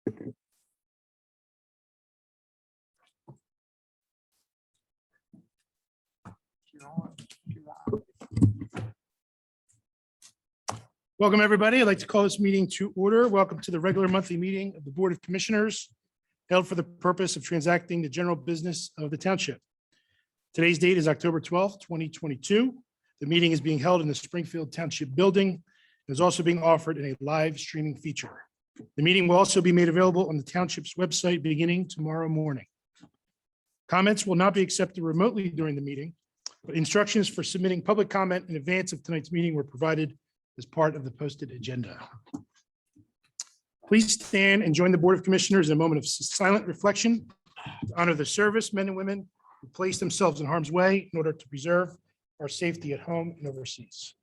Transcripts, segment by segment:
Welcome, everybody. I'd like to call this meeting to order. Welcome to the regular monthly meeting of the Board of Commissioners held for the purpose of transacting the general business of the township. Today's date is October 12th, 2022. The meeting is being held in the Springfield Township building. It is also being offered in a live streaming feature. The meeting will also be made available on the township's website beginning tomorrow morning. Comments will not be accepted remotely during the meeting, but instructions for submitting public comment in advance of tonight's meeting were provided as part of the posted agenda. Please stand and join the Board of Commissioners in a moment of silent reflection to honor the service men and women who place themselves in harm's way in order to preserve our safety at home and overseas.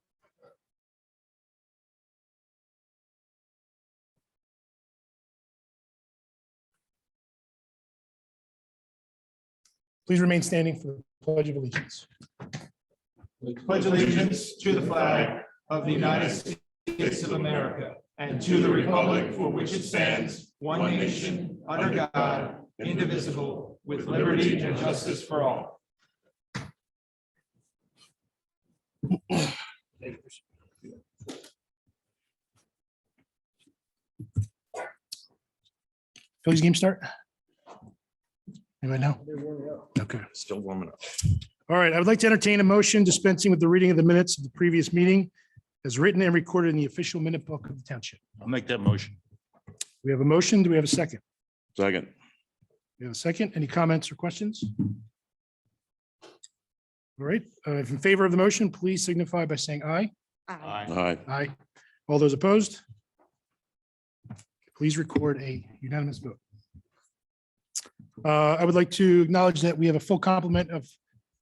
Please remain standing for the Pledge of Allegiance. Pledge allegiance to the flag of the United States of America and to the republic for which it stands, one nation, under God, indivisible, with liberty and justice for all. Phillies game start? Anybody know? Okay. Still warming up. All right, I would like to entertain a motion dispensing with the reading of the minutes of the previous meeting as written and recorded in the official minute book of the township. I'll make that motion. We have a motion. Do we have a second? Second. We have a second. Any comments or questions? All right, if in favor of the motion, please signify by saying aye. Aye. Aye. All those opposed? Please record a unanimous vote. I would like to acknowledge that we have a full complement of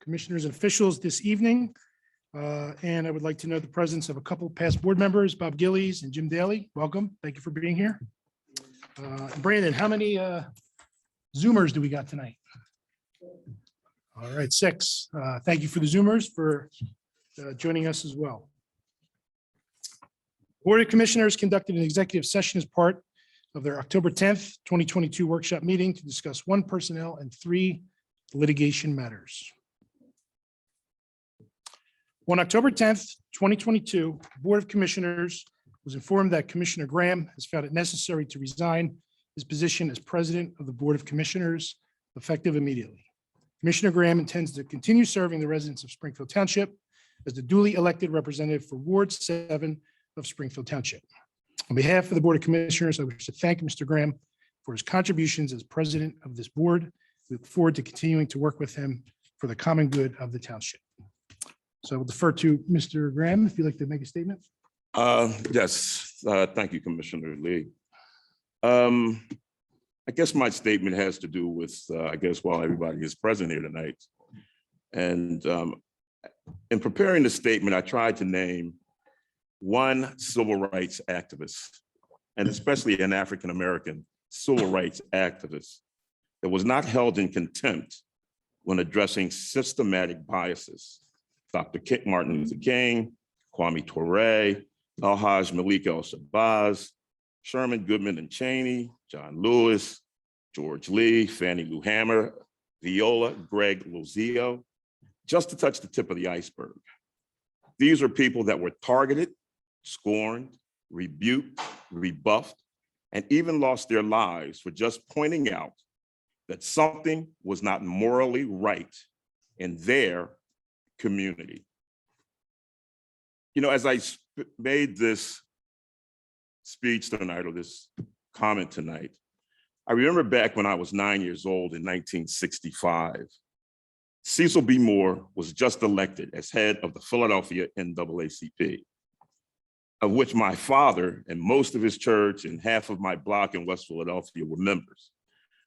commissioners and officials this evening. And I would like to note the presence of a couple past board members, Bob Gillies and Jim Daly. Welcome. Thank you for being here. Brandon, how many Zoomers do we got tonight? All right, 6. Thank you for the Zoomers for joining us as well. Board of Commissioners conducted an executive session as part of their October 10th, 2022 workshop meeting to discuss 1 personnel and 3 litigation matters. On October 10th, 2022, the Board of Commissioners was informed that Commissioner Graham has found it necessary to resign his position as President of the Board of Commissioners effective immediately. Commissioner Graham intends to continue serving the residents of Springfield Township as the duly elected representative for Ward 7 of Springfield Township. On behalf of the Board of Commissioners, I wish to thank Mr. Graham for his contributions as president of this board. We look forward to continuing to work with him for the common good of the township. So I will defer to Mr. Graham, if you'd like to make a statement. Yes, thank you, Commissioner Lee. I guess my statement has to do with, I guess, while everybody is present here tonight. And in preparing the statement, I tried to name one civil rights activist, and especially an African-American civil rights activist that was not held in contempt when addressing systematic biases. Dr. Martin Luther King, Kwame Ture, Alhaj Malik El-Shabazz, Sherman Goodman and Cheney, John Lewis, George Lee, Fannie Lou Hamer, Viola Greg Lozio, just to touch the tip of the iceberg. These are people that were targeted, scorned, rebuked, rebuffed, and even lost their lives for just pointing out that something was not morally right in their community. You know, as I made this speech tonight, or this comment tonight, I remember back when I was 9 years old in 1965, Cecil B. Moore was just elected as head of the Philadelphia NAACP, of which my father and most of his church and half of my block in West Philadelphia were members.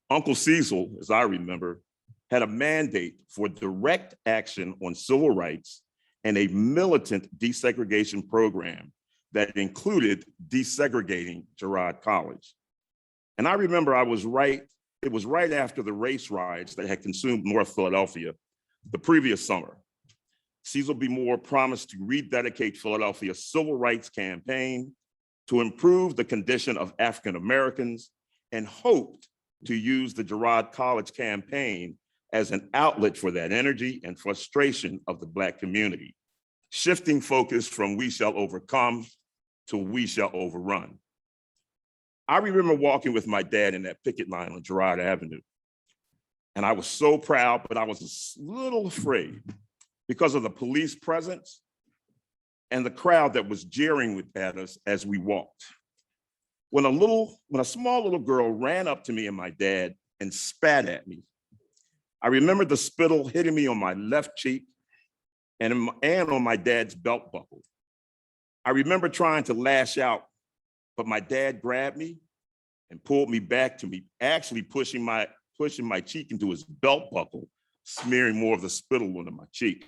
Uncle Cecil, as I remember, had a mandate for direct action on civil rights and a militant desegregation program that included desegregating Girard College. And I remember it was right after the race riots that had consumed North Philadelphia the previous summer. Cecil B. Moore promised to rededicate Philadelphia's civil rights campaign to improve the condition of African Americans and hoped to use the Girard College campaign as an outlet for that energy and frustration of the Black community, shifting focus from we shall overcome to we shall overrun. I remember walking with my dad in that picket line on Girard Avenue. And I was so proud, but I was a little afraid because of the police presence and the crowd that was jeering at us as we walked. When a small little girl ran up to me and my dad and spat at me, I remember the spittle hitting me on my left cheek and on my dad's belt buckle. I remember trying to lash out, but my dad grabbed me and pulled me back to me, actually pushing my cheek into his belt buckle, smearing more of the spittle onto my cheek.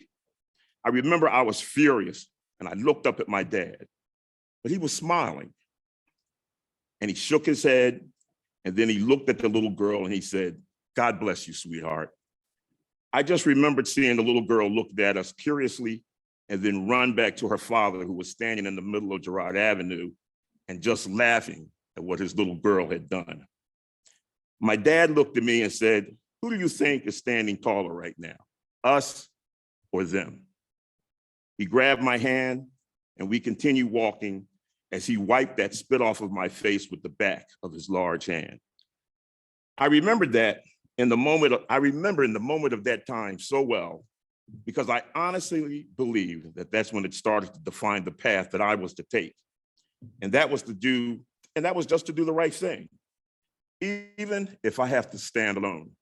I remember I was furious and I looked up at my dad, but he was smiling. And he shook his head and then he looked at the little girl and he said, "God bless you, sweetheart." I just remembered seeing the little girl look at us curiously and then run back to her father, who was standing in the middle of Girard Avenue and just laughing at what his little girl had done. My dad looked at me and said, "Who do you think is standing taller right now, us or them?" He grabbed my hand and we continued walking as he wiped that spit off of my face with the back of his large hand. I remember in the moment of that time so well, because I honestly believe that that's when it started to define the path that I was to take. And that was just to do the right thing, even if I have to stand alone.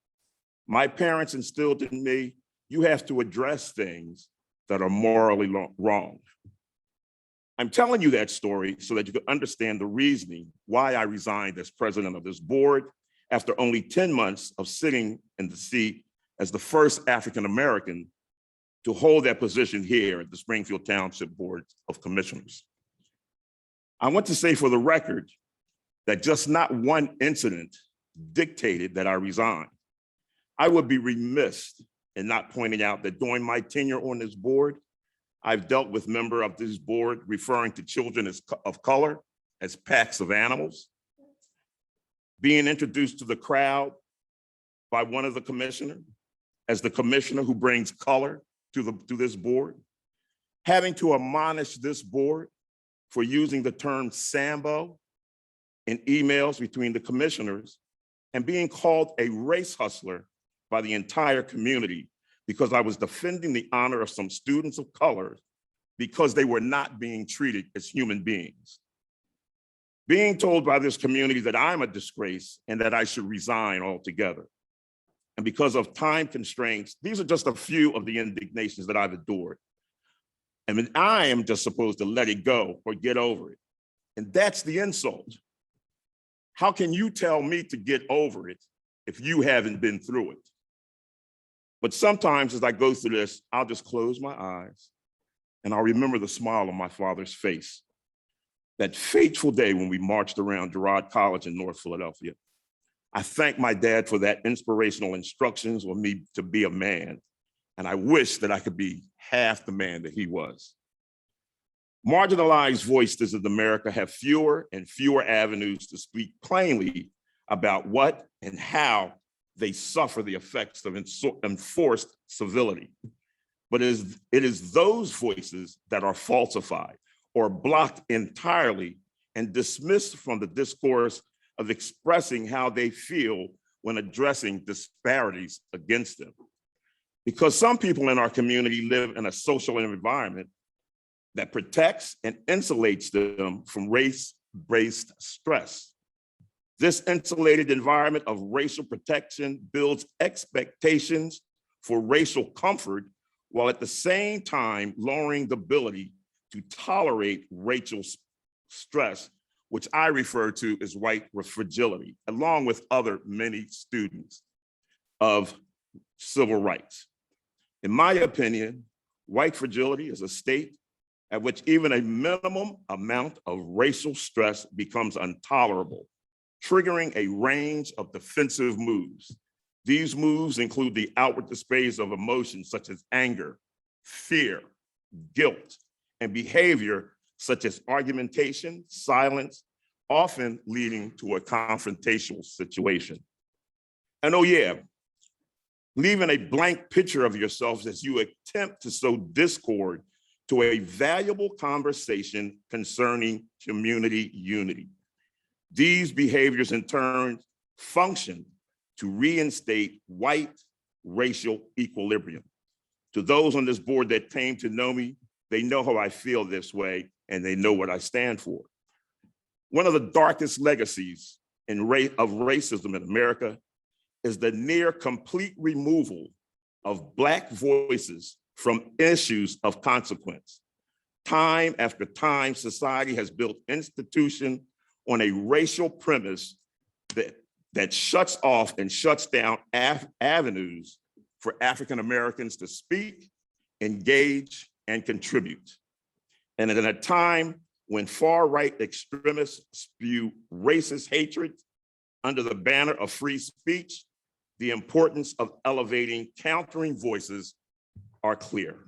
My parents instilled in me, you have to address things that are morally wrong. I'm telling you that story so that you can understand the reasoning why I resigned as president of this board after only 10 months of sitting in the seat as the first African-American to hold that position here at the Springfield Township Board of Commissioners. I want to say for the record that just not one incident dictated that I resign. I would be remiss in not pointing out that during my tenure on this board, I've dealt with members of this board referring to children of color as packs of animals, being introduced to the crowd by one of the commissioners as the commissioner who brings color to this board, having to admonish this board for using the term Sambo in emails between the commissioners, and being called a race hustler by the entire community because I was defending the honor of some students of color because they were not being treated as human beings. Being told by this community that I'm a disgrace and that I should resign altogether. And because of time constraints, these are just a few of the indignations that I've endured. And then I am just supposed to let it go or get over it. And that's the insult. How can you tell me to get over it if you haven't been through it? But sometimes as I go through this, I'll just close my eyes and I'll remember the smile on my father's face. That fateful day when we marched around Girard College in North Philadelphia. I thank my dad for that inspirational instructions on me to be a man. And I wish that I could be half the man that he was. Marginalized voices in America have fewer and fewer avenues to speak plainly about what and how they suffer the effects of enforced civility. But it is those voices that are falsified or blocked entirely and dismissed from the discourse of expressing how they feel when addressing disparities against them. Because some people in our community live in a social environment that protects and insulates them from race-based stress. This insulated environment of racial protection builds expectations for racial comfort, while at the same time lowering the ability to tolerate racial stress, which I refer to as white fragility, along with many students of civil rights. In my opinion, white fragility is a state at which even a minimum amount of racial stress becomes intolerable, triggering a range of defensive moves. These moves include the outward displays of emotions such as anger, fear, guilt, and behavior such as argumentation, silence, often leading to a confrontational situation. And oh yeah, leaving a blank picture of yourselves as you attempt to sow discord to a valuable conversation concerning community unity. These behaviors in turn function to reinstate white racial equilibrium. To those on this board that came to know me, they know how I feel this way and they know what I stand for. One of the darkest legacies of racism in America is the near complete removal of Black voices from issues of consequence. Time after time, society has built institutions on a racial premise that shuts off and shuts down avenues for African Americans to speak, engage, and contribute. And at a time when far-right extremists spew racist hatred under the banner of free speech, the importance of elevating countering voices are clear.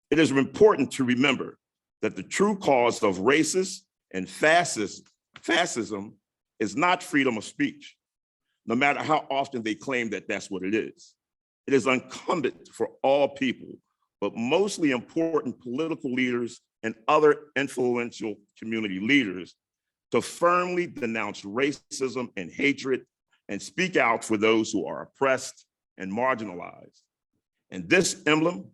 It is important to remember that the true cause of racist and fascism is not freedom of speech, no matter how often they claim that that's what it is. It is incumbent for all people, but mostly important political leaders and other influential community leaders to firmly denounce racism and hatred and speak out for those who are oppressed and marginalized. And this emblem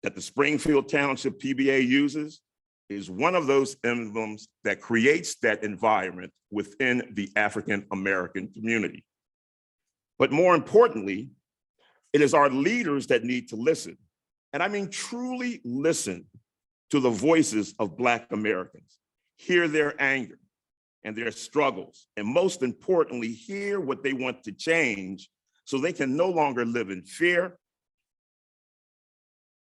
that the Springfield Township PBA uses is one of those emblems that creates that environment within the African American community. But more importantly, it is our leaders that need to listen. And I mean truly listen to the voices of Black Americans, hear their anger and their struggles, and most importantly, hear what they want to change so they can no longer live in fear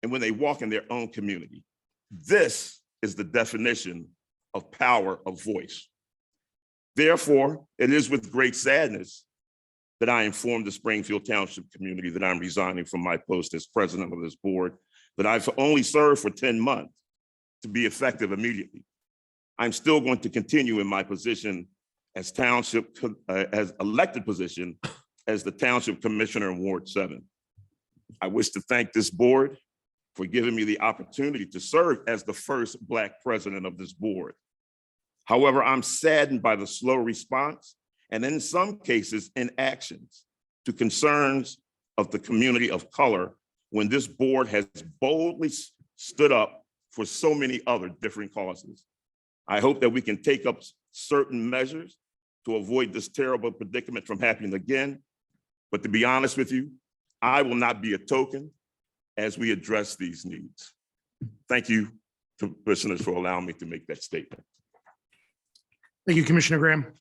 and when they walk in their own community. This is the definition of power of voice. Therefore, it is with great sadness that I inform the Springfield Township community that I'm resigning from my post as president of this board, that I've only served for 10 months to be effective immediately. I'm still going to continue in my position as as elected position as the Township Commissioner in Ward 7. I wish to thank this board for giving me the opportunity to serve as the first Black president of this board. However, I'm saddened by the slow response and in some cases inactions to concerns of the community of color when this board has boldly stood up for so many other different causes. I hope that we can take up certain measures to avoid this terrible predicament from happening again. But to be honest with you, I will not be a token as we address these needs. Thank you, commissioners, for allowing me to make that statement. Thank you, Commissioner Graham.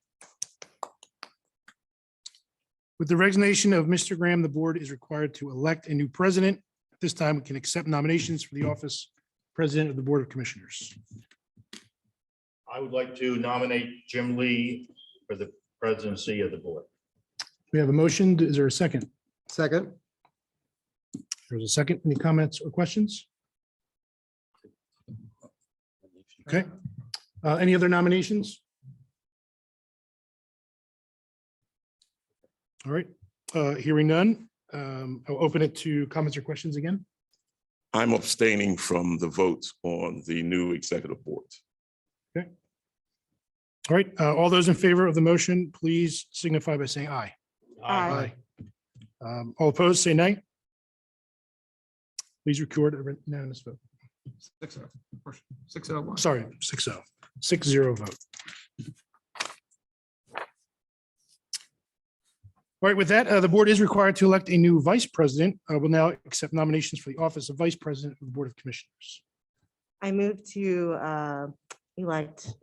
With the resignation of Mr. Graham, the board is required to elect a new president. At this time, we can accept nominations for the office president of the Board of Commissioners. I would like to nominate Jim Lee for the presidency of the board. We have a motion. Is there a second? Second. There's a second. Any comments or questions? Okay. Any other nominations? All right. Hearing none, I'll open it to comments or questions again. I'm abstaining from the votes on the new executive board. Okay. All right. All those in favor of the motion, please signify by saying aye. Aye. All opposed, say nay. Please record a unanimous vote. 601. Sorry, 6-0. 6-0 vote. All right, with that, the board is required to elect a new vice president. I will now accept nominations for the office of vice president of the Board of Commissioners. I move to elect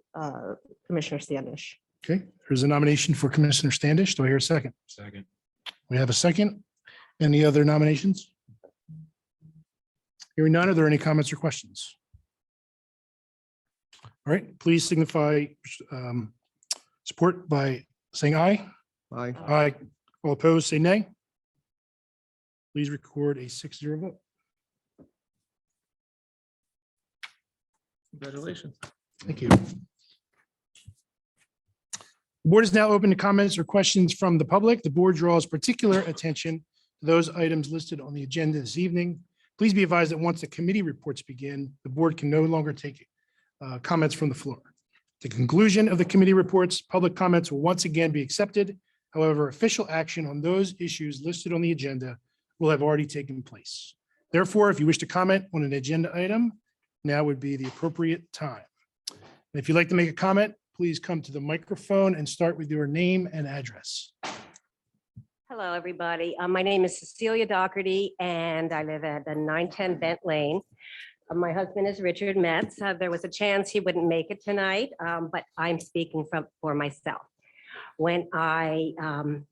Commissioner Standish. Okay, there's a nomination for Commissioner Standish. Do I hear a second? Second. We have a second. Any other nominations? Hearing none, are there any comments or questions? All right, please signify support by saying aye. Aye. Aye. All opposed, say nay. Please record a 6-0 vote. Congratulations. Thank you. The board is now open to comments or questions from the public. The board draws particular attention to those items listed on the agenda this evening. Please be advised that once the committee reports begin, the board can no longer take comments from the floor. At the conclusion of the committee reports, public comments will once again be accepted. However, official action on those issues listed on the agenda will have already taken place. Therefore, if you wish to comment on an agenda item, now would be the appropriate time. And if you'd like to make a comment, please come to the microphone and start with your name and address. Hello, everybody. My name is Cecilia Doherty, and I live at the 910 Bent Lane. My husband is Richard Metz. There was a chance he wouldn't make it tonight, but I'm speaking for myself when I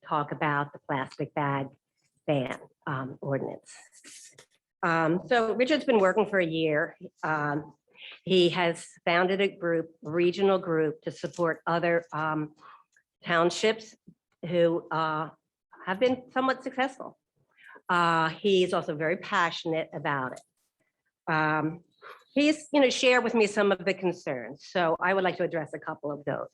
talk about the plastic bag ban ordinance. So Richard's been working for a year. He has founded a regional group to support other townships who have been somewhat successful. He's also very passionate about it. He's, shared with me some of the concerns, so I would like to address a couple of those.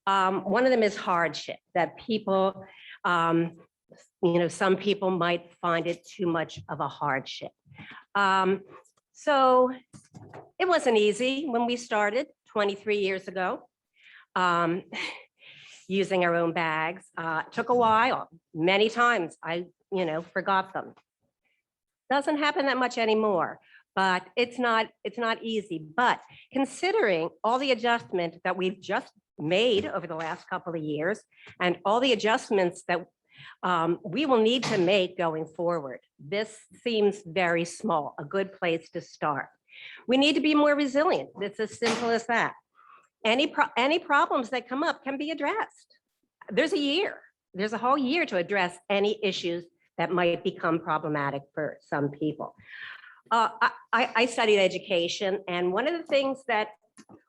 One of them is hardship, that people, some people might find it too much of a hardship. So it wasn't easy when we started 23 years ago, using our own bags. It took a while. Many times I, forgot them. Doesn't happen that much anymore, but it's not easy. But considering all the adjustment that we've just made over the last couple of years and all the adjustments that we will need to make going forward, this seems very small, a good place to start. We need to be more resilient. It's as simple as that. Any problems that come up can be addressed. There's a whole year to address any issues that might become problematic for some people. I studied education, and one of the things that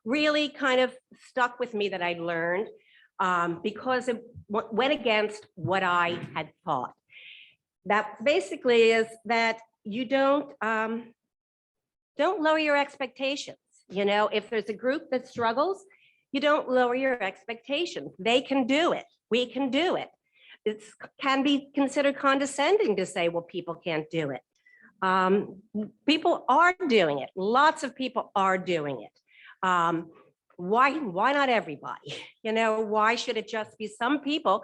really kind of stuck with me that I learned, because it went against what I had thought, that basically is that you don't lower your expectations. If there's a group that struggles, you don't lower your expectations. They can do it. We can do it. It can be considered condescending to say, well, people can't do it. People are doing it. Lots of people are doing it. Why not everybody? Why should it just be some people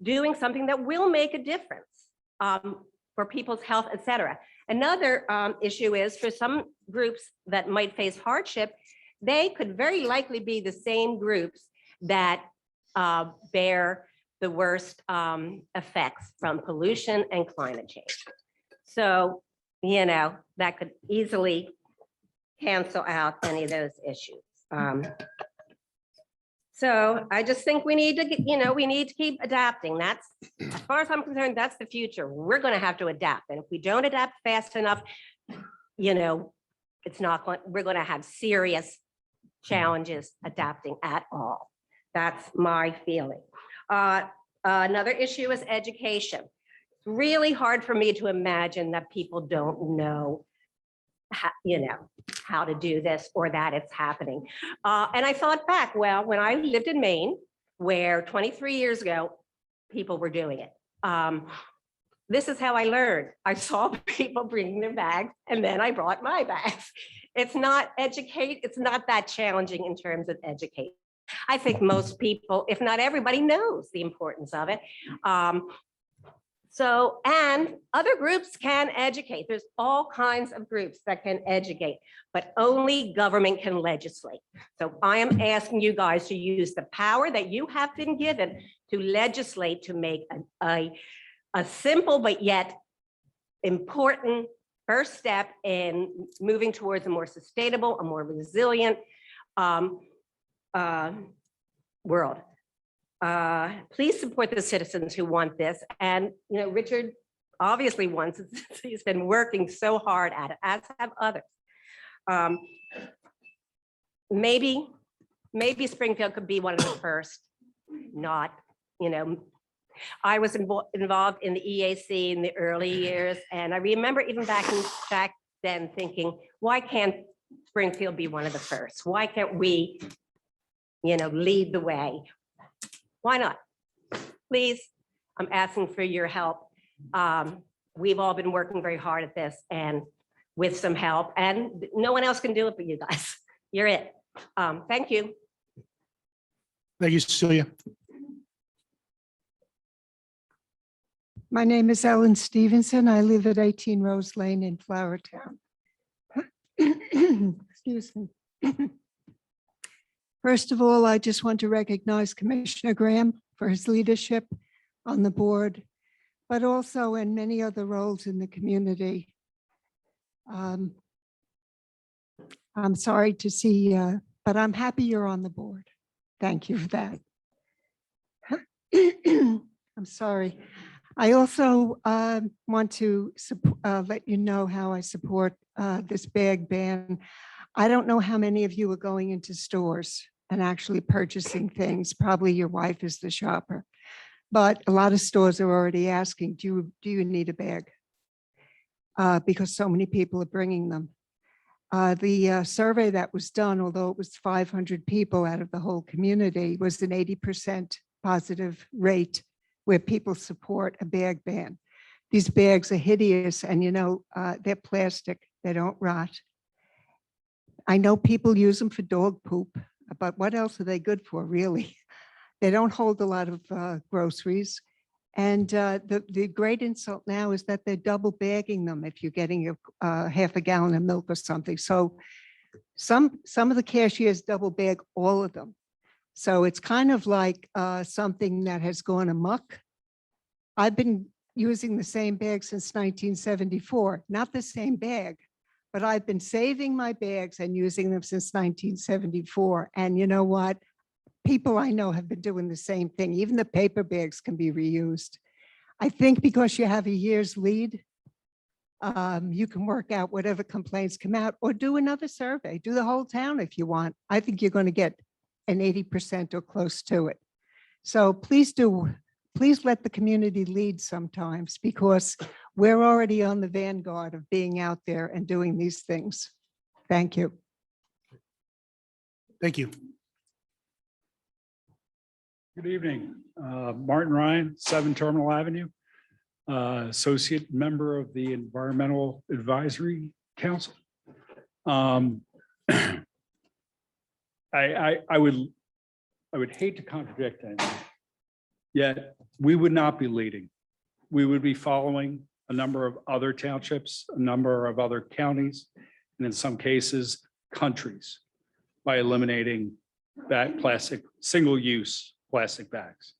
doing something that will make a difference for people's health, et cetera? Another issue is for some groups that might face hardship, they could very likely be the same groups that bear the worst effects from pollution and climate change. So, that could easily cancel out any of those issues. So I just think we need to keep adapting. That's, as far as I'm concerned, that's the future. We're going to have to adapt. And if we don't adapt fast enough, we're going to have serious challenges adapting at all. That's my feeling. Another issue is education. It's really hard for me to imagine that people don't know how to do this or that it's happening. And I thought back, well, when I lived in Maine, where 23 years ago, people were doing it. This is how I learned. I saw people bringing their bags, and then I brought my bags. It's not that challenging in terms of education. I think most people, if not everybody, knows the importance of it. And other groups can educate. There's all kinds of groups that can educate, but only government can legislate. So I am asking you guys to use the power that you have been given to legislate, to make a simple but yet important first step in moving towards a more sustainable, a more resilient world. Please support the citizens who want this. And, Richard obviously wants it. He's been working so hard at it, as have others. Maybe Springfield could be one of the first, not, I was involved in the EAC in the early years. And I remember even back then thinking, why can't Springfield be one of the first? Why can't we, lead the way? Why not? Please, I'm asking for your help. We've all been working very hard at this and with some help, and no one else can do it but you guys. You're it. Thank you. Thank you, Cecilia. My name is Ellen Stevenson. I live at 18 Rose Lane in Flowertown. Excuse me. First of all, I just want to recognize Commissioner Graham for his leadership on the board, but also in many other roles in the community. I'm sorry to see, but I'm happy you're on the board. Thank you for that. I'm sorry. I also want to let you know how I support this bag ban. I don't know how many of you are going into stores and actually purchasing things. Probably your wife is the shopper. But a lot of stores are already asking, do you need a bag? Because so many people are bringing them. The survey that was done, although it was 500 people out of the whole community, was an 80% positive rate where people support a bag ban. These bags are hideous and they're plastic, they don't rot. I know people use them for dog poop, but what else are they good for, really? They don't hold a lot of groceries. And the great insult now is that they're double bagging them if you're getting a half a gallon of milk or something. So some of the cashiers double bag all of them. So it's kind of like something that has gone amok. I've been using the same bag since 1974, not the same bag, but I've been saving my bags and using them since 1974. And you know what? People I know have been doing the same thing. Even the paper bags can be reused. I think because you have a year's lead, you can work out whatever complaints come out or do another survey, do the whole town if you want. I think you're going to get an 80% or close to it. So please let the community lead sometimes because we're already on the vanguard of being out there and doing these things. Thank you. Thank you. Good evening. Martin Ryan, 7 Terminal Avenue, Associate Member of the Environmental Advisory Council. I would hate to contradict anything, yet we would not be leading. We would be following a number of other townships, a number of other counties, and in some cases, countries by eliminating that plastic, single-use plastic bags.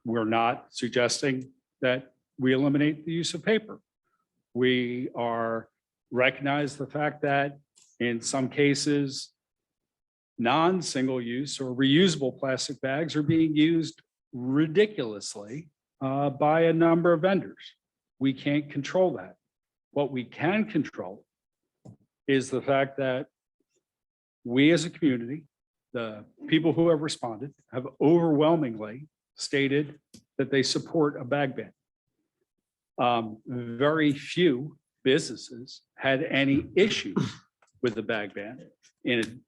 We're not suggesting that we eliminate the use of paper. We recognize the fact that in some cases, non-single use or reusable plastic bags are being used ridiculously by a number of vendors. We can't control that. What we can control is the fact that we as a community, the people who have responded have overwhelmingly stated that they support a bag ban. Very few businesses had any issues with the bag ban. And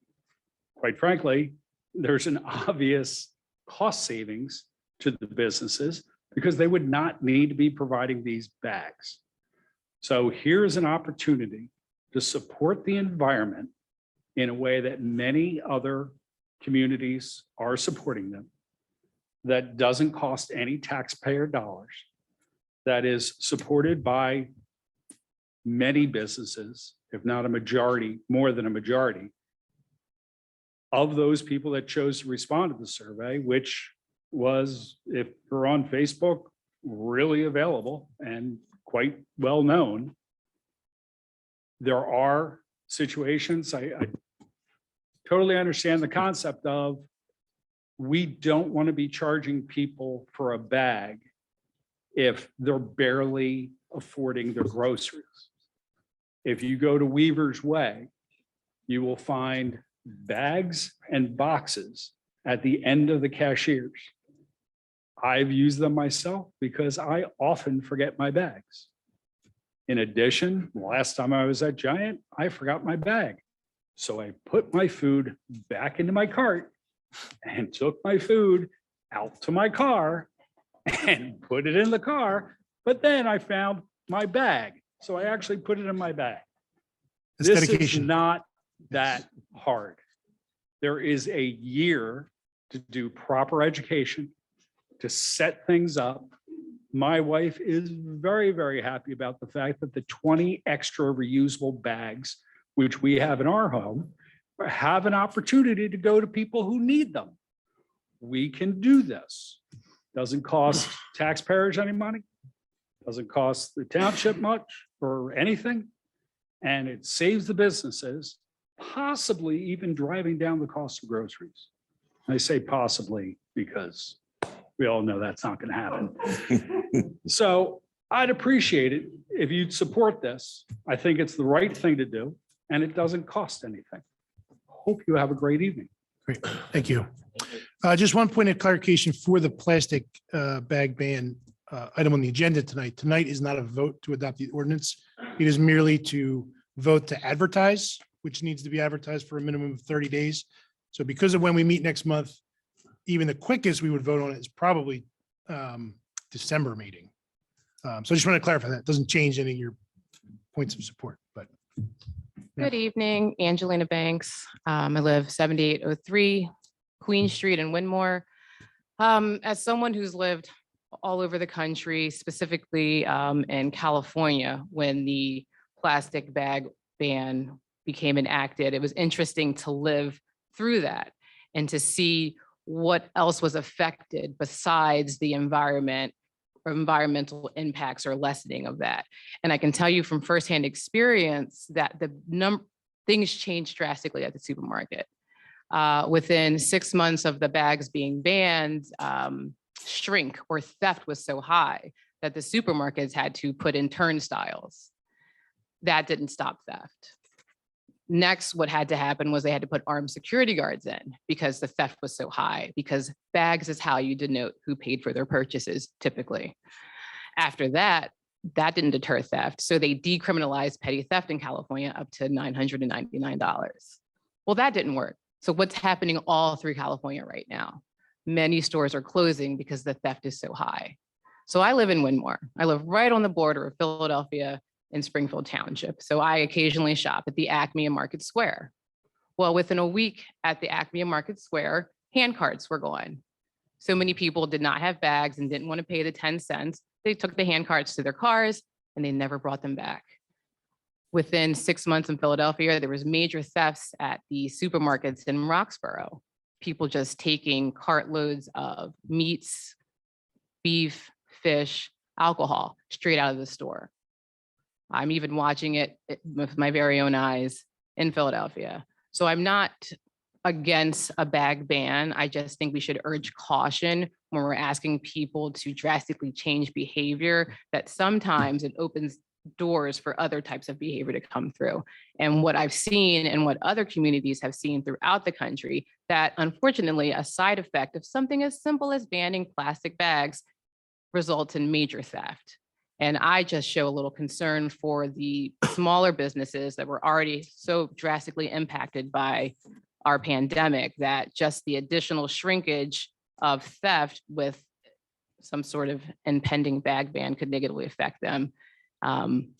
quite frankly, there's an obvious cost savings to the businesses because they would not need to be providing these bags. So here's an opportunity to support the environment in a way that many other communities are supporting them, that doesn't cost any taxpayer dollars, that is supported by many businesses, if not a majority, more than a majority of those people that chose to respond to the survey, which was, if you're on Facebook, really available and quite well known. There are situations, I totally understand the concept of we don't want to be charging people for a bag if they're barely affording their groceries. If you go to Weaver's Way, you will find bags and boxes at the end of the cashiers. I've used them myself because I often forget my bags. In addition, last time I was at Giant, I forgot my bag. So I put my food back into my cart and took my food out to my car and put it in the car. But then I found my bag. So I actually put it in my bag. It's This is dedication. not that hard. There is a year to do proper education, to set things up. My wife is very, very happy about the fact that the 20 extra reusable bags, which we have in our home, have an opportunity to go to people who need them. We can do this. Doesn't cost taxpayers any money, doesn't cost the township much or anything. And it saves the businesses, possibly even driving down the cost of groceries. I say possibly because we all know that's not going to happen. So I'd appreciate it if you'd support this. I think it's the right thing to do, and it doesn't cost anything. Hope you have a great evening. Great, thank you. Just one point of clarification for the plastic bag ban item on the agenda tonight. Tonight is not a vote to adopt the ordinance. It is merely to vote to advertise, which needs to be advertised for a minimum of 30 days. So because of when we meet next month, even the quickest we would vote on it is probably December meeting. So I just want to clarify that. It doesn't change any of your points of support, but. Good evening, Angelina Banks. I live 7803 Queen Street in Winmore. As someone who's lived all over the country, specifically in California, when the plastic bag ban became enacted, it was interesting to live through that and to see what else was affected besides the environment or environmental impacts or lessening of that. And I can tell you from firsthand experience that things changed drastically at the supermarket. Within 6 months of the bags being banned, shrink or theft was so high that the supermarkets had to put in turnstiles. That didn't stop theft. Next, what had to happen was they had to put armed security guards in because the theft was so high, because bags is how you denote who paid for their purchases typically. After that, that didn't deter theft. So they decriminalized petty theft in California up to $999. Well, that didn't work. So what's happening all through California right now? Many stores are closing because the theft is so high. So I live in Winmore. I live right on the border of Philadelphia in Springfield Township. So I occasionally shop at the Acme and Market Square. Well, within a week at the Acme and Market Square, hand carts were gone. So many people did not have bags and didn't want to pay the 10 cents. They took the hand carts to their cars and they never brought them back. Within 6 months in Philadelphia, there was major thefts at the supermarkets in Roxborough. People just taking cartloads of meats, beef, fish, alcohol straight out of the store. I'm even watching it with my very own eyes in Philadelphia. So I'm not against a bag ban. I just think we should urge caution when we're asking people to drastically change behavior, that sometimes it opens doors for other types of behavior to come through. And what I've seen and what other communities have seen throughout the country, that unfortunately a side effect of something as simple as banning plastic bags results in major theft. And I just show a little concern for the smaller businesses that were already so drastically impacted by our pandemic, that just the additional shrinkage of theft with some sort of impending bag ban could negatively affect them. And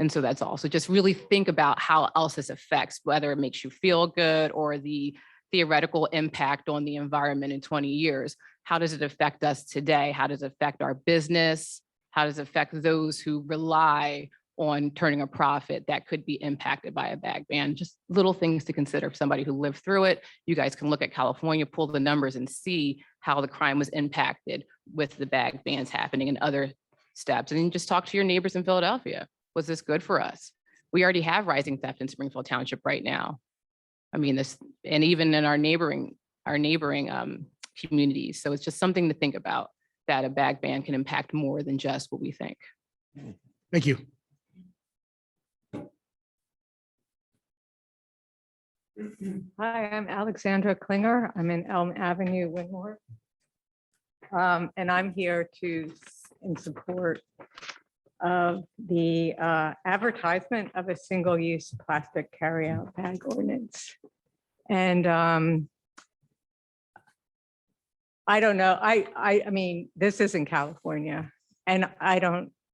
so that's all. So just really think about how else this affects, whether it makes you feel good or the theoretical impact on the environment in 20 years. How does it affect us today? How does it affect our business? How does it affect those who rely on turning a profit that could be impacted by a bag ban? Just little things to consider for somebody who lived through it. You guys can look at California, pull the numbers and see how the crime was impacted with the bag bans happening and other steps. And then just talk to your neighbors in Philadelphia. Was this good for us? We already have rising theft in Springfield Township right now. I mean, this, and even in our neighboring communities. So it's just something to think about, that a bag ban can impact more than just what we think. Thank you. Hi, I'm Alexandra Klinger. I'm in Elm Avenue, Winmore. And I'm here in support of the advertisement of a single-use plastic carryout bag ordinance. And I don't know. I mean, this isn't California and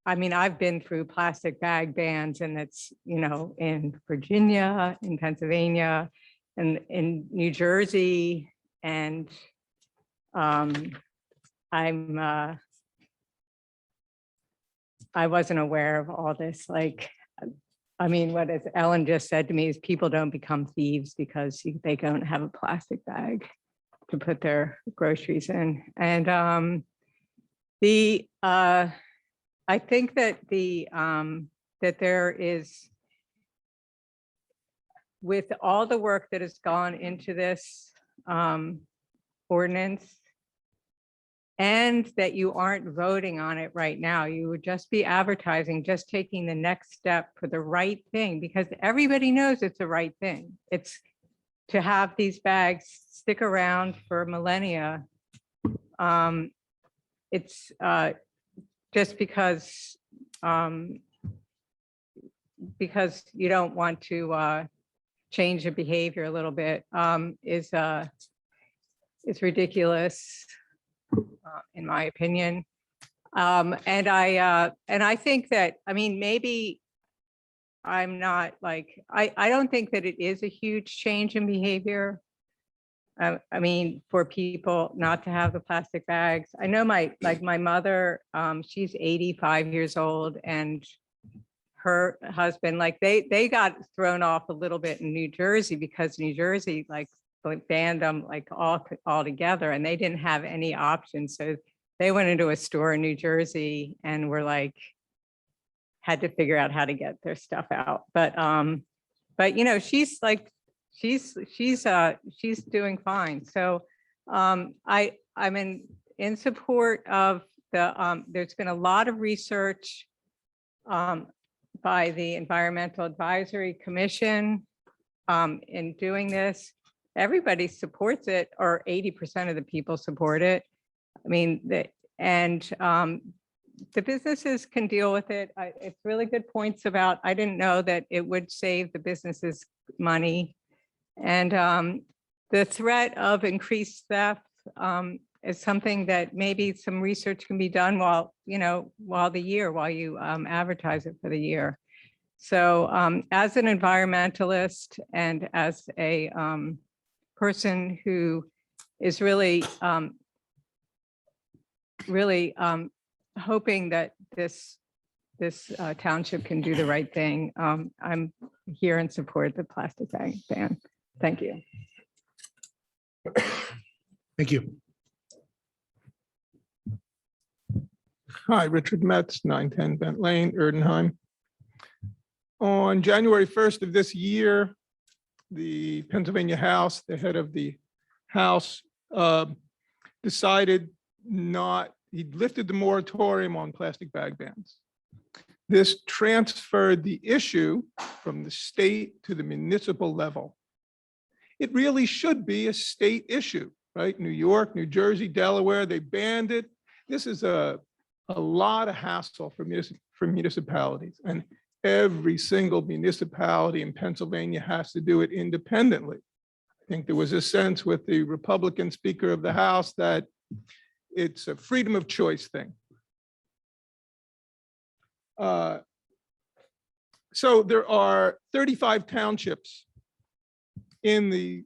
I mean, I've been through plastic bag bans and it's, in Virginia, in Pennsylvania, and in New Jersey. And I wasn't aware of all this. Like, I mean, what as Ellen just said to me is people don't become thieves because they don't have a plastic bag to put their groceries in. And I think that that there is, with all the work that has gone into this ordinance, and that you aren't voting on it right now, you would just be advertising, just taking the next step for the right thing, because everybody knows it's the right thing. It's to have these bags stick around for millennia. It's just because you don't want to change the behavior a little bit is ridiculous, in my opinion. And I think that, I mean, maybe I'm not like, I don't think that it is a huge change in behavior. I mean, for people not to have the plastic bags. I know my mother, she's 85 years old, and her husband, like they got thrown off a little bit in New Jersey because New Jersey like banned them like all together, and they didn't have any options. So they went into a store in New Jersey and were like, had to figure out how to get their stuff out. But she's like, she's doing fine. So I'm in support of the, there's been a lot of research by the Environmental Advisory Commission in doing this. Everybody supports it, or 80% of the people support it. I mean, the businesses can deal with it. It's really good points about, I didn't know that it would save the businesses money. And the threat of increased theft is something that maybe some research can be done while you advertise it for the year. So as an environmentalist and as a person who is really hoping that this township can do the right thing, I'm here in support of the plastic bag ban. Thank you. Thank you. Hi, Richard Metz, 910 Bent Lane, Erdenheim. On January 1st of this year, the Pennsylvania House, the head of the House, decided he lifted the moratorium on plastic bag bans. This transferred the issue from the state to the municipal level. It really should be a state issue, right? New York, New Jersey, Delaware, they banned it. This is a lot of hassle for municipalities, and every single municipality in Pennsylvania has to do it independently. I think there was a sense with the Republican Speaker of the House that it's a freedom of choice thing. So there are 35 townships in the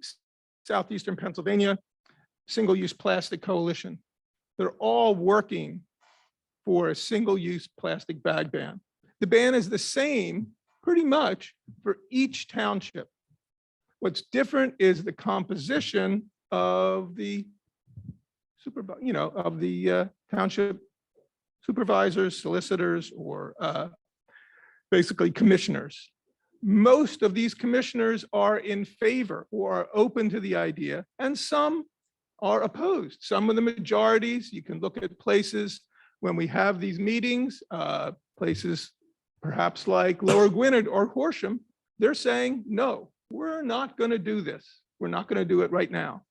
southeastern Pennsylvania single-use plastic coalition. They're all working for a single-use plastic bag ban. The ban is the same pretty much for each township. What's different is the composition of the township supervisors, solicitors, or basically commissioners. Most of these commissioners are in favor or are open to the idea, and some are opposed. Some of the majorities, you can look at places when we have these meetings, places perhaps like Lower Gwinnett or Horsham, they're saying, no, we're not going to do this. We're not going to do it right now.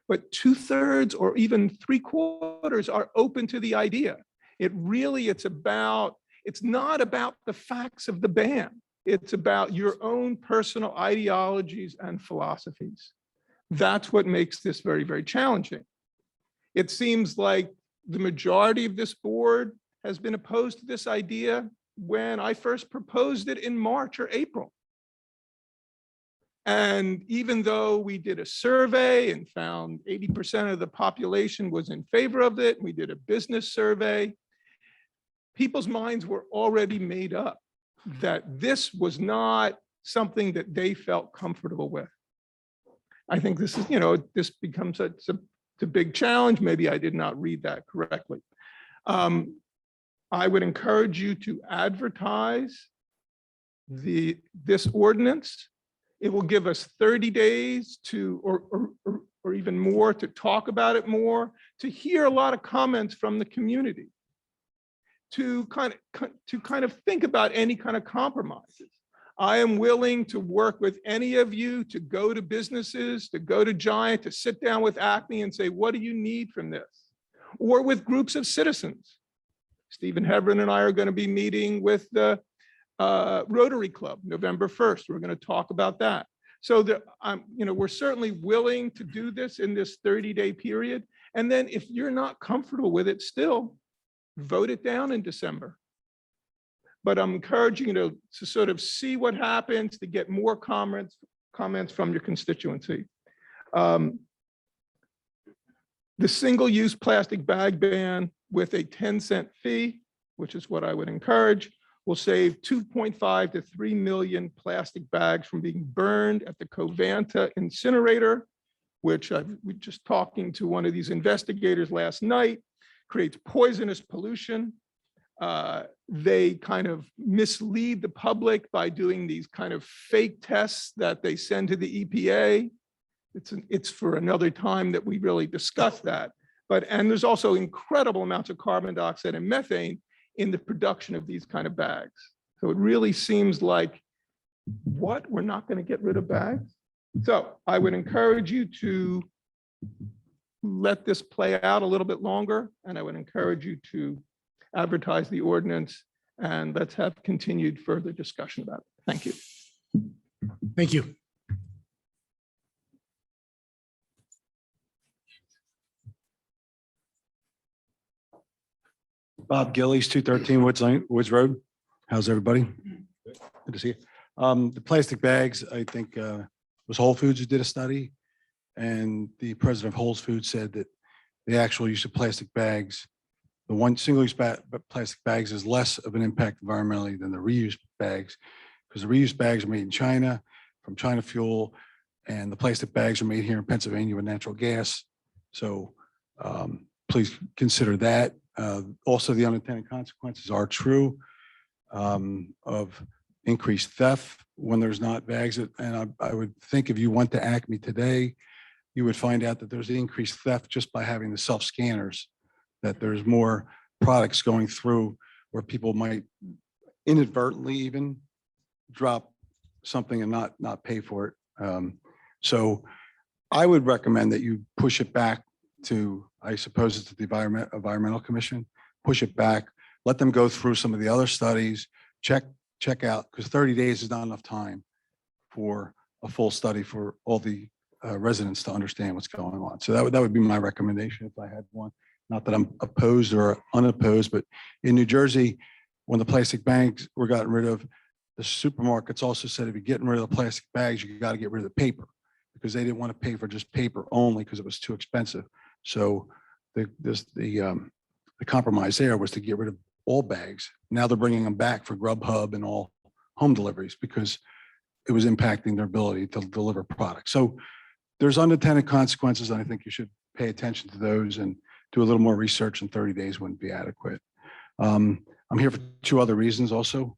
But 2/3 or even 3/4 are open to the idea. It's not about the facts of the ban. It's about your own personal ideologies and philosophies. That's what makes this very, very challenging. It seems like the majority of this board has been opposed to this idea when I first proposed it in March or April. And even though we did a survey and found 80% of the population was in favor of it, we did a business survey, people's minds were already made up that this was not something that they felt comfortable with. I think this is, this becomes a big challenge. Maybe I did not read that correctly. I would encourage you to advertise this ordinance. It will give us 30 days to, or even more, to talk about it more, to hear a lot of comments from the community, to kind of think about any kind of compromises. I am willing to work with any of you to go to businesses, to go to Giant, to sit down with Acme and say, what do you need from this? Or with groups of citizens. Stephen Hebron and I are going to be meeting with the Rotary Club November 1st. We're going to talk about that. So that we're certainly willing to do this in this 30-day period. And then if you're not comfortable with it still, vote it down in December. But I'm encouraging you to sort of see what happens, to get more comments from your constituency. The single-use plastic bag ban with a 10-cent fee, which is what I would encourage, will save 2.5 to 3 million plastic bags from being burned at the Covanta incinerator, which I was just talking to one of these investigators last night, creates poisonous pollution. They kind of mislead the public by doing these kind of fake tests that they send to the EPA. It's for another time that we really discuss that. And there's also incredible amounts of carbon dioxide and methane in the production of these kind of bags. So it really seems like, what, we're not going to get rid of bags? So I would encourage you to let this play out a little bit longer, and I would encourage you to advertise the ordinance, and let's have continued further discussion about it. Thank you. Thank you. Bob Gillies, 213 Woods Road. How's everybody? Good to see you. The plastic bags, I think was Whole Foods who did a study, and the president of Whole Foods said that the actual use of plastic bags, the one single-use plastic bags, is less of an impact environmentally than the reused bags, because the reused bags are made in China from China fuel, and the plastic bags are made here in Pennsylvania with natural gas. So please consider that. Also, the unintended consequences are true of increased theft when there's not bags. And I would think if you went to Acme today, you would find out that there's increased theft just by having the self scanners, that there's more products going through where people might inadvertently even drop something and not pay for it. So I would recommend that you push it back to, I suppose it's the Environmental Commission, push it back, let them go through some of the other studies, check out, because 30 days is not enough time for a full study for all the residents to understand what's going on. So that would be my recommendation if I had one. Not that I'm opposed or unopposed, but in New Jersey, when the plastic bags were gotten rid of, the supermarkets also said if you're getting rid of the plastic bags, you got to get rid of the paper, because they didn't want to pay for just paper only because it was too expensive. So the compromise there was to get rid of all bags. Now they're bringing them back for Grubhub and all home deliveries because it was impacting their ability to deliver products. So there's unintended consequences, and I think you should pay attention to those and do a little more research, and 30 days wouldn't be adequate. I'm here for two other reasons also.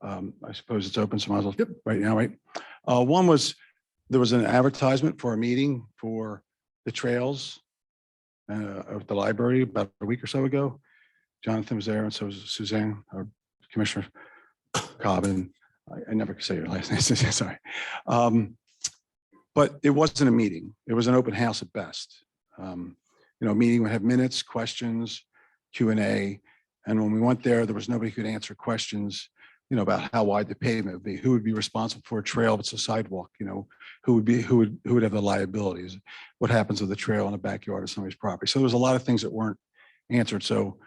I suppose it's open, so might as well right now, right? One was there was an advertisement for a meeting for the trails at the library about a week or so ago. Jonathan was there, and so was Suzanne, our Commissioner Cobbin. I never could say your last name, sorry. But it wasn't a meeting. It was an open house at best. A meeting would have minutes, questions, Q&A. And when we went there was nobody who could answer questions. about how wide the pavement would be, who would be responsible for a trail if it's a sidewalk, who would have the liabilities, what happens with the trail in the backyard of somebody's property. So there was a lot of things that weren't answered. So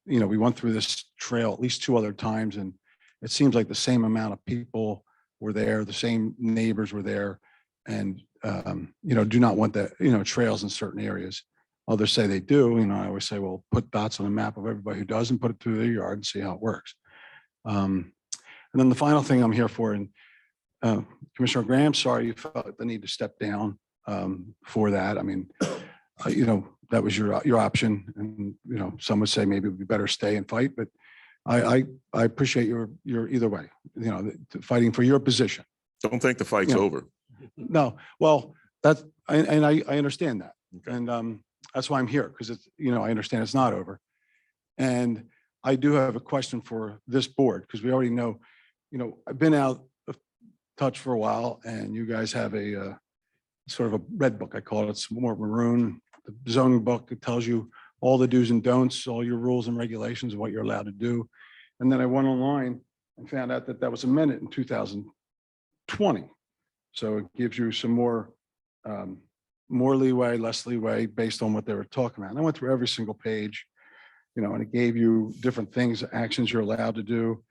we went through this trail at least 2 other times, and it seems like the same amount of people were there, the same neighbors were there, and do not want that, trails in certain areas. Others say they do. I always say, well, put dots on a map of everybody who doesn't, put it through their yard and see how it works. And then the final thing I'm here for, and Commissioner Graham, sorry you felt the need to step down for that. I mean, that was your option, and some would say maybe it would be better stay and fight, but I appreciate your either way, fighting for your position. Don't think the fight's over. No, well, I understand that, and that's why I'm here, because it's I understand it's not over, and I do have a question for this board, because we already know, I've been out of touch for a while, and you guys have a sort of a red book, I call it. It's more maroon. The zoning book, it tells you all the do's and don'ts, all your rules and regulations, what you're allowed to do. And then I went online and found out that was amended in 2020. So it gives you some more leeway, less leeway based on what they were talking about. And I went through every single page, and it gave you different things, actions you're allowed to do,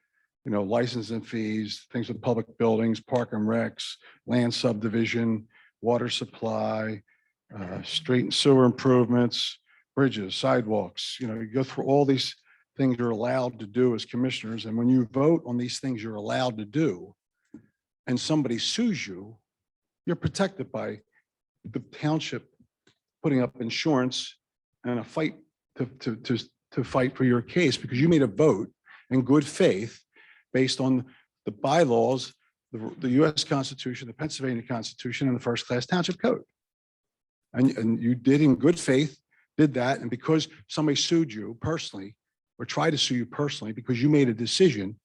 license and fees, things with public buildings, park and recs, land subdivision, water supply, street and sewer improvements, bridges, sidewalks. You go through all these things you're allowed to do as commissioners. And when you vote on these things you're allowed to do, and somebody sues you, you're protected by the township putting up insurance and a fight to fight for your case, because you made a vote in good faith based on the bylaws, the US Constitution, the Pennsylvania Constitution, and the first class township code. And you did in good faith, did that. And because somebody sued you personally, or tried to sue you personally, because you made a decision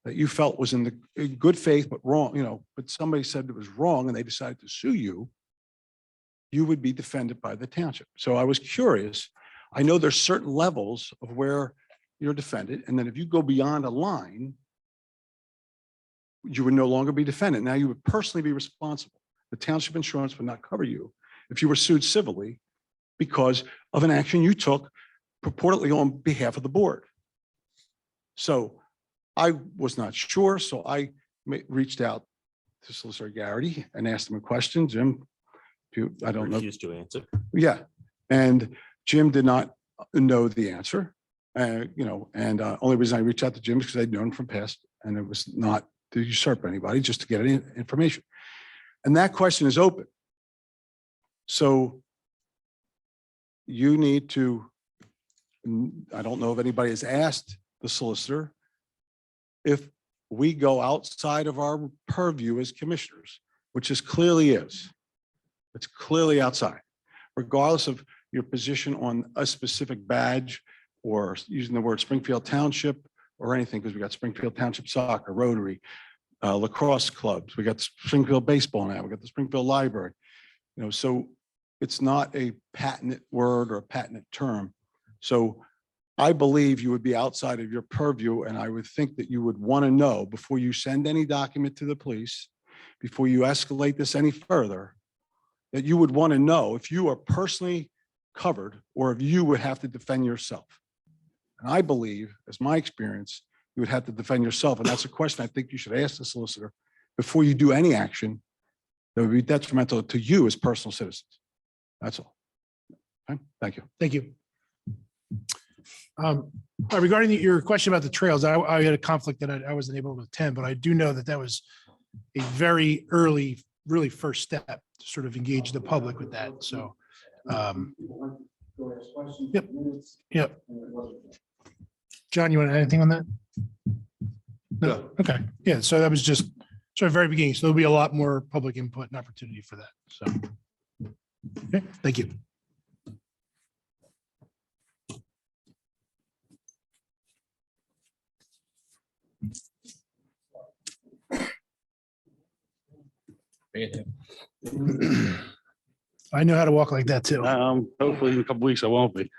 that you felt was in good faith, but wrong, but somebody said it was wrong and they decided to sue you, you would be defended by the township. So I was curious. I know there's certain levels of where you're defended. And then if you go beyond a line, you would no longer be defended. Now you would personally be responsible. The township insurance would not cover you if you were sued civilly because of an action you took purportedly on behalf of the board. So I was not sure. So I reached out to Solicitor Garrity and asked him a question. Jim, I don't know. Refused to answer. Yeah. And Jim did not know the answer. Only reason I reached out to Jim is because I'd known from past, and it was not to usurp anybody, just to get any information. And that question is open. So you need to, I don't know if anybody has asked the solicitor if we go outside of our purview as commissioners, which is clearly is. It's clearly outside, regardless of your position on a specific badge or using the word Springfield Township or anything, because we got Springfield Township Soccer, Rotary, lacrosse clubs. We got Springfield Baseball now. We got the Springfield Library. So it's not a patented word or a patented term. So I believe you would be outside of your purview, and I would think that you would want to know before you send any document to the police, before you escalate this any further, that you would want to know if you are personally covered or if you would have to defend yourself. And I believe, as my experience, you would have to defend yourself. And that's a question I think you should ask the solicitor before you do any action that would be detrimental to you as personal citizens. That's all. Okay, thank you. Thank you. Regarding your question about the trails, I had a conflict that I wasn't able to attend, but I do know that was a very early, really first step to sort of engage the public with that. So, yep. John, you want to add anything on that? No. Okay. Yeah. So that was just sort of very beginning. So there'll be a lot more public input and opportunity for that. So, okay. Thank you. I know how to walk like that too. Hopefully in a couple weeks I won't be.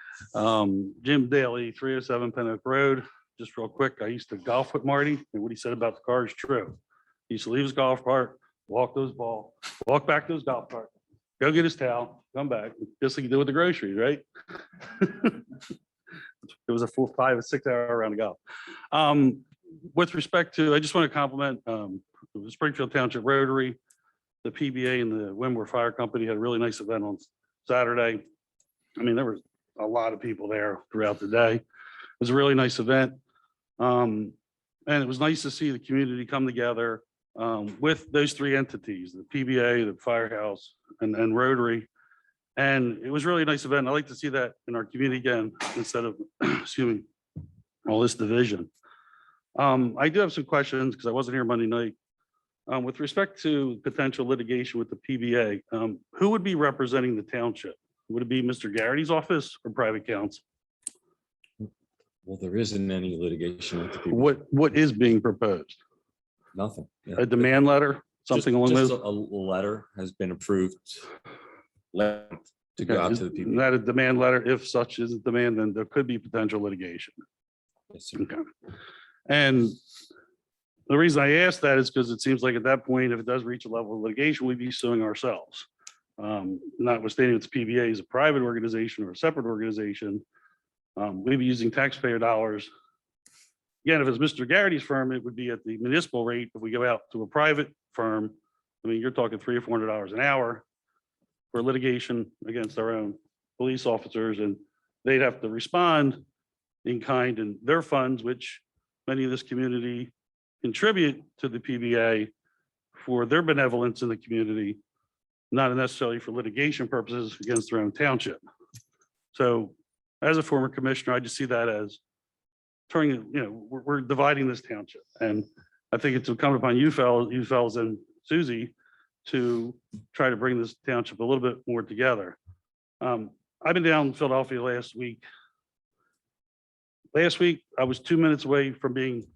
Jim Daly, 307 Penn Oak Road. just real quick, I used to golf with Marty, and what he said about the car is true. He used to leave his golf cart, walk back to his golf cart, go get his towel, come back, just like you do with the groceries, right? It was a 4, 5, or 6 hour round of golf. With respect to, I just want to compliment the Springfield Township Rotary, the PBA and the Windward Fire Company had a really nice event on Saturday. I mean, there was a lot of people there throughout the day. It was a really nice event. And it was nice to see the community come together with those 3 entities, the PBA, the Firehouse, and Rotary. And it was really a nice event. I like to see that in our community again, instead of, excuse me, all this division. I do have some questions because I wasn't here Monday night. With respect to potential litigation with the PBA, who would be representing the township? Would it be Mr. Garrity's office or private counsel? Well, there isn't any litigation with the people. What is being proposed? Nothing. Yeah. A demand letter, something along Just those? a letter has been approved to go out Is to the people. that a demand letter? If such is a demand, then there could be potential litigation. Yes, sir. Okay. And the reason I asked that is because it seems like at that point, if it does reach a level of litigation, we'd be suing ourselves. Notwithstanding it's PBA is a private organization or a separate organization, we'd be using taxpayer dollars. Again, if it's Mr. Garrity's firm, it would be at the municipal rate. If we go out to a private firm, I mean, you're talking $300 or $400 an hour for litigation against our own police officers, and they'd have to respond in kind in their funds, which many of this community contribute to the PBA for their benevolence in the community, not necessarily for litigation purposes against their own township. So as a former commissioner, I just see that as turning, we're dividing this township. And I think it's incumbent upon you fellas and Susie to try to bring this township a little bit more together. I've been down in Philadelphia last week. Last week, I was 2 minutes away from being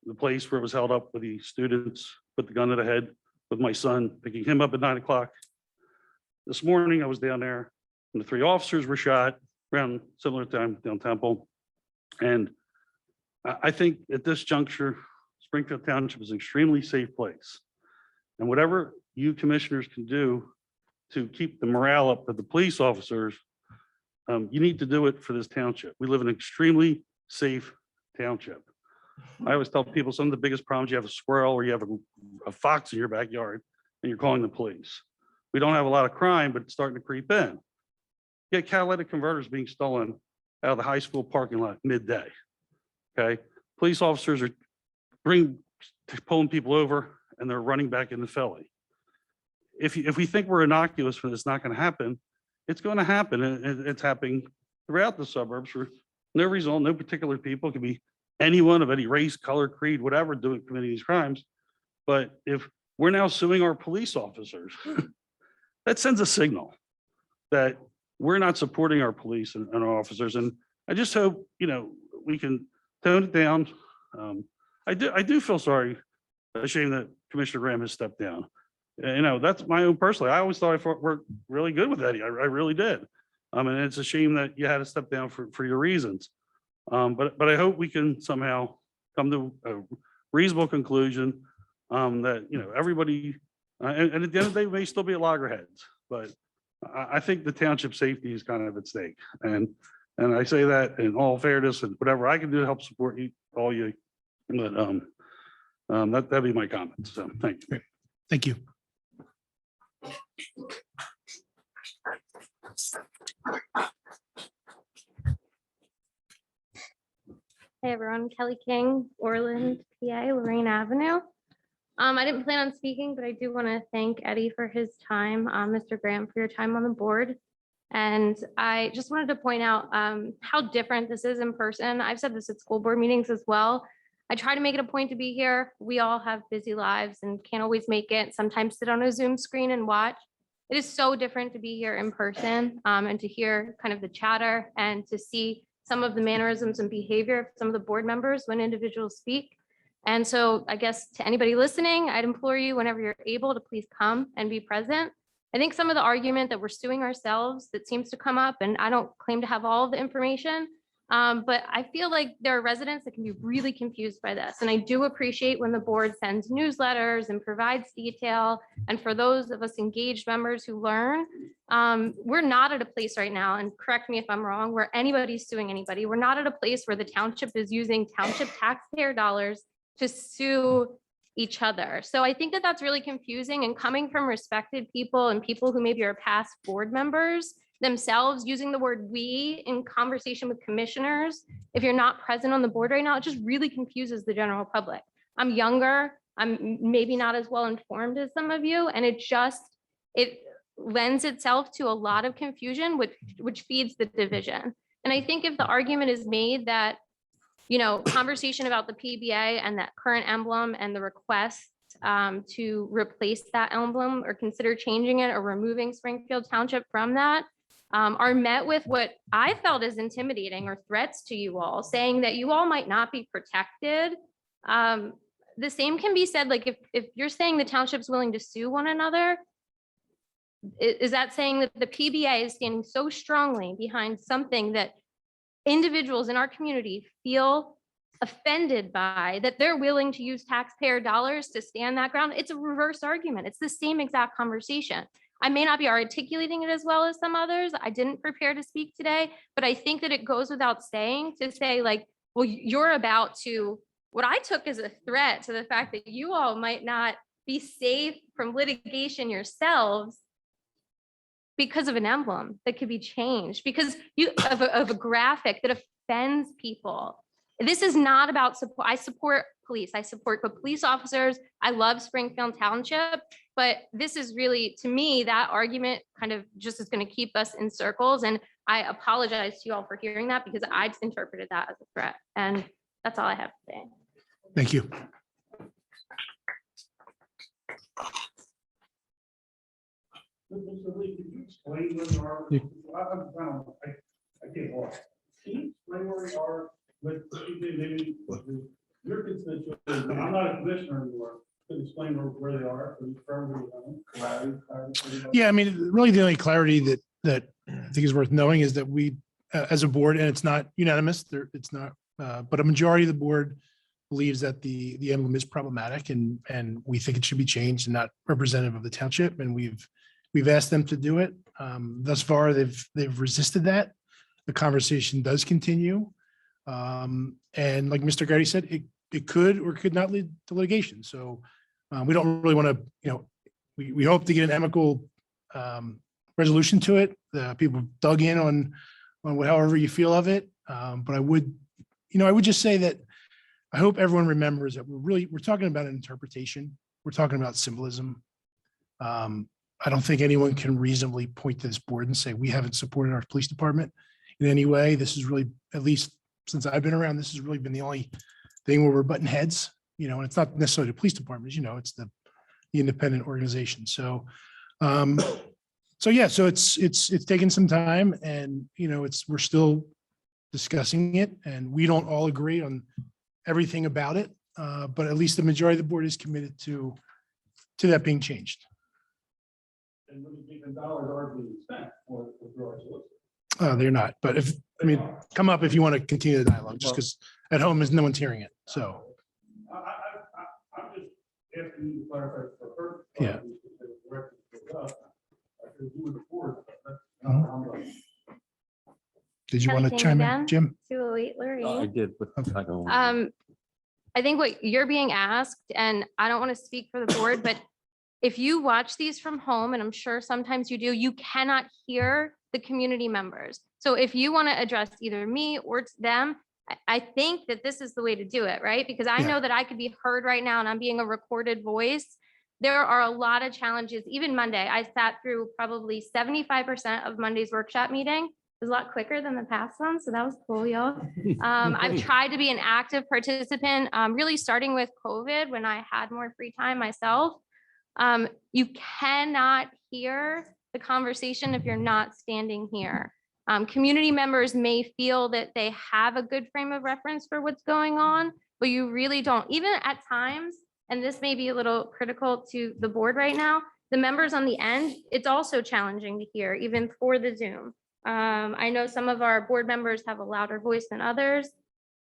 the place where it was held up with the students, put the gun to the head with my son, picking him up at 9 o'clock. This morning, I was down there and the 3 officers were shot around similar time down Temple. And I think at this juncture, Springfield Township is an extremely safe place. And whatever you commissioners can do to keep the morale up of the police officers, you need to do it for this township. We live in an extremely safe township. I always tell people some of the biggest problems, you have a squirrel or you have a fox in your backyard and you're calling the police. We don't have a lot of crime, but it's starting to creep in. You get catalytic converters being stolen out of the high school parking lot midday. Okay, police officers are pulling people over and they're running back into Philly. If we think we're innocuous when it's not going to happen, it's going to happen, and it's happening throughout the suburbs for no reason, no particular people. It could be anyone of any race, color, creed, whatever, committing these crimes. But if we're now suing our police officers, that sends a signal that we're not supporting our police and our officers. And I just hope, we can tone it down. I do feel ashamed that Commissioner Graham has stepped down. That's my own personally. I always thought I worked really good with Eddie. I really did. And it's a shame that you had to step down for your reasons. But I hope we can somehow come to a reasonable conclusion that, everybody, and at the end of the day, we may still be at loggerheads, but I think the township safety is kind of at stake. And I say that in all fairness and whatever I can do to help support you, all you, but that'd be my comments. So thank you. Thank you. Hey everyone, Kelly King, Orland, PA, Lorraine Avenue. I didn't plan on speaking, but I do want to thank Eddie for his time, Mr. Graham for your time on the board. And I just wanted to point out how different this is in person. I've said this at school board meetings as well. I try to make it a point to be here. We all have busy lives and can't always make it. Sometimes sit on a Zoom screen and watch. It is so different to be here in person and to hear kind of the chatter and to see some of the mannerisms and behavior of some of the board members when individuals speak. And so I guess to anybody listening, I'd implore you whenever you're able to please come and be present. I think some of the argument that we're suing ourselves that seems to come up, and I don't claim to have all of the information, But I feel like there are residents that can be really confused by this. And I do appreciate when the board sends newsletters and provides detail. And for those of us engaged members who learn, we're not at a place right now, and correct me if I'm wrong, where anybody's suing anybody. We're not at a place where the township is using township taxpayer dollars to sue each other. So I think that that's really confusing, and coming from respected people and people who maybe are past board members themselves, using the word "we" in conversation with commissioners, if you're not present on the board right now, it just really confuses the general public. I'm younger, I'm maybe not as well informed as some of you, and it lends itself to a lot of confusion, which feeds the division. And I think if the argument is made that, conversation about the PBA and that current emblem and the request to replace that emblem or consider changing it or removing Springfield Township from that, are met with what I felt is intimidating or threats to you all, saying that you all might not be protected. The same can be said, like if you're saying the township's willing to sue one another, is that saying that the PBA is standing so strongly behind something that individuals in our community feel offended by, that they're willing to use taxpayer dollars to stand that ground? It's a reverse argument. It's the same exact conversation. I may not be articulating it as well as some others. I didn't prepare to speak today, but I think that it goes without saying to say, like, well, you're about to, what I took as a threat to the fact that you all might not be safe from litigation yourselves because of an emblem that could be changed, because of a graphic that offends people. This is not about support. I support police. I support the police officers. I love Springfield Township, but this is really, to me, that argument kind of just is going to keep us in circles. And I apologize to you all for hearing that, because I just interpreted that as a threat. And that's all I have to say. Thank you. Mr. Lee, could you explain where you are? I get lost. Can you explain where we are with maybe your constituents? I'm not a commissioner anymore. Can you explain where they are? Yeah, I mean, really the only clarity that I think is worth knowing is that we, as a board, and it's not unanimous, it's not, but a majority of the board believes that the emblem is problematic, and we think it should be changed and not representative of the township. And we've asked them to do it. Thus far, they've resisted that. The conversation does continue. And like Mr. Gardy said, it could or could not lead to litigation. So we don't really want to, we hope to get an amicable resolution to it. People dug in on however you feel of it. But I would just say that I hope everyone remembers that we're talking about an interpretation. We're talking about symbolism. I don't think anyone can reasonably point to this board and say, we haven't supported our police department in any way. This is really, at least since I've been around, this has really been the only thing where we're butting heads, and it's not necessarily the police department, it's the independent organization. So, so it's taken some time, and, we're still discussing it, and we don't all agree on everything about it. But at least the majority of the board is committed to that being changed. And when you think the dollars are being spent for drugs. They're not, but come up if you want to continue the dialogue, just because at home is no one's hearing it. So, I'm just asking you to clarify for her. Yeah. Did you want to Kelly King chime in, again. Jim? 208 I Lorraine. did, but I don't. I think what you're being asked, and I don't want to speak for the board, but if you watch these from home, and I'm sure sometimes you do, you cannot hear the community members. So if you want to address either me or them, I think that this is the way to do it, right? Because I know that I could be heard right now and I'm being a recorded voice. There are a lot of challenges. Even Monday, I sat through probably 75% of Monday's workshop meeting. It was a lot quicker than the past one, so that was cool, y'all. I've tried to be an active participant, really starting with COVID when I had more free time myself. You cannot hear the conversation if you're not standing here. Community members may feel that they have a good frame of reference for what's going on, but you really don't. Even at times, and this may be a little critical to the board right now, the members on the end, it's also challenging to hear, even for the Zoom. I know some of our board members have a louder voice than others.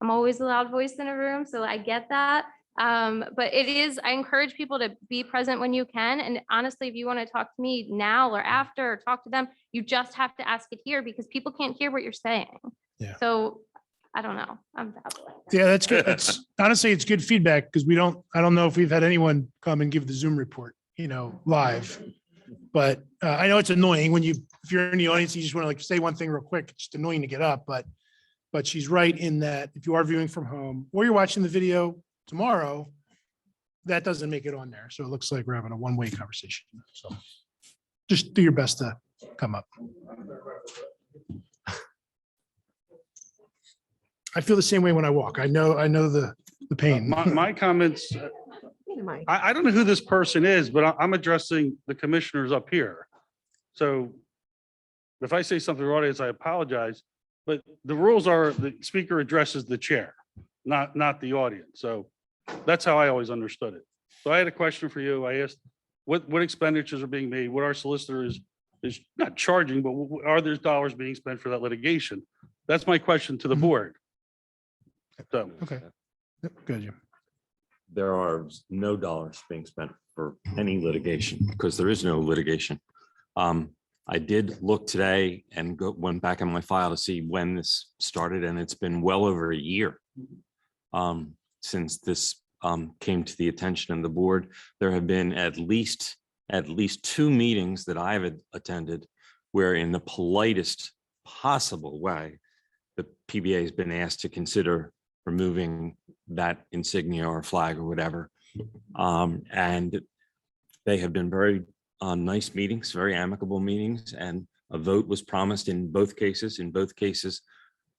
I'm always a loud voice in a room, so I get that. But I encourage people to be present when you can. And honestly, if you want to talk to me now or after, or talk to them, you just have to ask it here because people can't hear what you're saying. Yeah. So I don't know. I'm babbling. Yeah, that's good. That's honestly, it's good feedback because I don't know if we've had anyone come and give the Zoom report, live. But I know it's annoying if you're in the audience, you just want to say one thing real quick. It's just annoying to get up, but she's right in that if you are viewing from home or you're watching the video tomorrow, that doesn't make it on there. So it looks like we're having a one-way conversation. So just do your best to come up. I feel the same way when I walk. I know the pain. My comments, I don't know who this person is, but I'm addressing the commissioners up here. So if I say something to the audience, I apologize, but the rules are the speaker addresses the chair, not the audience. So that's how I always understood it. So I had a question for you. I asked what expenditures are being made, what our solicitor is not charging, but are there dollars being spent for that litigation? That's my question to the board. So. Okay. Yep, good. Jim. There are no dollars being spent for any litigation because there is no litigation. I did look today and went back on my file to see when this started, and it's been well over a year since this came to the attention of the board. There have been at least 2 meetings that I've attended where in the politest possible way, the PBA has been asked to consider removing that insignia or flag or whatever. And they have been very nice meetings, very amicable meetings, and a vote was promised in both cases. In both cases,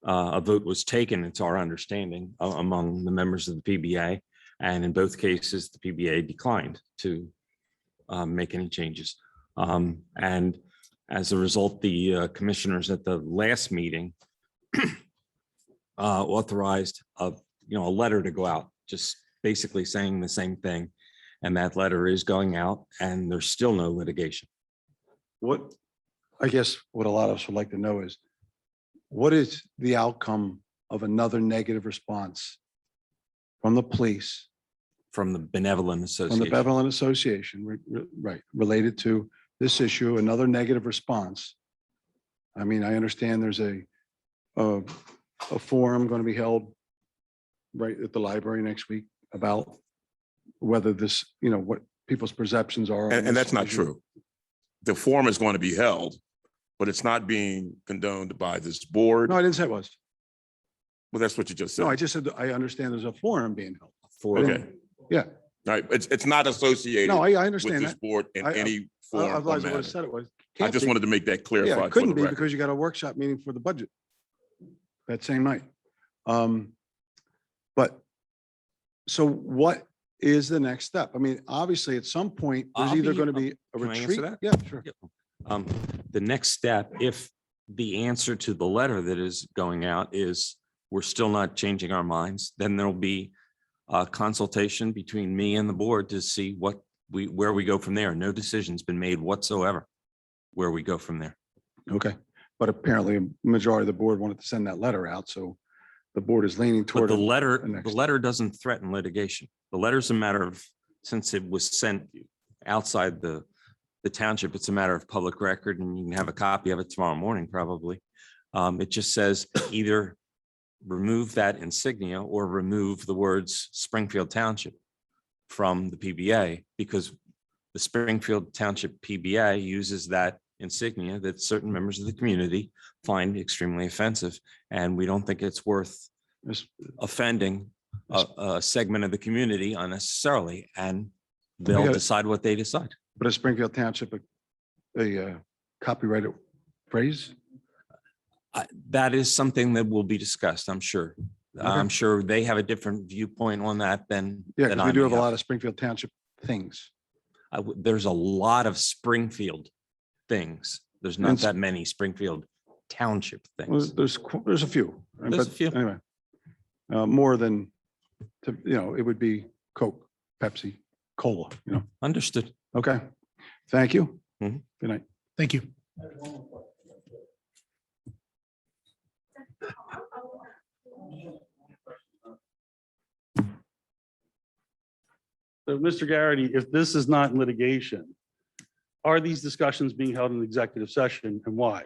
a vote was taken, it's our understanding, among the members of the PBA. And in both cases, the PBA declined to make any changes. And as a result, the commissioners at the last meeting authorized a letter to go out, just basically saying the same thing. And that letter is going out and there's still no litigation. I guess what a lot of us would like to know is, what is the outcome of another negative response from the police, From the Benevolent from Association. the Benevolent Association, right, related to this issue, another negative response? I mean, I understand there's a forum going to be held right at the library next week about whether this, what people's perceptions are. on And this that's not issue. true. The forum is going to be held, but it's not being condoned by this board. No, I didn't say it was. Well, that's what you just said. No, I just said, I understand there's a forum being held. Okay. Yeah, All right, it's not associated no, I with understand this that. board in any form or Otherwise I would manner. have said it was. I Can't just be. wanted to make that Yeah, clarified it for the couldn't be record. because you got a workshop meeting for the budget that same night. But so what is the next step? I mean, obviously, at some point, there's I'll either be- going to be a Can I answer retreat. that? Yeah, sure. The next step, if the answer to the letter that is going out is we're still not changing our minds, then there'll be a consultation between me and the board to see where we go from there. No decision's been made whatsoever where we go from there. Okay, but apparently a majority of the board wanted to send that letter out, so the board is leaning But toward. the the next letter doesn't threaten litigation. The letter's a matter of, since it was sent outside the township, it's a matter of public record, and you can have a copy of it tomorrow morning, probably. It just says either remove that insignia or remove the words Springfield Township from the PBA, because the Springfield Township PBA uses that insignia that certain members of the community find extremely offensive. And we don't think it's worth offending a segment of the community unnecessarily, and they'll got it. decide what they decide. But is Springfield Township a copyrighted phrase? That is something that will be discussed, I'm sure. I'm sure they have a different viewpoint on that than. Yeah, than because I we do may have a lot of Springfield Township things. There's a lot of Springfield things. There's not And that many Springfield Township Well, things. there's a few. There's a but few. Anyway, more than, it would be Coke, Pepsi, Cola, Understood. Okay, thank you. Mhm. Good night. Thank you. So Mr. Garrity, if this is not litigation, are these discussions being held in executive session and why?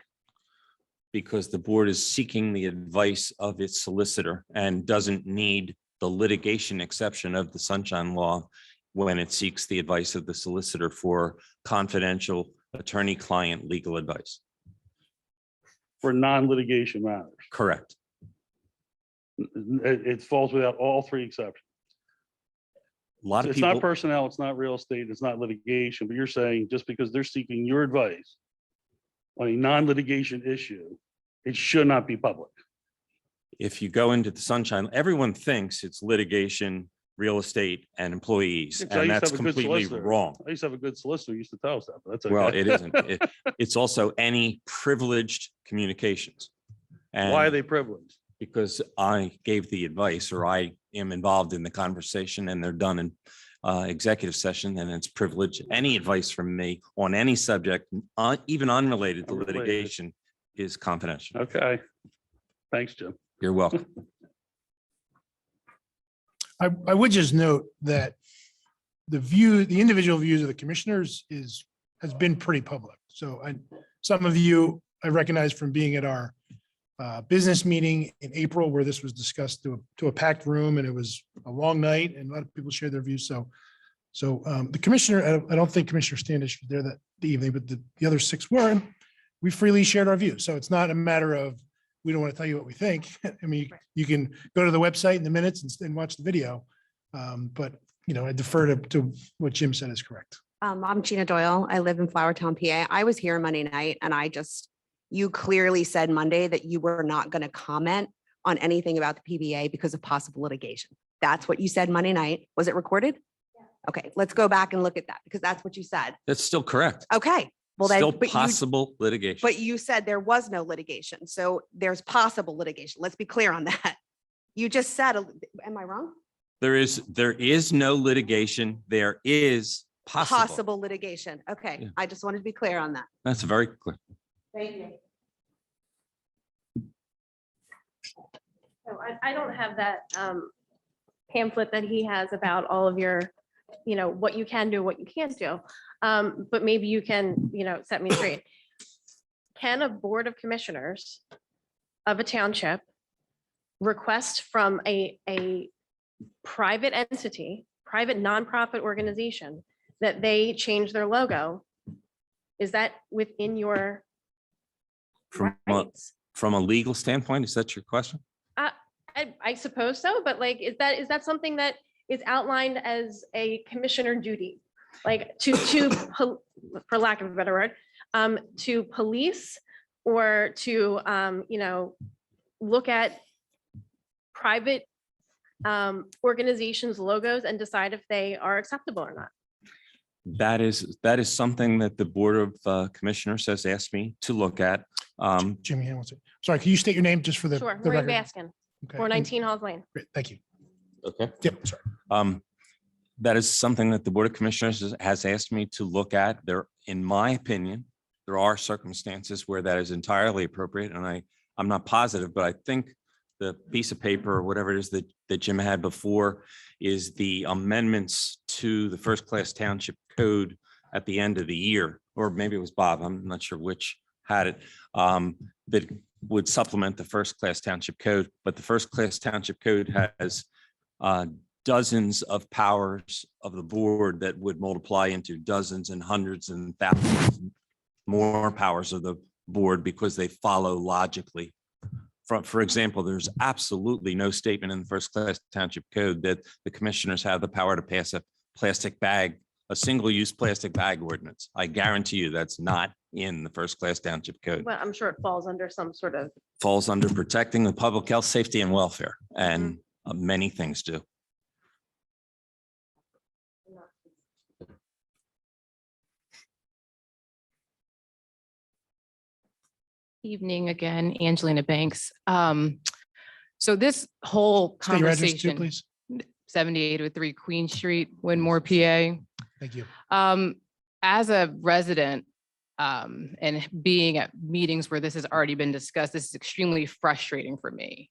Because the board is seeking the advice of its solicitor and doesn't need the litigation exception of the Sunshine Law when it seeks the advice of the solicitor for confidential attorney-client legal advice. For non-litigation matters. Correct. It falls without all three exceptions. A lot of It's not people, personnel, it's not real estate, it's not litigation, but you're saying just because they're seeking your advice on a non-litigation issue, it should not be public. if you go into the Sunshine, everyone thinks it's litigation, real estate, and employees, Because I and used to that's have a good completely solicitor. wrong. I used to have a good solicitor who used to tell us that, but that's okay. Well, it isn't. It's also any privileged communications. And Why are they privileged? because I gave the advice or I am involved in the conversation and they're done in executive session and it's privileged. Any advice from me on any subject, even unrelated to Unrelated. litigation, is confidential. Okay. Thanks, Jim. You're welcome. I would just note that the individual views of the commissioners has been pretty public. So some of you I recognize from being at our business meeting in April where this was discussed to a packed room and it was a long night and a lot of people shared their views. So the commissioner, I don't think Commissioner Standish was there that evening, but the other 6 were. And we freely shared our views. So it's not a matter of we don't want to tell you what we think. I mean, you can go to the website in the minutes and watch the video. But I defer to what Jim said is correct. I'm Gina Doyle. I live in Flowertown, PA. I was here Monday night and you clearly said Monday that you were not going to comment on anything about the PBA because of possible litigation. That's what you said Monday night. Was it recorded? Yeah. Okay, let's go back and look at that because that's what you said. That's still correct. Okay. Well, then, Still but possible litigation. but you said there was no litigation. So there's possible litigation. Let's be clear on that. You just said, am I wrong? There is no litigation. There is possible. Litigation. Okay. Yeah. I just wanted to be clear on that. That's very clear. Thank you. So I don't have that pamphlet that he has about all of your, what you can do, what you can't do. But maybe you can, set me straight. Can a board of commissioners of a township request from a private entity, private nonprofit organization, that they change their logo? Is that within your rights? From a legal standpoint, is that your question? I suppose so, but like, is that something that is outlined as a commissioner duty? Like for lack of a better word, to police or to, look at private organizations' logos and decide if they are acceptable or not? That is something that the Board of Commissioners has asked me to look at. Jimmy, sorry, can you state your name just for the Sure, the Maureen record? Baskin, Okay. 419 Halls Lane. Great, thank you. Okay. Yep, sorry. That is something that the Board of Commissioners has asked me to look at. There, in my opinion, there are circumstances where that is entirely appropriate, and I'm not positive, but I think the piece of paper or whatever it is that Jim had before is the amendments to the First Class Township Code at the end of the year, or maybe it was Bob, I'm not sure which had it, that would supplement the First Class Township Code. But the First Class Township Code has dozens of powers of the board that would multiply into dozens and hundreds and thousands more powers of the board because they follow logically. For example, there's absolutely no statement in the First Class Township Code that the commissioners have the power to pass a single-use plastic bag ordinance. I guarantee you that's not in the First Class Township Code. Well, I'm sure it falls under some sort of, Falls under protecting the public health, safety, and welfare, and many things do. Evening again, Angelina Banks. So this whole State your address too, conversation, please. 7803 Queen Street, Winmore, PA. Thank you. As a resident, and being at meetings where this has already been discussed, this is extremely frustrating for me.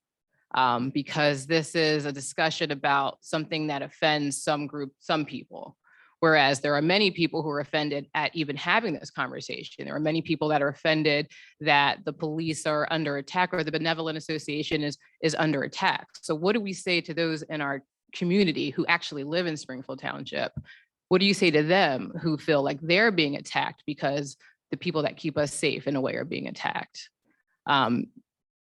because this is a discussion about something that offends some group, some people. Whereas there are many people who are offended at even having this conversation. There are many people that are offended that the police are under attack or the Benevolent Association is under attack. So what do we say to those in our community who actually live in Springfield Township? What do you say to them who feel like they're being attacked because the people that keep us safe in a way are being attacked? And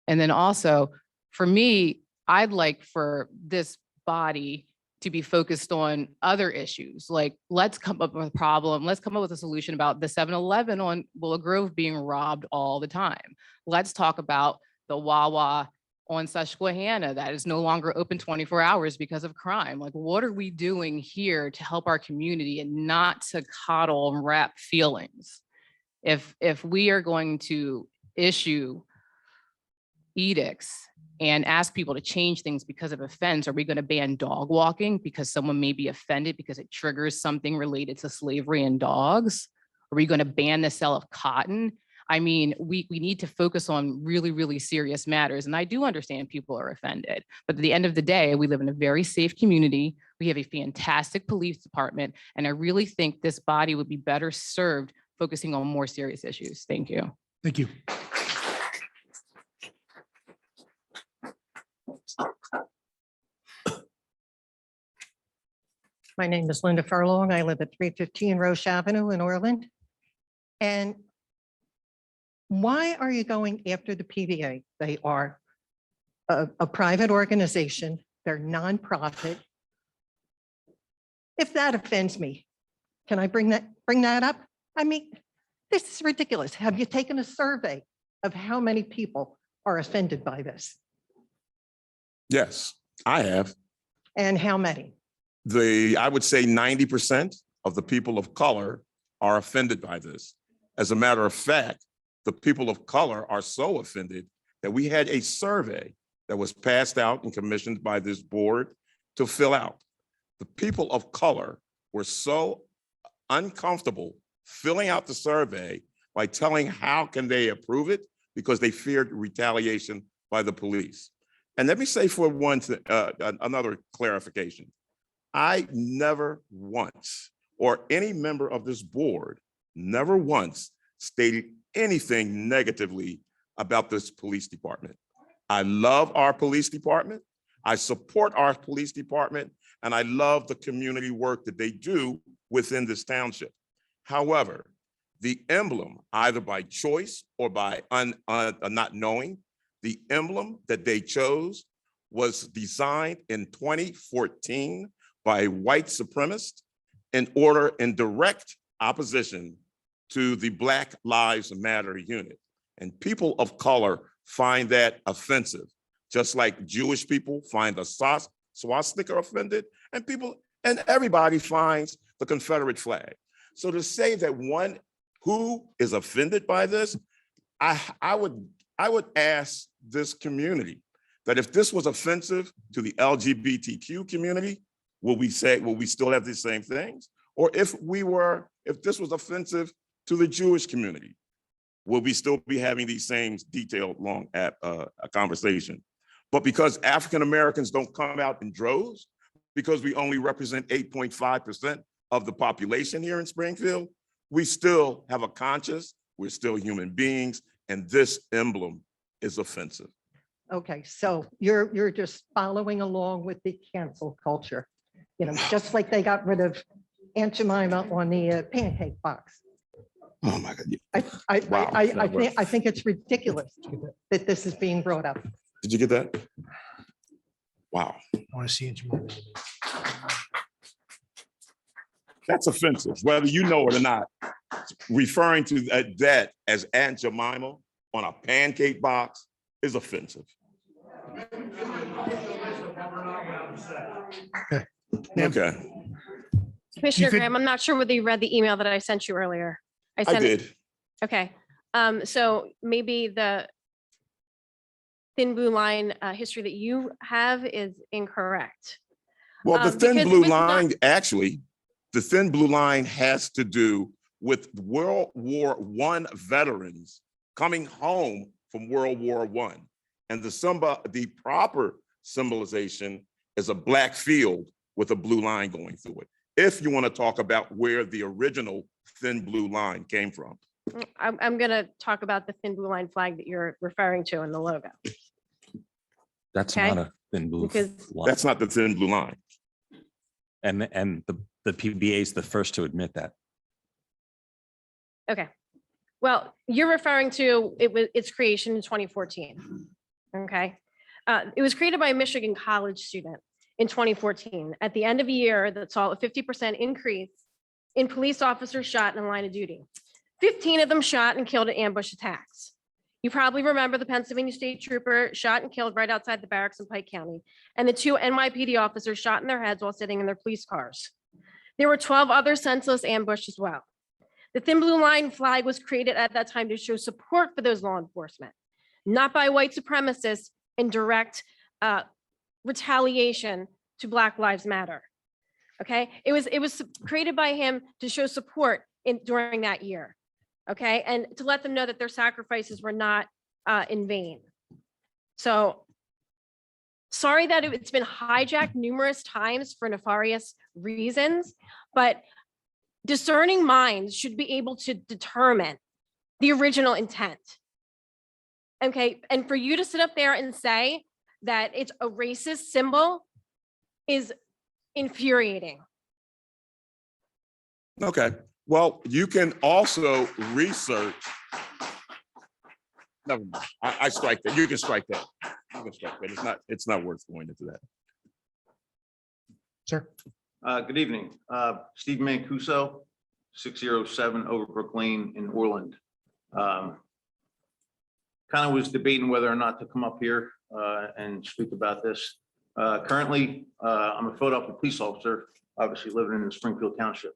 then also, for me, I'd like for this body to be focused on other issues. Like, let's come up with a problem. Let's come up with a solution about the 7-Eleven on Willow Grove being robbed all the time. Let's talk about the Wawa on Susquehanna that is no longer open 24 hours because of crime. Like, what are we doing here to help our community and not to coddle and wrap feelings? If we are going to issue edicts and ask people to change things because of offense, are we going to ban dog walking because someone may be offended because it triggers something related to slavery and dogs? Are we going to ban the sale of cotton? I mean, we need to focus on really, really serious matters. And I do understand people are offended, but at the end of the day, we live in a very safe community. We have a fantastic police department. And I really think this body would be better served focusing on more serious issues. Thank you. Thank you. My name is Linda Furlong. I live at 315 Roche Avenue in Orland. And why are you going after the PVA? They are a private organization. They're nonprofit. If that offends me, can I bring that up? I mean, this is ridiculous. Have you taken a survey of how many people are offended by this? Yes, I have. And how many? I would say 90% of the people of color are offended by this. As a matter of fact, the people of color are so offended that we had a survey that was passed out and commissioned by this board to fill out. The people of color were so uncomfortable filling out the survey by telling how can they approve it because they feared retaliation by the police. And let me say for another clarification. I never once, or any member of this board, never once stated anything negatively about this police department. I love our police department. I support our police department, and I love the community work that they do within this township. However, the emblem, either by choice or by not knowing, the emblem that they chose was designed in 2014 by white supremacists in direct opposition to the Black Lives Matter unit. And people of color find that offensive, just like Jewish people find the swastika offended, and everybody finds the Confederate flag. So to say that one who is offended by this, I would ask this community that if this was offensive to the LGBTQ community, will we still have the same things? Or if this was offensive to the Jewish community, will we still be having these same detailed long conversation? But because African Americans don't come out in droves, because we only represent 8.5% of the population here in Springfield, we still have a conscience, we're still human beings, and this emblem is offensive. Okay, so you're just following along with the cancel culture. You know, just like they got rid of Aunt Jemima on the pancake box. Oh my God. I think it's ridiculous that this is being brought up. Did you get that? Wow. I want to see it tomorrow. That's offensive, whether you know it or not. Referring to that as Aunt Jemima on a pancake box is offensive. Okay. Commissioner could- Graham, I'm not sure whether you read the email that I sent you earlier. I sent it- did. Okay, so maybe the thin blue line history that you have is incorrect. Well, the thin because it blue was not- line, actually, the thin blue line has to do with World War I veterans coming home from World War I. And the proper symbolization is a black field with a blue line going through it. If you want to talk about where the original thin blue line came from. I'm going to talk about the thin blue line flag that you're referring to in the logo. That's Okay. not a thin blue. Because- line. That's not the thin blue line. And the PBA is the first to admit that. Okay. Well, you're referring to its creation in 2014. Okay. It was created by a Michigan college student in 2014. At the end of a year that saw a 50% increase in police officers shot in the line of duty. 15 of them shot and killed in ambush attacks. You probably remember the Pennsylvania State Trooper shot and killed right outside the barracks in Pike County, and the 2 NYPD officers shot in their heads while sitting in their police cars. There were 12 other senseless ambushes as well. The thin blue line flag was created at that time to show support for those law enforcement, not by white supremacists in direct retaliation to Black Lives Matter. Okay, it was created by him to show support during that year. Okay, and to let them know that their sacrifices were not in vain. So sorry that it's been hijacked numerous times for nefarious reasons, but discerning minds should be able to determine the original intent. Okay, and for you to sit up there and say that it's a racist symbol is infuriating. Okay, well, you can also research. Never mind. I strike that. You can strike that. You can strike that. It's not worth going into that. Sir. Good evening. Steve Mancuso, 607 Overbrook Lane in Orland. Kind of was debating whether or not to come up here and speak about this. Currently, I'm a Philadelphia police officer, obviously living in the Springfield Township.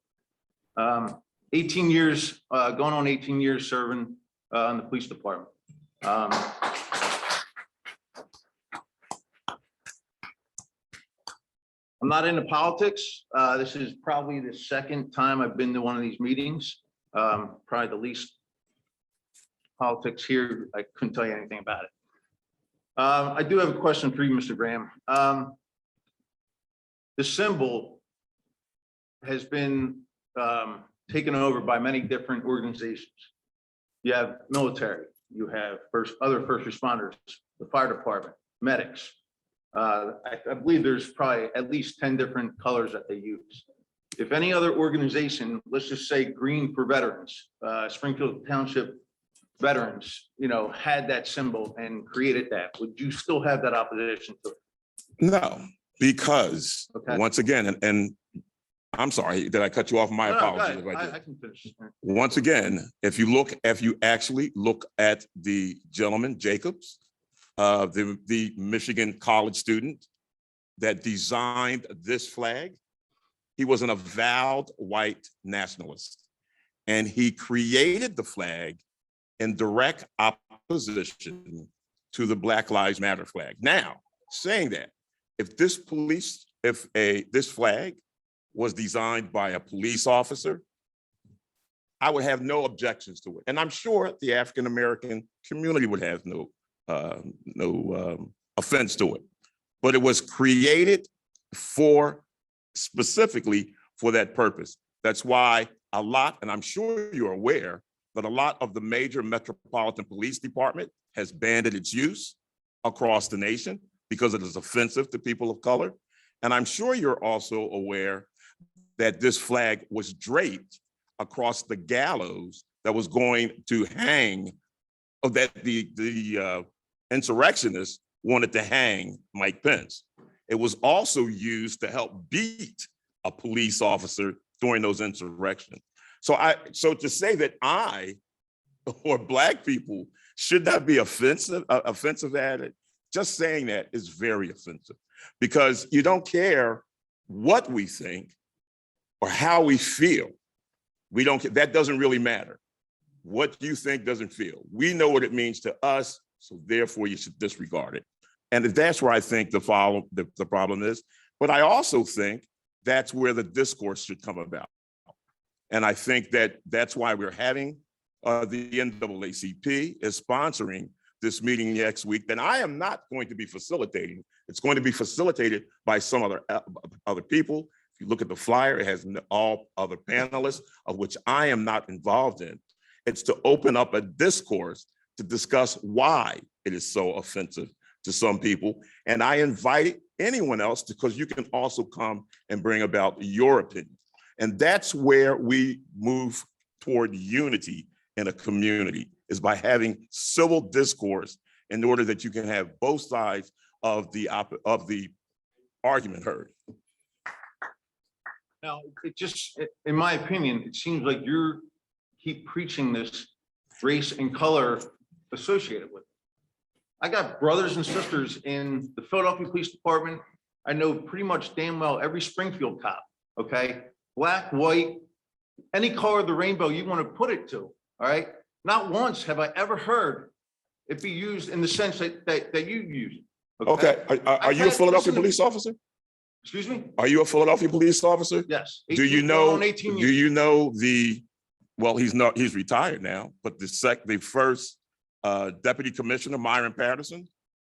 18 years, going on 18 years serving in the police department. I'm not into politics. This is probably the second time I've been to one of these meetings. Probably the least politics here. I couldn't tell you anything about it. I do have a question for you, Mr. Graham. The symbol has been taken over by many different organizations. You have military, you have other first responders, the fire department, medics. I believe there's probably at least 10 different colors that they use. If any other organization, let's just say Green for Veterans, Springfield Township veterans, had that symbol and created that, would you still have that opposition to it? No, because Okay. once again, and I'm sorry, did I cut you off? My No, go apologies. ahead. if I did. I can finish. Once again, if you actually look at the gentleman, Jacobs, the Michigan college student that designed this flag, he was an avowed white nationalist. And he created the flag in direct opposition to the Black Lives Matter flag. Now, saying that, if this flag was designed by a police officer, I would have no objections to it. And I'm sure the African-American community would have no offense to it. But it was created specifically for that purpose. That's why a lot, and I'm sure you're aware, that a lot of the major metropolitan police department has banned its use across the nation because it is offensive to people of color. And I'm sure you're also aware that this flag was draped across the gallows that was going to hang, that the insurrectionists wanted to hang Mike Pence. It was also used to help beat a police officer during those insurrections. So to say that I or Black people should not be offensive at it, just saying that is very offensive, because you don't care what we think or how we feel. That doesn't really matter. What you think doesn't feel. We know what it means to us, so therefore you should disregard it. And that's where I think the problem is. But I also think that's where the discourse should come about. And I think that's why we're having the NAACP is sponsoring this meeting next week, then I am not going to be facilitating. It's going to be facilitated by some other people. If you look at the flyer, it has all other panelists, of which I am not involved in. It's to open up a discourse to discuss why it is so offensive to some people. And I invite anyone else because you can also come and bring about your opinion. And that's where we move toward unity in a community, is by having civil discourse in order that you can have both sides of the argument heard. Now, it just, in my opinion, it seems like you're keep preaching this race and color associated with it. I got brothers and sisters in the Philadelphia Police Department. I know pretty much damn well every Springfield cop, okay? Black, white, any color of the rainbow you want to put it to, all right? Not once have I ever heard it be used in the sense that you use it. Okay, are you a Philadelphia police officer? Excuse me? Are you a Philadelphia police officer? Yes. Do you know, well, he's retired now, but the first deputy commissioner, Myron Patterson,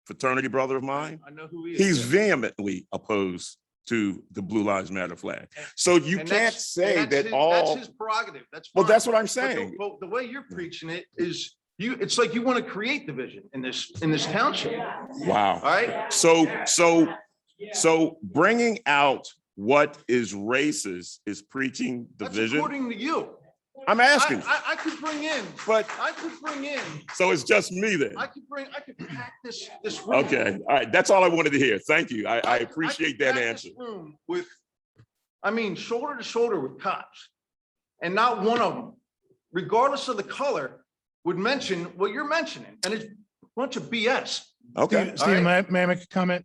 fraternity brother of mine? I know who he is. He's vehemently opposed to the Blue Lives Matter flag. So you can't say that all. That's his prerogative. That's well, fine. that's what I'm But saying. the way you're preaching it is it's like you want to create division in this township. Wow. All right. So bringing out what is racist is preaching That's division. according to you. I'm asking. I could bring in, But I could bring in, so it's just me then. I could pack this room. Okay, all right. That's all I wanted to hear. Thank you. I appreciate that pack answer. this room with, I mean, shoulder to shoulder with cops. And not one of them, regardless of the color, would mention what you're mentioning. And it's a bunch of BS. Okay. Stephen, may I make a comment?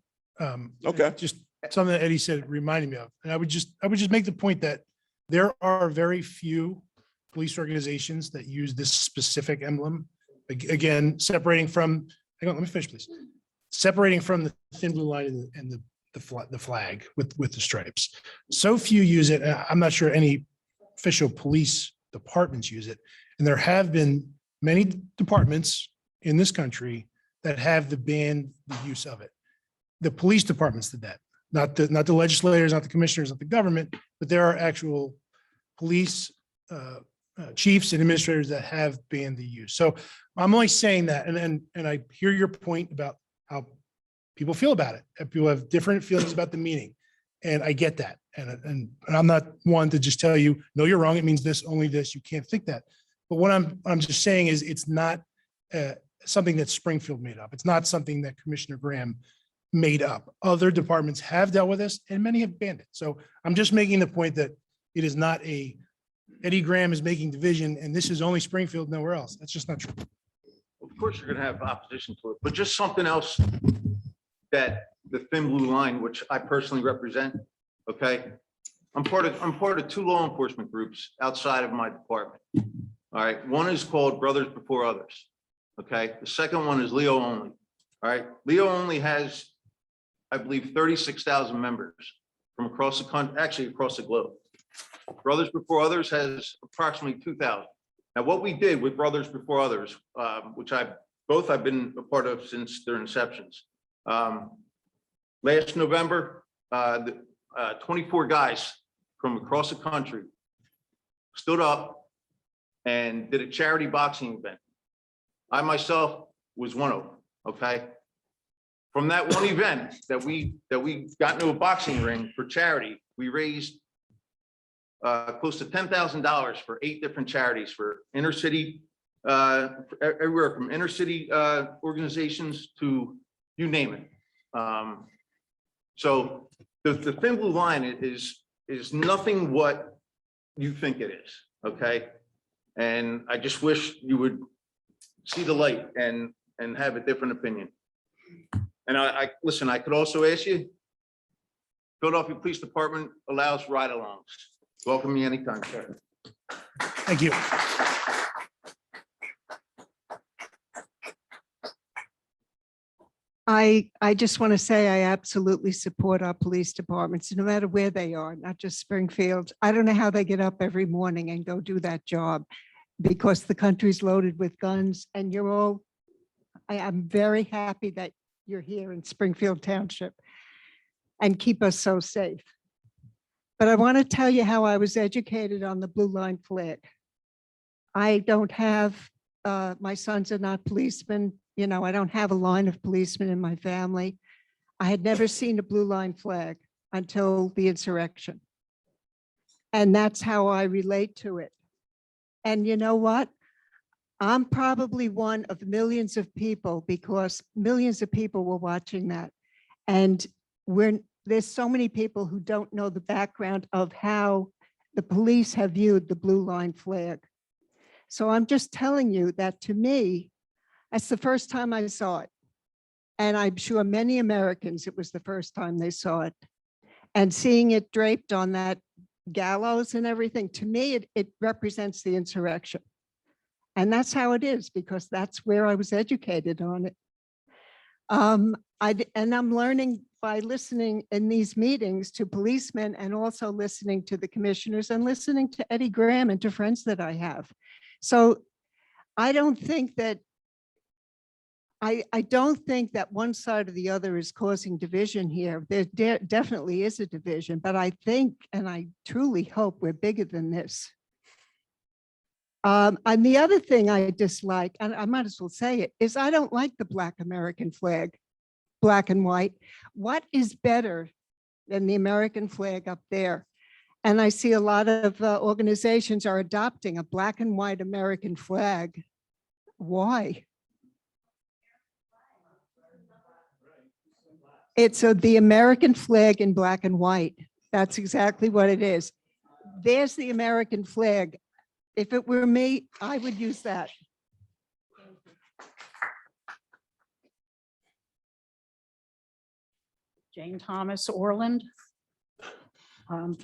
Okay. Just something that Eddie said reminded me of. And I would just make the point that there are very few police organizations that use this specific emblem. Again, separating from, hang on, let me finish, please. Separating from the thin blue line and the flag with the stripes. So few use it. And I'm not sure any official police departments use it. And there have been many departments in this country that have banned the use of it. The police departments did that, not the legislators, not the commissioners, not the government, but there are actual police chiefs and administrators that have banned the use. So I'm only saying that, and I hear your point about how people feel about it. And people have different feelings about the meaning, and I get that. And I'm not one to just tell you, no, you're wrong. It means this, only this. You can't think that. But what I'm just saying is, it's not something that Springfield made up. It's not something that Commissioner Graham made up. Other departments have dealt with this, and many have banned it. So I'm just making the point that it is not Eddie Graham is making division, and this is only Springfield, nowhere else. That's just not true. Of course, you're gonna have opposition to it, but just something else that the thin blue line, which I personally represent, okay? I'm part of two law enforcement groups outside of my department. All right, one is called Brothers Before Others. Okay, the second one is Leo Only. All right, Leo Only has, I believe, 36,000 members from across the country, actually across the globe. Brothers Before Others has approximately 2,000. Now, what we did with Brothers Before Others, which I've been a part of since their inceptions. Last November, 24 guys from across the country stood up and did a charity boxing event. I myself was one of them, okay? From that one event that we got into a boxing ring for charity, we raised close to $10,000 for 8 different charities for inner city, everywhere from inner city organizations to you name it. So the thin blue line is nothing what you think it is, okay? And I just wish you would see the light and have a different opinion. And listen, I could also ask you, Philadelphia Police Department allows ride-alongs. Welcome me anytime, sir. Thank you. I just want to say I absolutely support our police departments, no matter where they are, not just Springfield. I don't know how they get up every morning and go do that job because the country's loaded with guns and you're all, I am very happy that you're here in Springfield Township and keep us so safe. But I want to tell you how I was educated on the blue line flag. I don't have, my sons are not policemen. You know, I don't have a line of policemen in my family. I had never seen a blue line flag until the insurrection. And that's how I relate to it. And you know what? I'm probably one of millions of people because millions of people were watching that. And there's so many people who don't know the background of how the police have viewed the blue line flag. So I'm just telling you that to me, that's the first time I saw it. And I'm sure many Americans, it was the first time they saw it. And seeing it draped on that gallows and everything, to me, it represents the insurrection. And that's how it is, because that's where I was educated on it. And I'm learning by listening in these meetings to policemen and also listening to the commissioners and listening to Eddie Graham and to friends that I have. So I don't think that I don't think that one side or the other is causing division here. There definitely is a division, but I think, and I truly hope we're bigger than this. And the other thing I dislike, and I might as well say it, is I don't like the Black American flag, black and white. What is better than the American flag up there? And I see a lot of organizations are adopting a black and white American flag. Why? It's the American flag in black and white. That's exactly what it is. There's the American flag. If it were me, I would use that. Jane Thomas, Orland.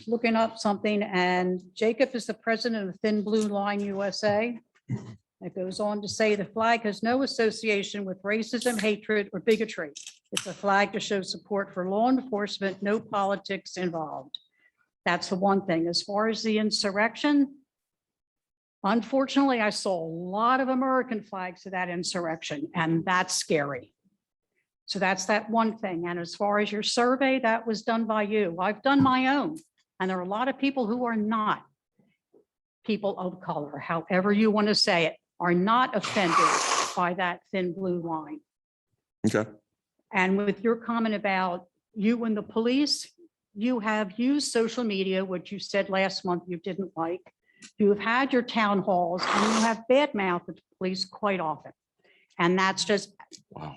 Looking up something, and Jacob is the president of Thin Blue Line USA. It goes on to say the flag has no association with racism, hatred, or bigotry. It's a flag to show support for law enforcement, no politics involved. That's the one thing. As far as the insurrection, unfortunately, I saw a lot of American flags to that insurrection, and that's scary. So that's that one thing. And as far as your survey, that was done by you. I've done my own, and there are a lot of people who are not people of color, however you want to say it, are not offended by that thin blue line. Okay. And with your comment about you and the police, you have used social media, which you said last month you didn't like. You have had your town halls and you have badmouthed the police quite often. And that's just, Wow.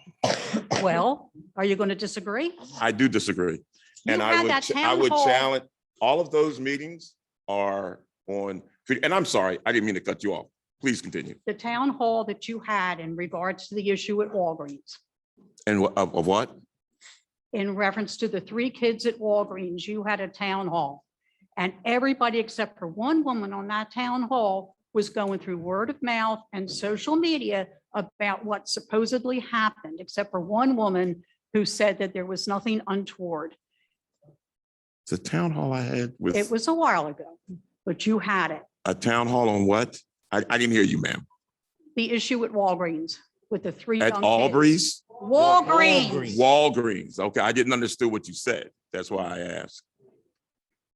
Well, are you going to disagree? I do disagree. You And had I that would town hall- challenge, all of those meetings are on, and I'm sorry, I didn't mean to cut you off. Please continue. The town hall that you had in regards to the issue at Walgreens, And of what? in reference to the 3 kids at Walgreens, you had a town hall. And everybody except for one woman on that town hall was going through word of mouth and social media about what supposedly happened, except for one woman who said that there was nothing untoward. It's a town hall I had with. It was a while ago, but you had it. A town hall on what? I didn't hear you, ma'am. The issue at Walgreens with the 3 At young kids. Albury's? Walgreens. Walgreens. Okay, I didn't understand what you said. That's why I asked.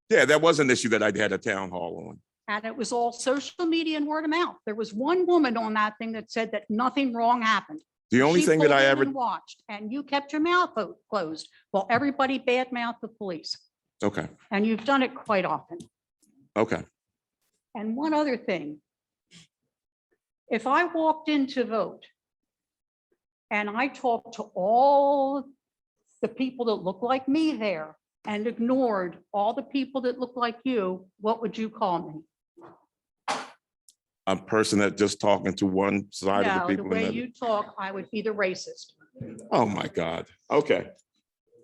Yeah, that was an issue that I had a town hall on. And it was all social media and word of mouth. There was one woman on that thing that said that nothing wrong happened. The only She thing that pulled I in ever, and watched, and you kept your mouth closed while everybody badmouthed the police. okay, And you've done it quite often. okay. And one other thing. If I walked in to vote and I talked to all the people that look like me there and ignored all the people that look like you, what would you call me? A person that just talking to one side of No, the the people. way and you talk, I would be the racist. Oh, my God. Okay.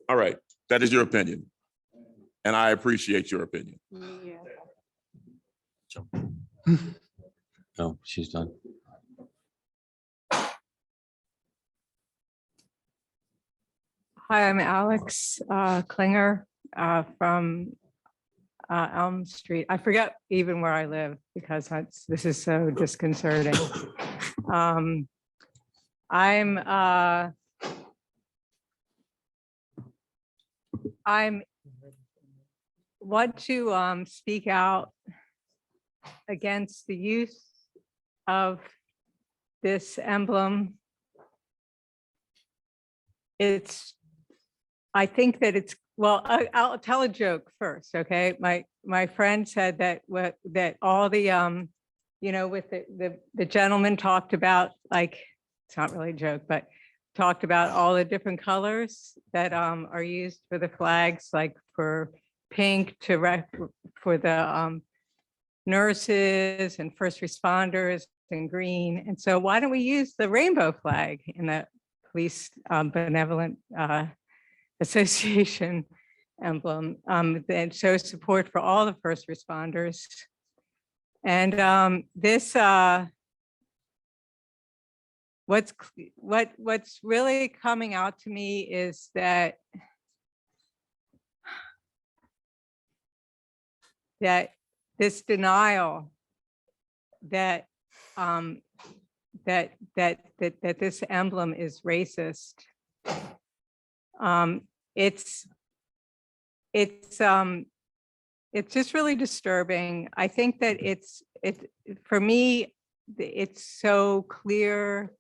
All right. That is your opinion. And I appreciate your opinion. No, she's done. Hi, I'm Alex Klinger from Elm Street. I forget even where I live because this is so disconcerting. I'm want to speak out against the use of this emblem. I think that well, I'll tell a joke first, okay? My friend said that all the with the gentleman talked about, like, it's not really a joke, but talked about all the different colors that are used for the flags, like for pink for the nurses and first responders, and green. And so why don't we use the rainbow flag in the police benevolent association emblem that shows support for all the first responders? And what's really coming out to me is that this denial that this emblem is racist. It's just really disturbing. I think that for me, it's so clear.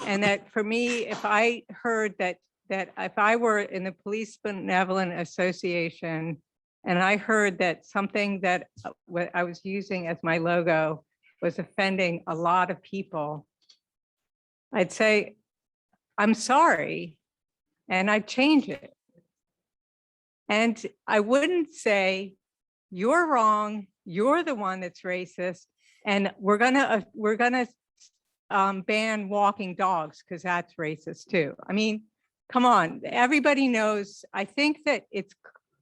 And that for me, if I heard that if I were in the Police Benevolent Association and I heard that something that what I was using as my logo was offending a lot of people, I'd say, I'm sorry, and I'd change it. And I wouldn't say, you're wrong, you're the one that's racist, and we're gonna ban walking dogs because that's racist too. I mean, come on, everybody knows. I think that it's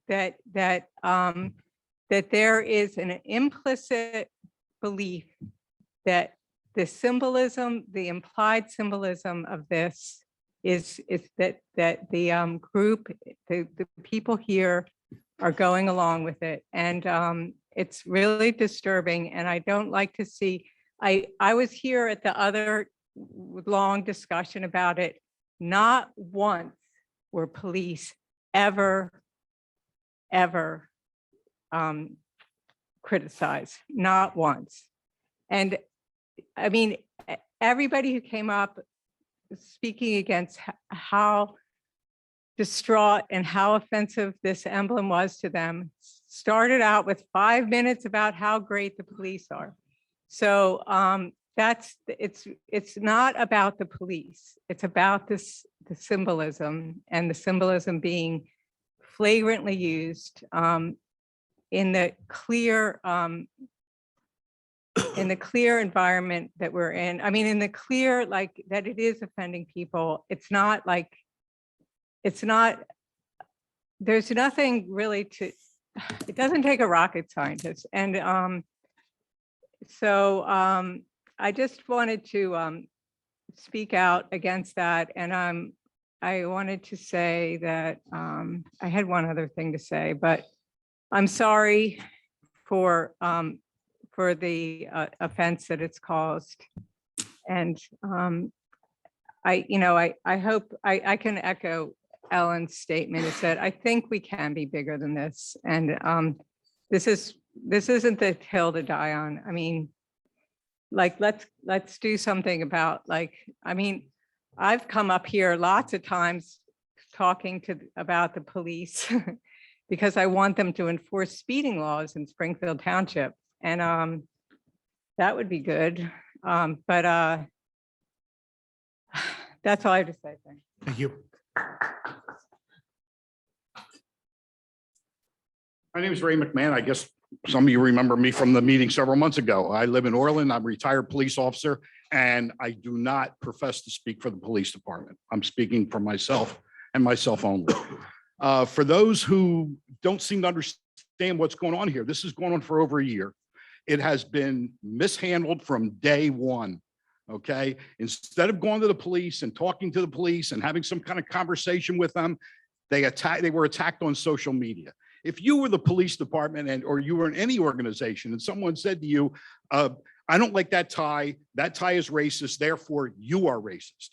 that there is an implicit belief that the symbolism, the implied symbolism of this is that the group, the people here are going along with it. And it's really disturbing. And I don't like to see, I was here at the other long discussion about it. Not once were police ever criticized, not once. And I mean, everybody who came up speaking against how distraught and how offensive this emblem was to them started out with 5 minutes about how great the police are. So it's not about the police. It's about the symbolism, and the symbolism being flagrantly used in the clear environment that we're in. I mean, in the clear, like, that it is offending people. It's not like, there's nothing really it doesn't take a rocket scientist. And so I just wanted to speak out against that. And I wanted to say that I had one other thing to say, but I'm sorry for the offense that it's caused. And I hope I can echo Ellen's statement. Is that I think we can be bigger than this. And this isn't the hill to die on. I mean, like, let's do something about, like, I mean, I've come up here lots of times talking about the police because I want them to enforce speeding laws in Springfield Township. And that would be good. But that's all I have to say. Thanks. Thank you. My name is Ray McMahon. I guess some of you remember me from the meeting several months ago. I live in Orland. I'm a retired police officer, and I do not profess to speak for the police department. I'm speaking for myself and myself only. For those who don't seem to understand what's going on here, this is going on for over a year. It has been mishandled from day one. Okay. Instead of going to the police and talking to the police and having some kind of conversation with them, they were attacked on social media. If you were the police department or you were in any organization and someone said to you, I don't like that tie is racist, therefore you are racist.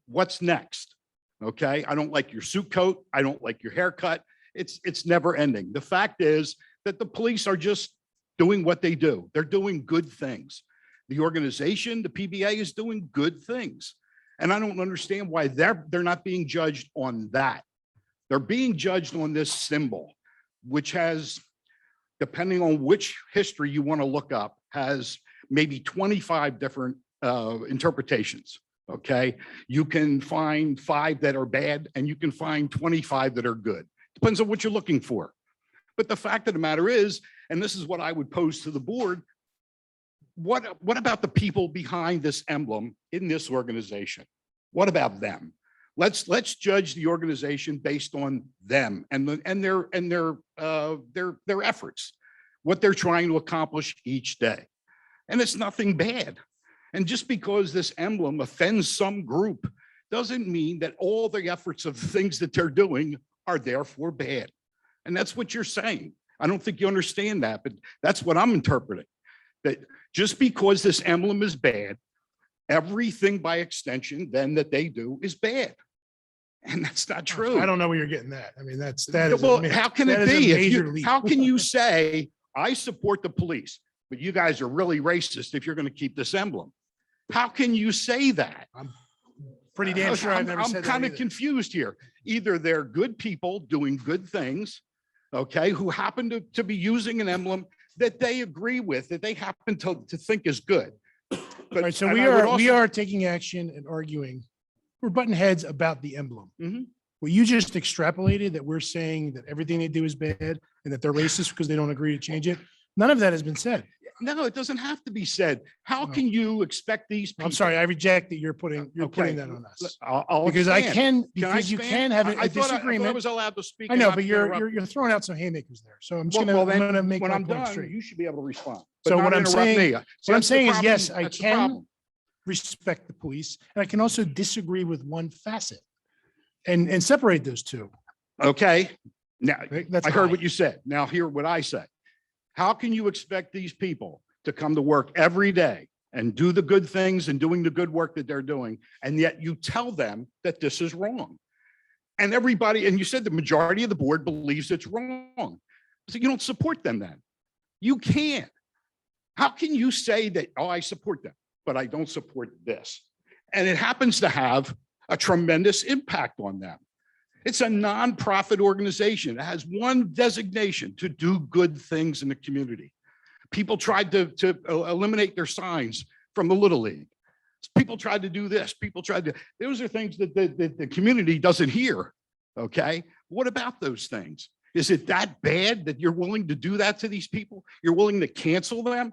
What's next? Okay, I don't like your suit coat. I don't like your haircut. It's never ending. The fact is that the police are just doing what they do. They're doing good things. The organization, the PBA, is doing good things. And I don't understand why they're not being judged on that. They're being judged on this symbol, which has, depending on which history you want to look up, has maybe 25 different interpretations. Okay, you can find 5 that are bad and you can find 25 that are good. Depends on what you're looking for. But the fact of the matter is, and this is what I would pose to the board, what about the people behind this emblem in this organization? What about them? Let's judge the organization based on them and their efforts, what they're trying to accomplish each day. And it's nothing bad. And just because this emblem offends some group doesn't mean that all the efforts of things that they're doing are therefore bad. And that's what you're saying. I don't think you understand that, but that's what I'm interpreting. That just because this emblem is bad, everything by extension then that they do is bad. And that's not true. I don't know where you're getting that. I mean, that is. Well, how can it be? How can you? you say, I support the police, but you guys are really racist if you're going to keep this emblem? How can you say that? I'm pretty damn sure I've never I'm said that kind of either. confused here. Either they're good people doing good things, okay, who happen to be using an emblem that they agree with, that they happen to think is good. All right, so and we I would are also- taking action and arguing. We're butting heads about the emblem. Mhm. Well, you just extrapolated that we're saying that everything they do is bad and that they're racist because they don't agree to change it. None of that has been said. No, it doesn't have to be said. How can you expect these people? I'm sorry, I reject that you're putting Okay, that on us. I'll Because expand. because you expand? can have I a thought I disagreement. was allowed to speak. I and know, not but be you're interrupted. throwing out some haymakers there. So I'm just Well, I'm then, gonna make when my I'm point done, straight. you should be able to respond. So but what not I'm interrupt saying, me. See, what I'm that's the saying is, problem. yes, I That's the can problem. respect the police, and I can also disagree with one facet and separate those two. Okay, now, Right? That's I heard fine. what you said. Now hear what I say. How can you expect these people to come to work every day and do the good things and doing the good work that they're doing, and yet you tell them that this is wrong? And everybody, and you said the majority of the board believes it's wrong. So you don't support them then. You can't. How can you say that, oh, I support them, but I don't support this? And it happens to have a tremendous impact on them. It's a nonprofit organization. It has one designation: to do good things in the community. People tried to eliminate their signs from the Little League. People tried to do this. People tried to, those are things that the community doesn't hear. Okay. What about those things? Is it that bad that you're willing to do that to these people? You're willing to cancel them?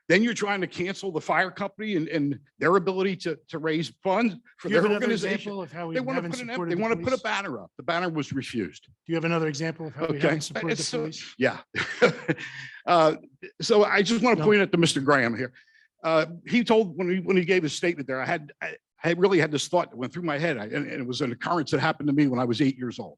Then you're trying to cancel the fire company and their ability to raise funds for Do you their have another organization. example of how we They want to haven't put supported they the want to put a police? banner up. The banner was refused. Do you have another example of how we Okay. haven't supported the So- police? Yeah. So I just want to point out to Mr. Graham here. He told, when he gave his statement there, I really had this thought that went through my head, and it was an occurrence that happened to me when I was 8 years old.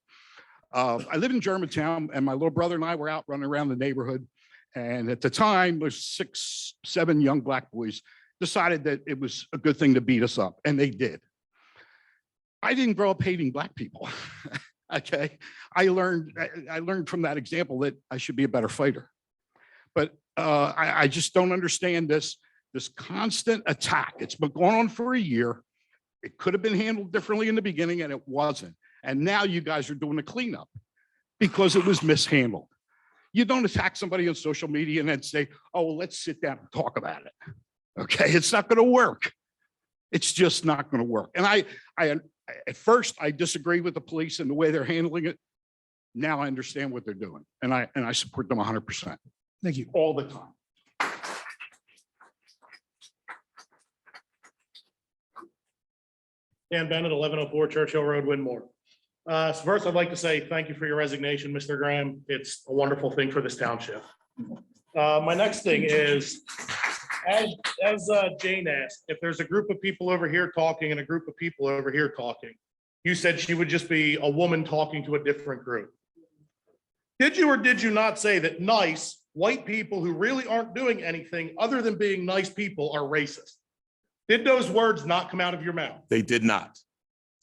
I live in Germantown, and my little brother and I were out running around the neighborhood. And at the time, there's 6, 7 young black boys decided that it was a good thing to beat us up, and they did. I didn't grow up hating black people. Okay, I learned from that example that I should be a better fighter. But I just don't understand this constant attack. It's been going on for a year. It could have been handled differently in the beginning, and it wasn't. And now you guys are doing a cleanup because it was mishandled. You don't attack somebody on social media and then say, oh, well, let's sit down and talk about it. Okay, it's not going to work. It's just not going to work. And I at first I disagree with the police and the way they're handling it. Now I understand what they're doing, and I support them 100%. Thank you. All the time. Dan Bennett, 1104 Churchill Road, Winmore. So first, I'd like to say thank you for your resignation, Mr. Graham. It's a wonderful thing for this township. My next thing is, as Jane asked, if there's a group of people over here talking and a group of people over here talking, you said she would just be a woman talking to a different group. Did you or did you not say that nice white people who really aren't doing anything other than being nice people are racist? Did those words not come out of your mouth? They did not.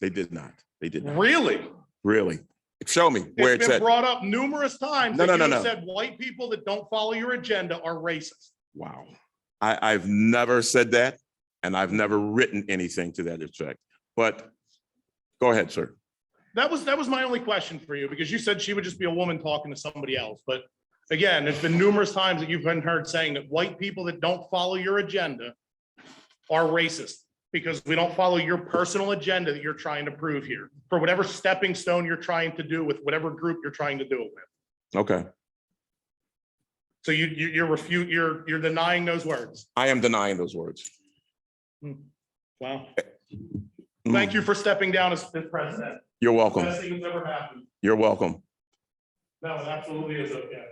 They did not. They did not. Really? Really? Show me where It's it's been at. brought up numerous times. No, that no, you no, have no. Said white people that don't follow your agenda are racist. Wow. I've never said that, and I've never written anything to that effect. But go ahead, sir. That was my only question for you, because you said she would just be a woman talking to somebody else. But again, there's been numerous times that you've been heard saying that white people that don't follow your agenda are racist, because we don't follow your personal agenda that you're trying to prove here for whatever stepping stone you're trying to do with whatever group you're trying to do it with. Okay. So you're denying those words. I am denying those words. Wow. Thank you for stepping down as president. You're welcome. Best thing that's ever happened. You're welcome. No, it absolutely is okay.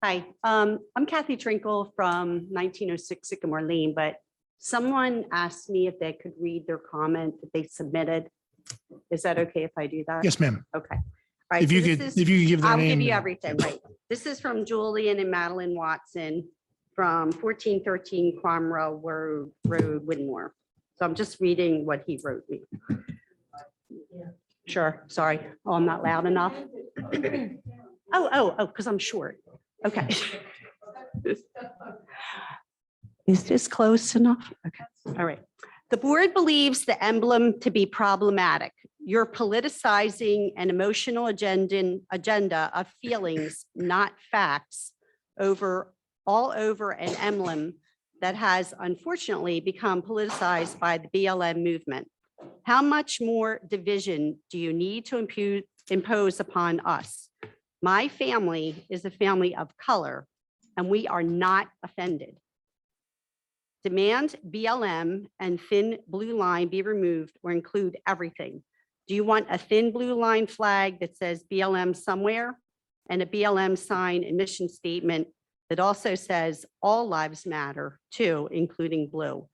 Hi, I'm Kathy Trinkle from 1906 Sycamore Lane, but someone asked me if they could read their comment that they submitted. Is that okay if I do that? Yes, ma'am. Okay. All right. If you so could, this if you could give their I'll name. give you everything, right? This is from Julian and Madeline Watson from 1413 Cromwell Road, Winmore. So I'm just reading what he wrote me. Sure, sorry. Oh, I'm not loud enough. Oh, because I'm short. Okay. Is this close enough? Okay, all right. The board believes the emblem to be problematic. You're politicizing an emotional agenda of feelings, not facts, all over an emblem that has unfortunately become politicized by the BLM movement. How much more division do you need to impose upon us? My family is a family of color, and we are not offended. Demand BLM and thin blue line be removed or include everything. Do you want a thin blue line flag that says BLM somewhere and a BLM sign and mission statement that also says all lives matter too, including blue?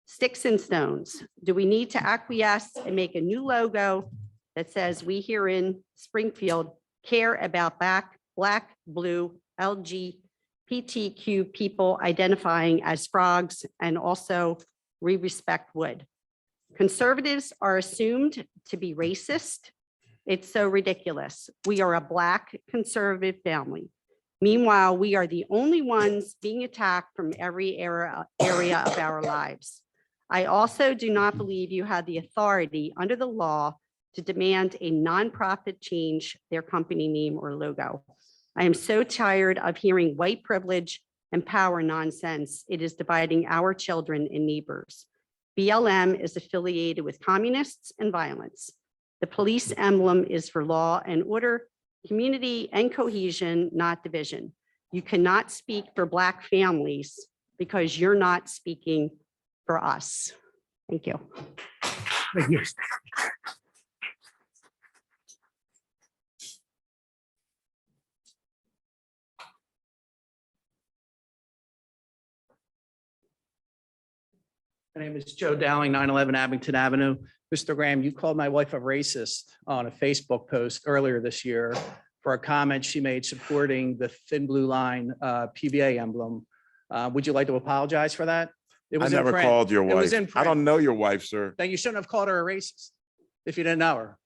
Sticks and stones. Do we need to acquiesce and make a new logo that says we here in Springfield care about black, blue, LGBTQ people identifying as frogs, and also we respect wood? Conservatives are assumed to be racist. It's so ridiculous. We are a Black conservative family. Meanwhile, we are the only ones being attacked from every area of our lives. I also do not believe you have the authority under the law to demand a nonprofit change their company name or logo. I am so tired of hearing white privilege and power nonsense. It is dividing our children and neighbors. BLM is affiliated with communists and violence. The police emblem is for law and order, community and cohesion, not division. You cannot speak for Black families because you're not speaking for us. Thank you. Thank you. My name is Joe Dowling, 911 Abington Avenue. Mr. Graham, you called my wife a racist on a Facebook post earlier this year for a comment she made supporting the thin blue line PBA emblem. Would you like to apologize for that? It I was in never print. called your It was wife. in I print. don't know your wife, sir. Then you shouldn't have called her a racist if you didn't know her.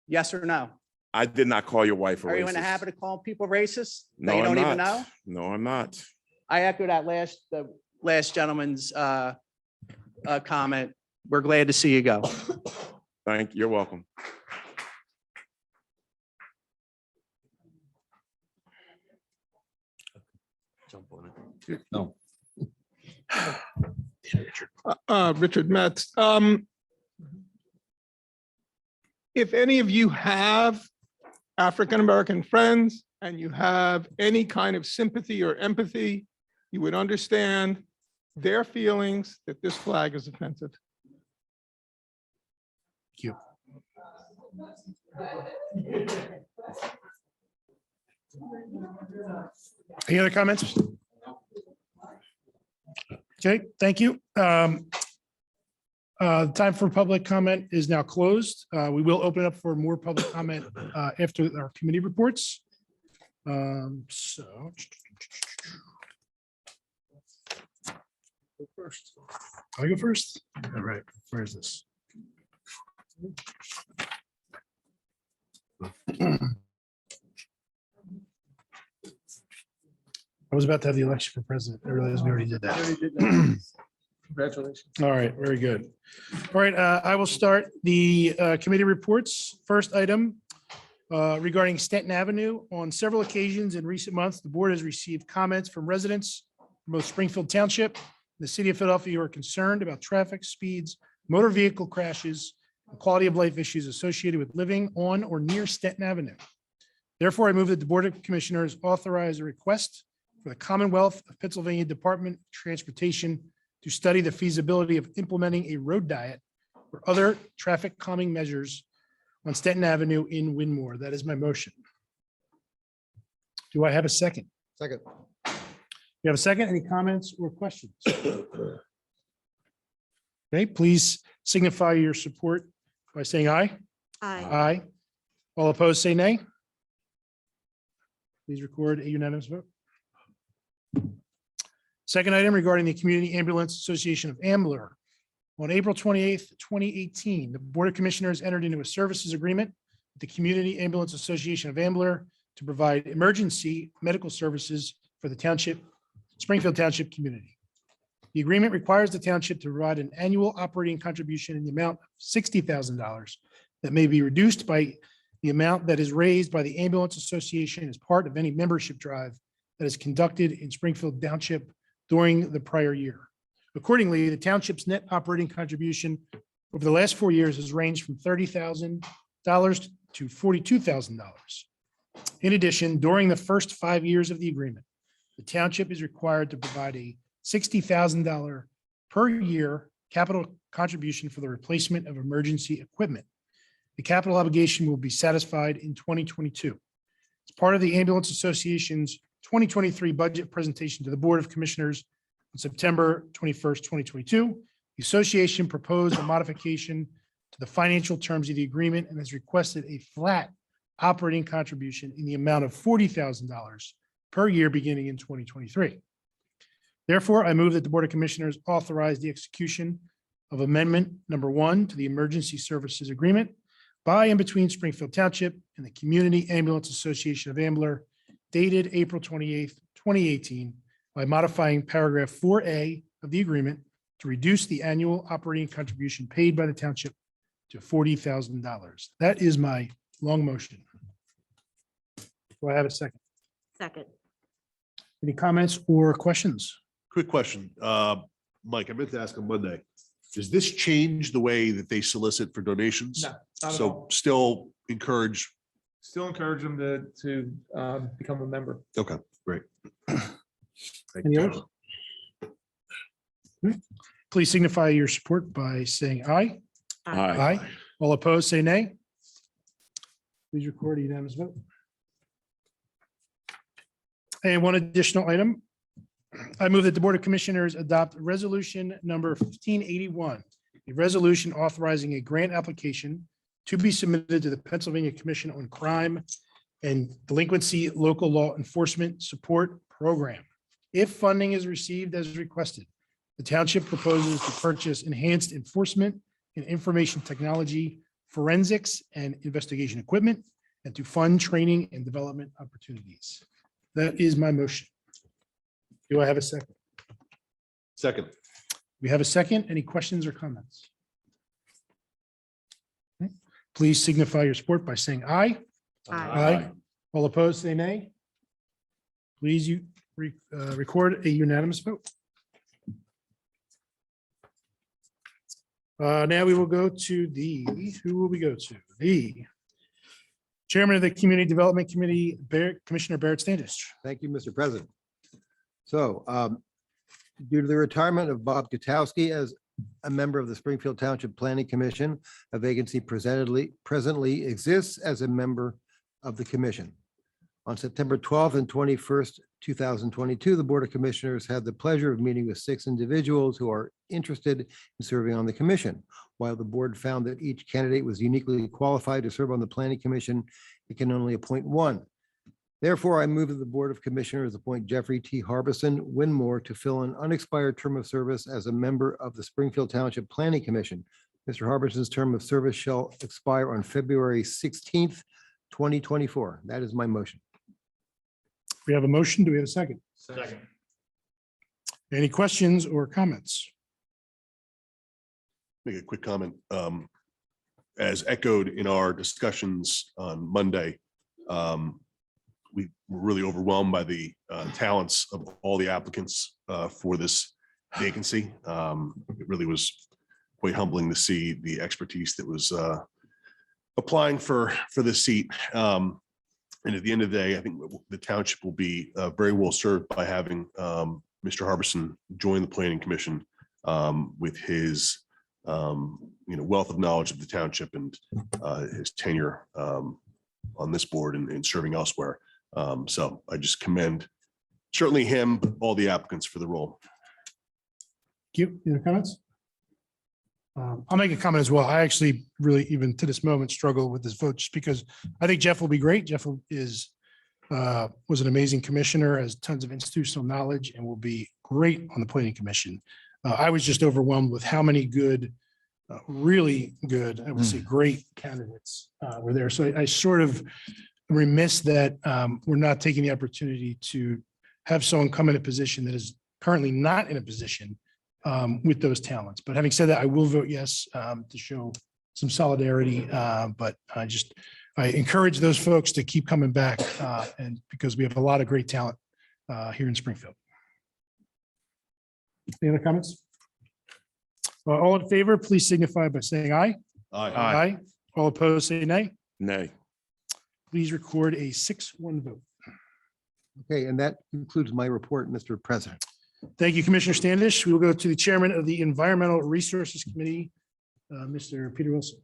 Yes or no? I did not call your wife a Are you in the racist. habit of calling people racist that No, you I'm don't even not. know? No, I'm not. I echo that the last gentleman's comment. We're glad to see you go. You're welcome. Jump on it. No. Richard Metz. If any of you have African-American friends and you have any kind of sympathy or empathy, you would understand their feelings that this flag is offensive. Thank you. Any other comments? Okay, thank you. Time for public comment is now closed. We will open up for more public comment after our committee reports. First. I go first? All right, where is this? I was about to have the election for president. I realized we already did that. Congratulations. All right, very good. All right, I will start the committee reports. First item regarding Stanton Avenue. On several occasions in recent months, the board has received comments from residents from both Springfield Township and the city of Philadelphia who are concerned about traffic speeds, motor vehicle crashes, and quality of life issues associated with living on or near Stanton Avenue. Therefore, I move that the Board of Commissioners authorize a request for the Commonwealth of Pennsylvania Department of Transportation to study the feasibility of implementing a road diet or other traffic calming measures on Stanton Avenue in Winmore. That is my motion. Do I have a second? Second. You have a second? Any comments or questions? Okay, please signify your support by saying aye. Aye. Aye. All opposed, say nay. Please record a unanimous vote. Second item regarding the Community Ambulance Association of Ambler. On April 28th, 2018, the Board of Commissioners entered into a services agreement with the Community Ambulance Association of Ambler to provide emergency medical services for the township, Springfield Township community. The agreement requires the township to provide an annual operating contribution in the amount of $60,000 that may be reduced by the amount that is raised by the Ambulance Association as part of any membership drive that is conducted in Springfield Township during the prior year. Accordingly, the township's net operating contribution over the last 4 years has ranged from $30,000 to $42,000. In addition, during the first 5 years of the agreement, the township is required to provide a $60,000 per year capital contribution for the replacement of emergency equipment. The capital obligation will be satisfied in 2022. As part of the Ambulance Association's 2023 budget presentation to the Board of Commissioners on September 21st, 2022, the association proposed a modification to the financial terms of the agreement and has requested a flat operating contribution in the amount of $40,000 per year beginning in 2023. Therefore, I move that the Board of Commissioners authorize the execution of Amendment Number 1 to the Emergency Services Agreement by and between Springfield Township and the Community Ambulance Association of Ambler dated April 28th, 2018, by modifying paragraph 4A of the agreement to reduce the annual operating contribution paid by the township to $40,000. That is my long motion. Do I have a second? Second. Any comments or questions? Quick question. Mike, I meant to ask on Monday. Does this change the way that they solicit for donations? No, not at So all. still encourage, Still encourage them to become a member. okay, great. Thank Any you. others? Please signify your support by saying aye. Aye. All opposed, say nay. Please record a unanimous vote. And one additional item. I move that the Board of Commissioners adopt resolution number 1581, a resolution authorizing a grant application to be submitted to the Pennsylvania Commission on Crime and Delinquency Local Law Enforcement Support Program. If funding is received as requested, the township proposes to purchase enhanced enforcement and information technology, forensics and investigation equipment, and to fund training and development opportunities. That is my motion. Do I have a second? Second. We have a second. Any questions or comments? Okay. Please signify your support by saying aye. Aye. All opposed, say nay. Please record a unanimous vote. Now we will go to who will we go to? The Chairman of the Community Development Committee, Commissioner Barrett Standish. Thank you, Mr. President. So due to the retirement of Bob Gutowski as a member of the Springfield Township Planning Commission, a vacancy presently exists as a member of the commission. On September 12th and 21st, 2022, the Board of Commissioners had the pleasure of meeting with 6 individuals who are interested in serving on the commission. While the board found that each candidate was uniquely qualified to serve on the Planning Commission, it can only appoint one. Therefore, I move that the Board of Commissioners appoint Jeffrey T. Harbison Winmore to fill an unexpired term of service as a member of the Springfield Township Planning Commission. Mr. Harbison's term of service shall expire on February 16th, 2024. That is my motion. We have a motion. Do we have a second? Second. Any questions or comments? Make a quick comment. As echoed in our discussions on Monday, we were really overwhelmed by the talents of all the applicants for this vacancy. It really was quite humbling to see the expertise that was applying for this seat. And at the end of the day, I think the township will be very well served by having Mr. Harbison join the Planning Commission with his wealth of knowledge of the township and his tenure on this board and serving elsewhere. So I just commend certainly him, but all the applicants for the role. Thank you. Any other comments? I'll make a comment as well. I actually really, even to this moment, struggle with this vote just because I think Jeff will be great. Jeff was an amazing commissioner, has tons of institutional knowledge, and will be great on the Planning Commission. I was just overwhelmed with how many good, really good, I would say great candidates were there. So I sort of remiss that we're not taking the opportunity to have someone come in a position that is currently not in a position with those talents. But having said that, I will vote yes to show some solidarity. But I encourage those folks to keep coming back and because we have a lot of great talent here in Springfield. Any other comments? All in favor, please signify by saying aye. Aye. All opposed, say nay. Nay. Please record a 6-1 vote. Okay, and that concludes my report, Mr. President. Thank you, Commissioner Standish. We will go to the Chairman of the Environmental Resources Committee, Mr. Peter Wilson.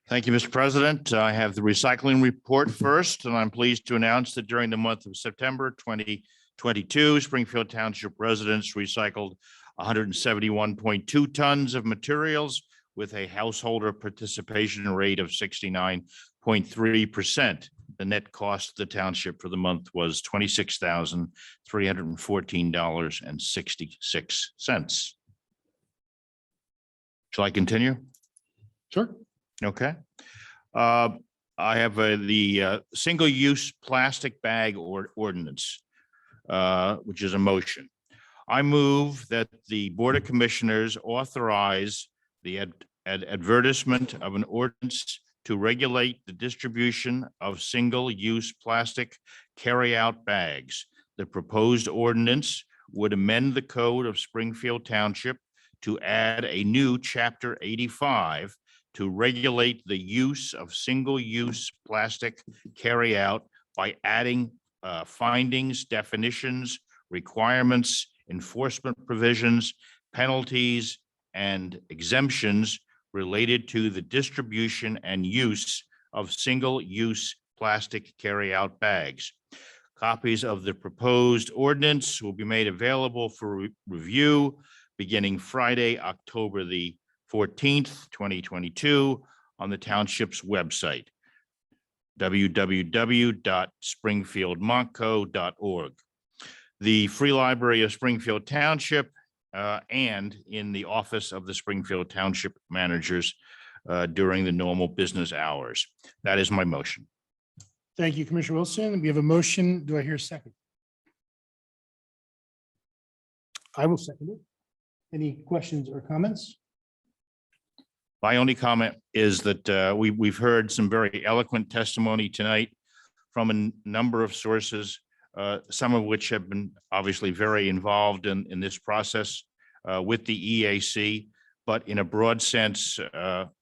Thank you, Mr. President. I have the recycling report first, and I'm pleased to announce that during the month of September 2022, Springfield Township residents recycled 171.2 tons of materials with a householder participation rate of 69.3%. The net cost of the township for the month was $26,314.66. Shall I continue? Sure. Okay. I have the single-use plastic bag ordinance, which is a motion. I move that the Board of Commissioners authorize the advertisement of an ordinance to regulate the distribution of single-use plastic carry-out bags. The proposed ordinance would amend the code of Springfield Township to add a new Chapter 85 to regulate the use of single-use plastic carry-out by adding findings, definitions, requirements, enforcement provisions, penalties, and exemptions related to the distribution and use of single-use plastic carry-out bags. Copies of the proposed ordinance will be made available for review beginning Friday, October the 14th, 2022 on the township's website, www.springfieldmontco.org. The Free Library of Springfield Township and in the office of the Springfield Township managers during the normal business hours. That is my motion. Thank you, Commissioner Wilson. We have a motion. Do I hear a second? I will second it. Any questions or comments? My only comment is that we've heard some very eloquent testimony tonight from a number of sources, some of which have been obviously very involved in this process with the EAC. But in a broad sense,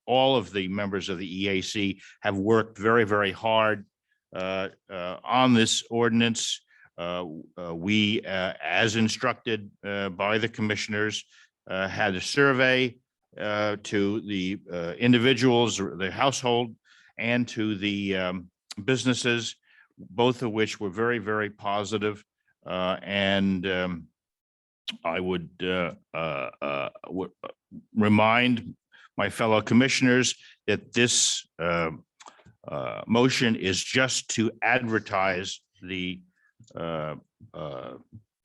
all of the members of the EAC have worked very, very hard on this ordinance. We, as instructed by the commissioners, had a survey to the individuals, the household, and to the businesses, both of which were very, very positive. And I would remind my fellow commissioners that this motion is just to advertise the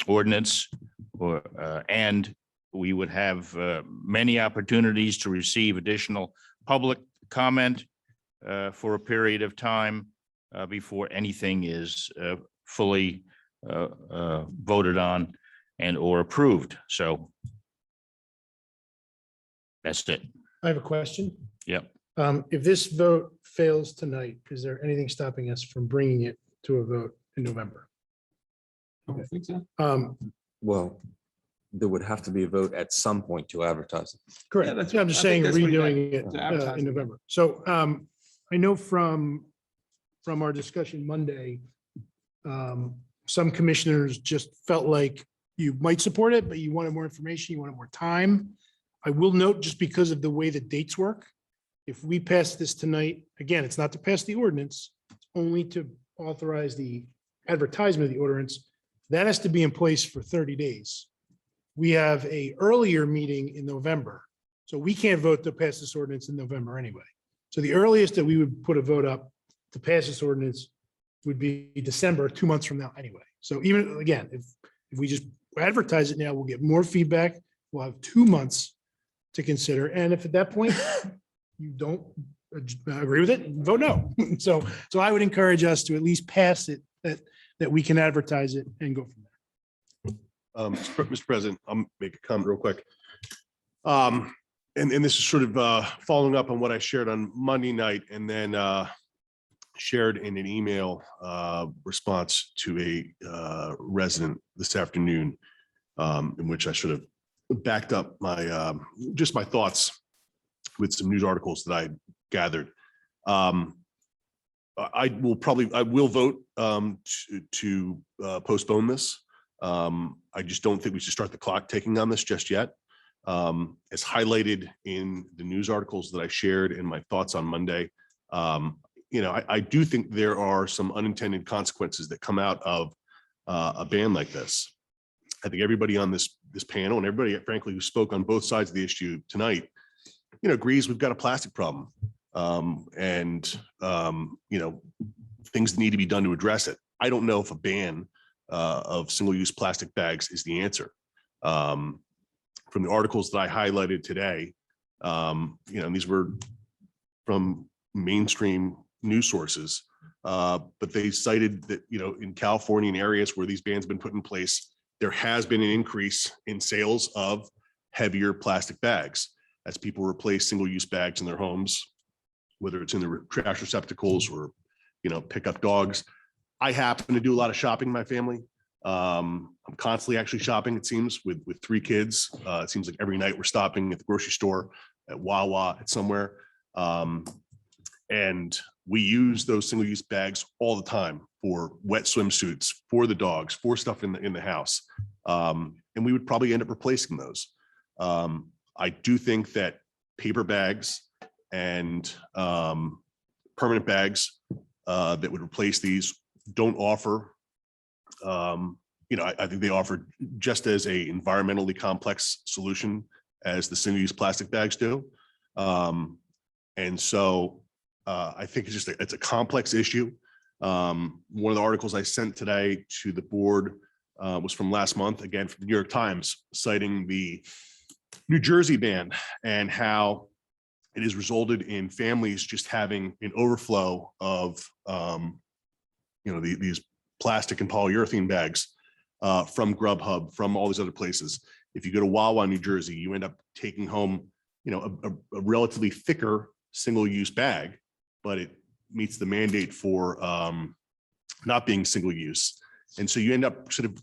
ordinance, and we would have many opportunities to receive additional public comment for a period of time before anything is fully voted on and or approved. So that's it. I have a question. Yep. If this vote fails tonight, is there anything stopping us from bringing it to a vote in November? I don't think so. Well, there would have to be a vote at some point to advertise it. Correct. that's- I'm just I think saying that's what he redoing meant, it to advertise in it. November. So I know from our discussion Monday, some commissioners just felt like you might support it, but you wanted more information, you wanted more time. I will note, just because of the way the dates work, if we pass this tonight, again, it's not to pass the ordinance, it's only to authorize the advertisement of the ordinance. That has to be in place for 30 days. We have a earlier meeting in November, so we can't vote to pass this ordinance in November anyway. So the earliest that we would put a vote up to pass this ordinance would be December, 2 months from now anyway. So even, again, if we just advertise it now, we'll get more feedback. We'll have 2 months to consider. And if at that point you don't agree with it, vote no. So I would encourage us to at least pass it, that we can advertise it and go from there. Mr. President, I'll make a comment real quick. And this is sort of following up on what I shared on Monday night and then shared in an email response to a resident this afternoon, in which I should have backed up my just my thoughts with some news articles that I gathered. I will vote to postpone this. I just don't think we should start the clock ticking on this just yet. As highlighted in the news articles that I shared and my thoughts on Monday, I do think there are some unintended consequences that come out of a ban like this. I think everybody on this panel and everybody, frankly, who spoke on both sides of the issue tonight, agrees we've got a plastic problem, and things need to be done to address it. I don't know if a ban of single-use plastic bags is the answer. From the articles that I highlighted today, and these were from mainstream news sources, but they cited that, in California and areas where these bans have been put in place, there has been an increase in sales of heavier plastic bags as people replace single-use bags in their homes, whether it's in the trash receptacles or, pick up dogs. I happen to do a lot of shopping in my family. I'm constantly actually shopping, it seems, with 3 kids. It seems like every night we're stopping at the grocery store, at Wawa, at somewhere. And we use those single-use bags all the time for wet swimsuits, for the dogs, for stuff in the house. And we would probably end up replacing those. I do think that paper bags and permanent bags that would replace these don't offer, I think they offer just as a environmentally complex solution as the single-use plastic bags do. And so I think it's a complex issue. One of the articles I sent today to the board was from last month, again, from the New York Times, citing the New Jersey ban and how it has resulted in families just having an overflow of, these plastic and polyurethane bags from Grubhub, from all these other places. If you go to Wawa, New Jersey, you end up taking home, a relatively thicker single-use bag, but it meets the mandate for not being single-use. And so you end up sort of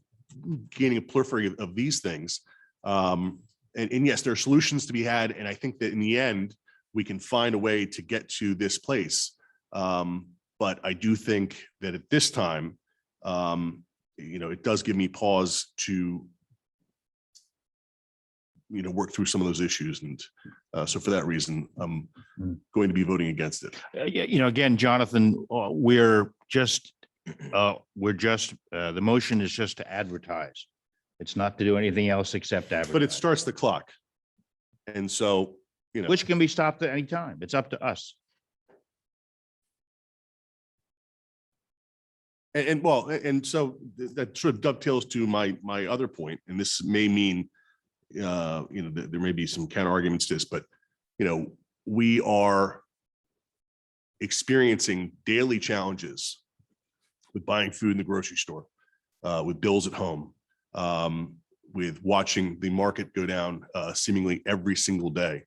gaining a plethora of these things. And yes, there are solutions to be had. And I think that in the end, we can find a way to get to this place. But I do think that at this time, it does give me pause to, work through some of those issues. And so for that reason, I'm going to be voting against it. Again, Jonathan, the motion is just to advertise. It's not to do anything else except advertise. But it starts the clock. And so, which can be stopped at any time. It's up to us. And so that sort of dovetails to my other point, and this may mean, there may be some counter arguments to this, but, we are experiencing daily challenges with buying food in the grocery store, with bills at home, with watching the market go down seemingly every single day.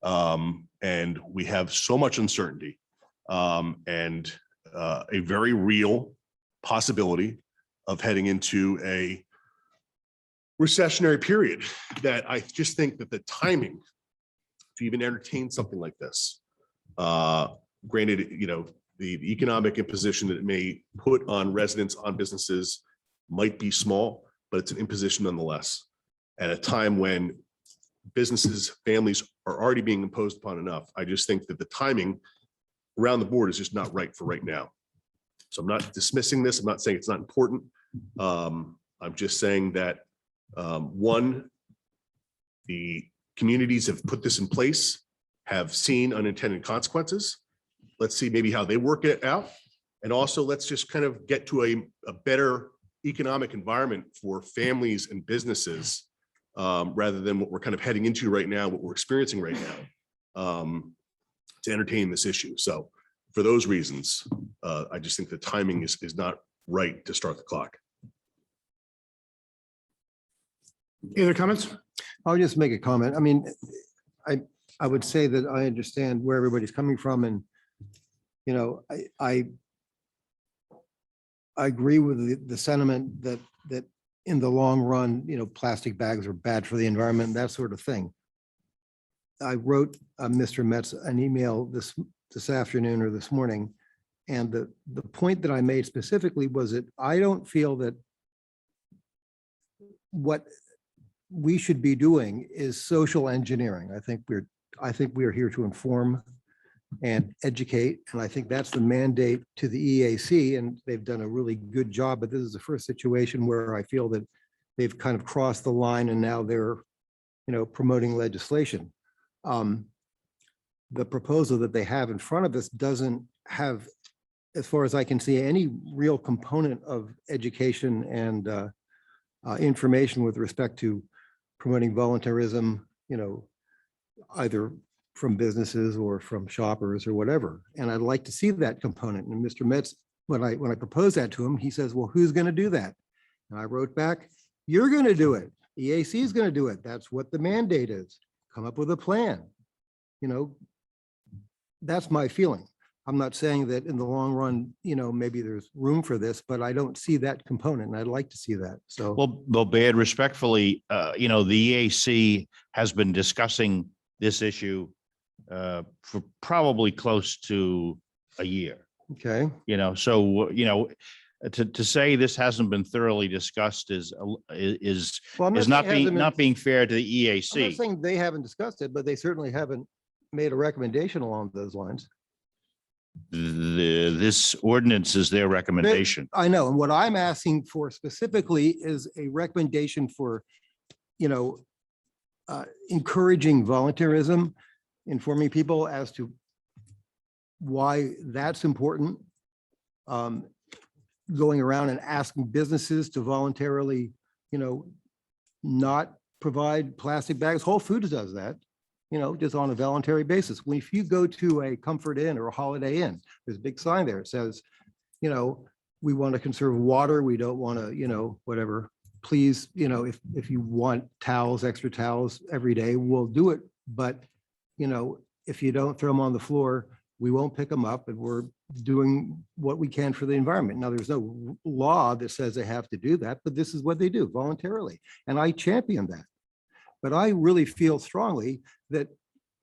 And we have so much uncertainty and a very real possibility of heading into a recessionary period that I just think that the timing to even entertain something like this, granted, the economic imposition that it may put on residents, on businesses might be small, but it's an imposition nonetheless. At a time when businesses, families are already being imposed upon enough, I just think that the timing around the board is just not right for right now. So I'm not dismissing this. I'm not saying it's not important. I'm just saying that, one, the communities have put this in place, have seen unintended consequences. Let's see maybe how they work it out. And also let's just kind of get to a better economic environment for families and businesses, rather than what we're kind of heading into right now, what we're experiencing right now, to entertain this issue. So for those reasons, I just think the timing is not right to start the clock. Any other comments? I'll just make a comment. I mean, I would say that I understand where everybody's coming from, and I agree with the sentiment that in the long run, plastic bags are bad for the environment, that sort of thing. I wrote Mr. Metz an email this afternoon or this morning, and the point that I made specifically was that I don't feel that what we should be doing is social engineering. I think we are here to inform and educate, and I think that's the mandate to the EAC, and they've done a really good job. But this is the first situation where I feel that they've kind of crossed the line, and now they're, promoting legislation. The proposal that they have in front of us doesn't have, as far as I can see, any real component of education and information with respect to promoting voluntarism, either from businesses or from shoppers or whatever. And I'd like to see that component. And Mr. Metz, when I proposed that to him, he says, well, who's going to do that? And I wrote back, you're going to do it. EAC is going to do it. That's what the mandate is. Come up with a plan. That's my feeling. I'm not saying that in the long run, maybe there's room for this, but I don't see that component, and I'd like to see that. So, Well, Baird, respectfully, the EAC has been discussing this issue for probably close to a year. Okay. To say this hasn't been thoroughly discussed is Well, I'm not not saying it hasn't being fair to the I'm not EAC. saying they haven't discussed it, but they certainly haven't made a recommendation along those lines. This ordinance is their recommendation. I know, and what I'm asking for specifically is a recommendation for, encouraging volunteerism, informing people as to why that's important. Going around and asking businesses to voluntarily, not provide plastic bags. Whole Foods does that, just on a voluntary basis. If you go to a Comfort Inn or a Holiday Inn, there's a big sign there. It says, we want to conserve water. We don't want to, whatever. Please, if you want towels, extra towels every day, we'll do it. But, if you don't throw them on the floor, we won't pick them up, and we're doing what we can for the environment. Now, there's no law that says they have to do that, but this is what they do voluntarily. And I champion that. But I really feel strongly that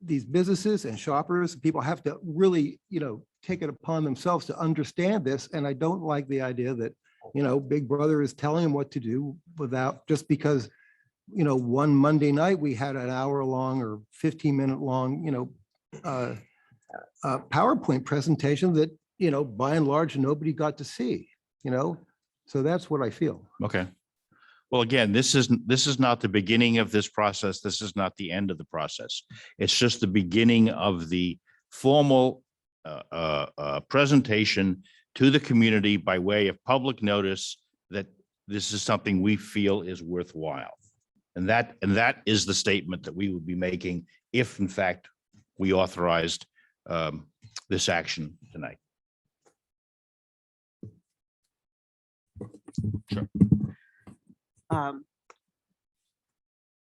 these businesses and shoppers, people have to really, take it upon themselves to understand this. And I don't like the idea that, Big Brother is telling them what to do without, just because, one Monday night we had an hour-long or 15-minute long, PowerPoint presentation that, by and large, nobody got to see, so that's what I feel. Okay. Well, again, this is not the beginning of this process. This is not the end of the process. It's just the beginning of the formal presentation to the community by way of public notice that this is something we feel is worthwhile. And that is the statement that we would be making if in fact we authorized this action tonight.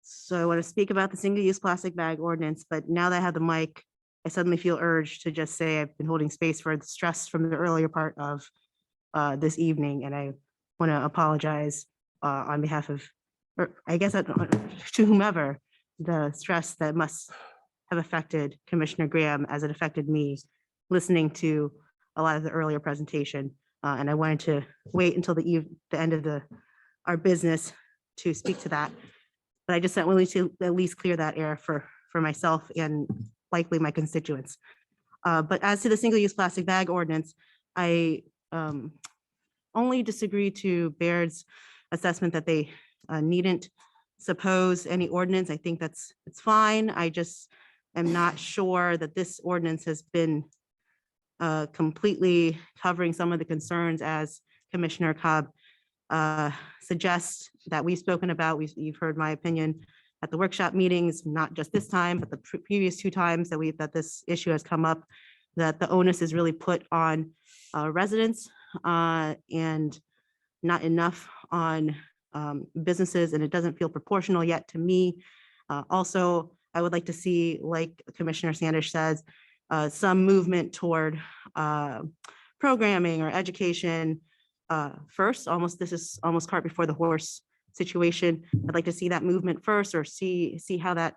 So I want to speak about the single-use plastic bag ordinance, but now that I have the mic, I suddenly feel urged to just say I've been holding space for the stress from the earlier part of this evening, and I want to apologize on behalf of, or I guess to whomever, the stress that must have affected Commissioner Graham as it affected me, listening to a lot of the earlier presentation. And I wanted to wait until the end of our business to speak to that. But I just wanted to at least clear that air for myself and likely my constituents. But as to the single-use plastic bag ordinance, I only disagree to Baird's assessment that they needn't suppose any ordinance. I think it's fine. I just am not sure that this ordinance has been completely covering some of the concerns as Commissioner Cobb suggests that we've spoken about. You've heard my opinion at the workshop meetings, not just this time, but the previous two times that this issue has come up, that the onus is really put on residents and not enough on businesses, and it doesn't feel proportional yet to me. Also, I would like to see, like Commissioner Sanders says, some movement toward programming or education first. This is almost cart before the horse situation. I'd like to see that movement first, or see how that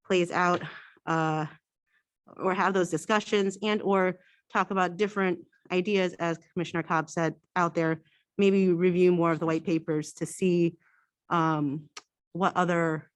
plays out, or have those discussions, and or talk about different ideas, as Commissioner Cobb said, out there. Maybe review more of the white papers to see what other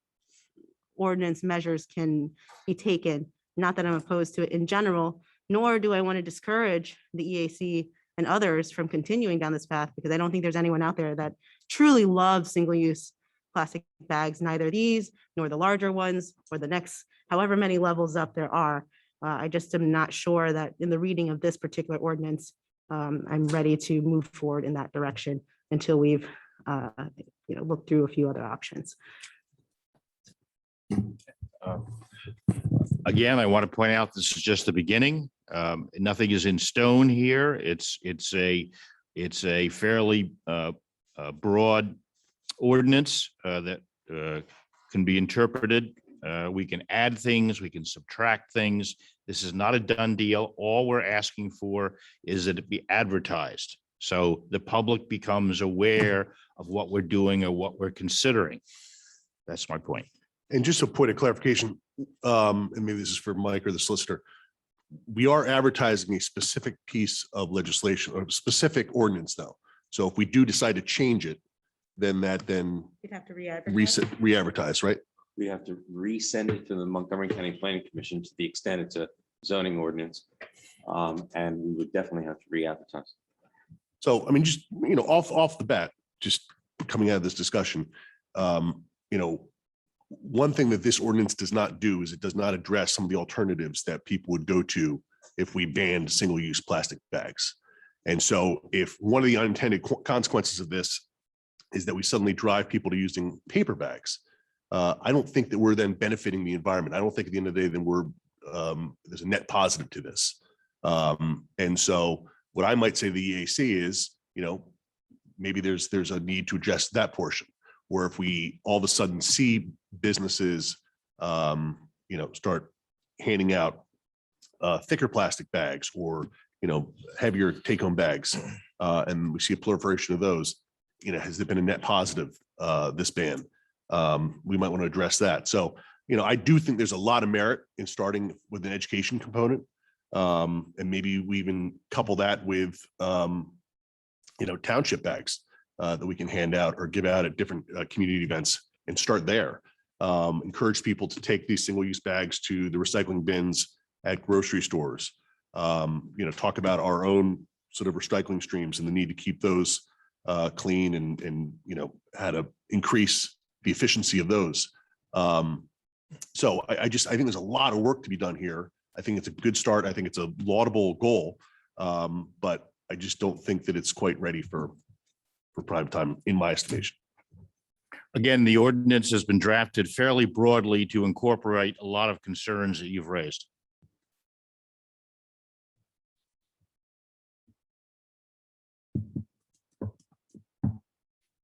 ordinance measures can be taken. Not that I'm opposed to it in general, nor do I want to discourage the EAC and others from continuing down this path, because I don't think there's anyone out there that truly loves single-use plastic bags, neither these nor the larger ones or the next however many levels up there are. I just am not sure that in the reading of this particular ordinance, I'm ready to move forward in that direction until we've looked through a few other options. Again, I want to point out, this is just the beginning. Nothing is in stone here. It's a fairly broad ordinance that can be interpreted. We can add things, we can subtract things. This is not a done deal. All we're asking for is that it be advertised, so the public becomes aware of what we're doing or what we're considering. That's my point. And just a point of clarification, and maybe this is for Mike or the solicitor, we are advertising a specific piece of legislation or a specific ordinance though. So if we do decide to change it, then You'd have to re-advertise. Right? We have to resend it to the Montgomery County Planning Commission to the extent it's a zoning ordinance. And we would definitely have to re-advertise. So, I mean, just, off the bat, just coming out of this discussion, one thing that this ordinance does not do is it does not address some of the alternatives that people would go to if we banned single-use plastic bags. And so if one of the unintended consequences of this is that we suddenly drive people to using paper bags, I don't think that we're then benefiting the environment. I don't think at the end of the day, then there's a net positive to this. And so what I might say to the EAC is, maybe there's a need to address that portion, where if we all of a sudden see businesses, start handing out thicker plastic bags or, heavier take-home bags, and we see a proliferation of those, has there been a net positive, this ban? We might want to address that. So, I do think there's a lot of merit in starting with an education component. And maybe we even couple that with, township bags that we can hand out or give out at different community events and start there. Encourage people to take these single-use bags to the recycling bins at grocery stores. Talk about our own sort of recycling streams and the need to keep those clean and how to increase the efficiency of those. So I think there's a lot of work to be done here. I think it's a good start. I think it's a laudable goal. But I just don't think that it's quite ready for prime time, in my estimation. Again, the ordinance has been drafted fairly broadly to incorporate a lot of concerns that you've raised.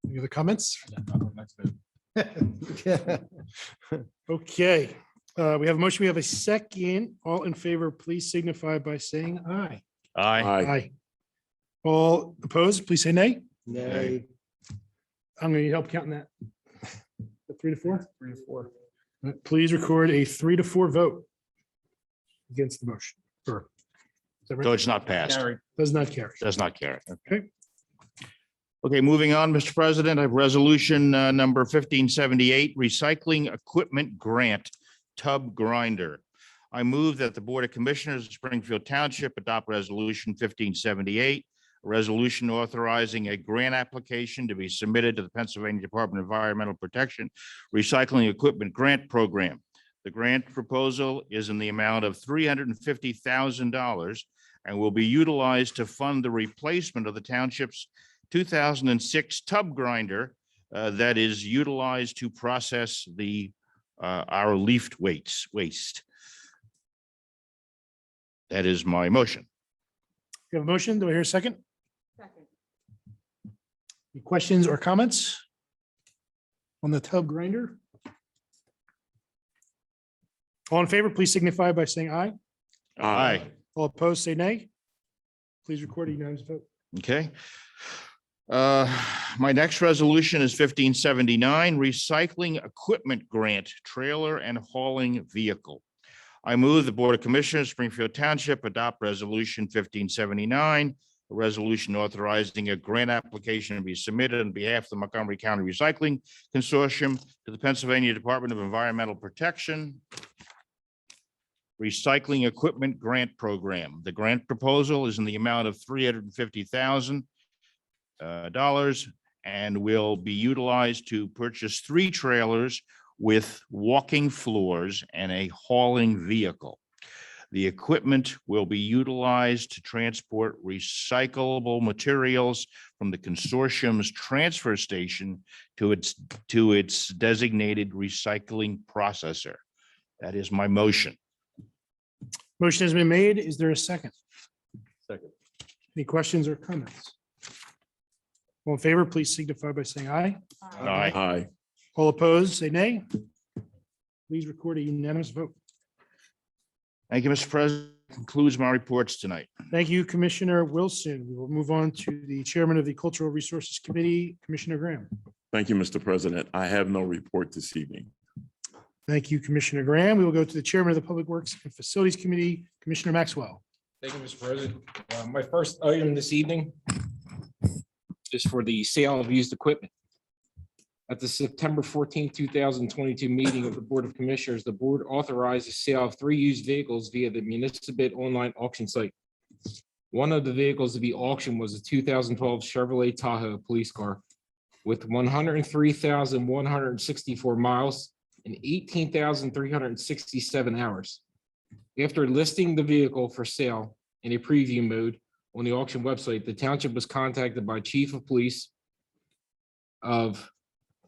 Any other comments? Okay, we have a motion. We have a second. All in favor, please signify by saying aye. Aye. Aye. All opposed, please say nay. Nay. I'm going to need help counting that. 3 to 4? 3 to 4. Please record a 3 to 4 vote against the motion. Or, is that right? So it's not passed. Does not carry. Does not carry. Okay. Okay, moving on, Mr. President, I have resolution number 1578, recycling equipment grant tub grinder. I move that the Board of Commissioners of Springfield Township adopt resolution 1578, a resolution authorizing a grant application to be submitted to the Pennsylvania Department of Environmental Protection Recycling Equipment Grant Program. The grant proposal is in the amount of $350,000 and will be utilized to fund the replacement of the township's 2006 tub grinder that is utilized to process our leaf waste. That is my motion. You have a motion? Do I hear a second? Second. Any questions or comments on the tub grinder? All in favor, please signify by saying aye. Aye. All opposed, say nay. Please record a unanimous vote. Okay. My next resolution is 1579, recycling equipment grant trailer and hauling vehicle. I move the Board of Commissioners, Springfield Township, adopt resolution 1579, a resolution authorizing a grant application to be submitted on behalf of the Montgomery County Recycling Consortium to the Pennsylvania Department of Environmental Protection Recycling Equipment Grant Program. The grant proposal is in the amount of $350,000 and will be utilized to purchase 3 trailers with walking floors and a hauling vehicle. The equipment will be utilized to transport recyclable materials from the consortium's transfer station to its designated recycling processor. That is my motion. Motion has been made. Is there a second? Second. Any questions or comments? All in favor, please signify by saying aye. Aye. Aye. All opposed, say nay. Please record a unanimous vote. Thank you, Mr. President. Concludes my reports tonight. Thank you, Commissioner Wilson. We will move on to the Chairman of the Cultural Resources Committee, Commissioner Graham. Thank you, Mr. President. I have no report this evening. Thank you, Commissioner Graham. We will go to the Chairman of the Public Works and Facilities Committee, Commissioner Maxwell. Thank you, Mr. President. My first item this evening is for the sale of used equipment. At the September 14, 2022 meeting of the Board of Commissioners, the board authorized the sale of 3 used vehicles via the municipal online auction site. One of the vehicles to be auctioned was a 2012 Chevrolet Tahoe police car with 103,164 miles and 18,367 hours. After listing the vehicle for sale in a preview mode on the auction website, the township was contacted by Chief of Police of,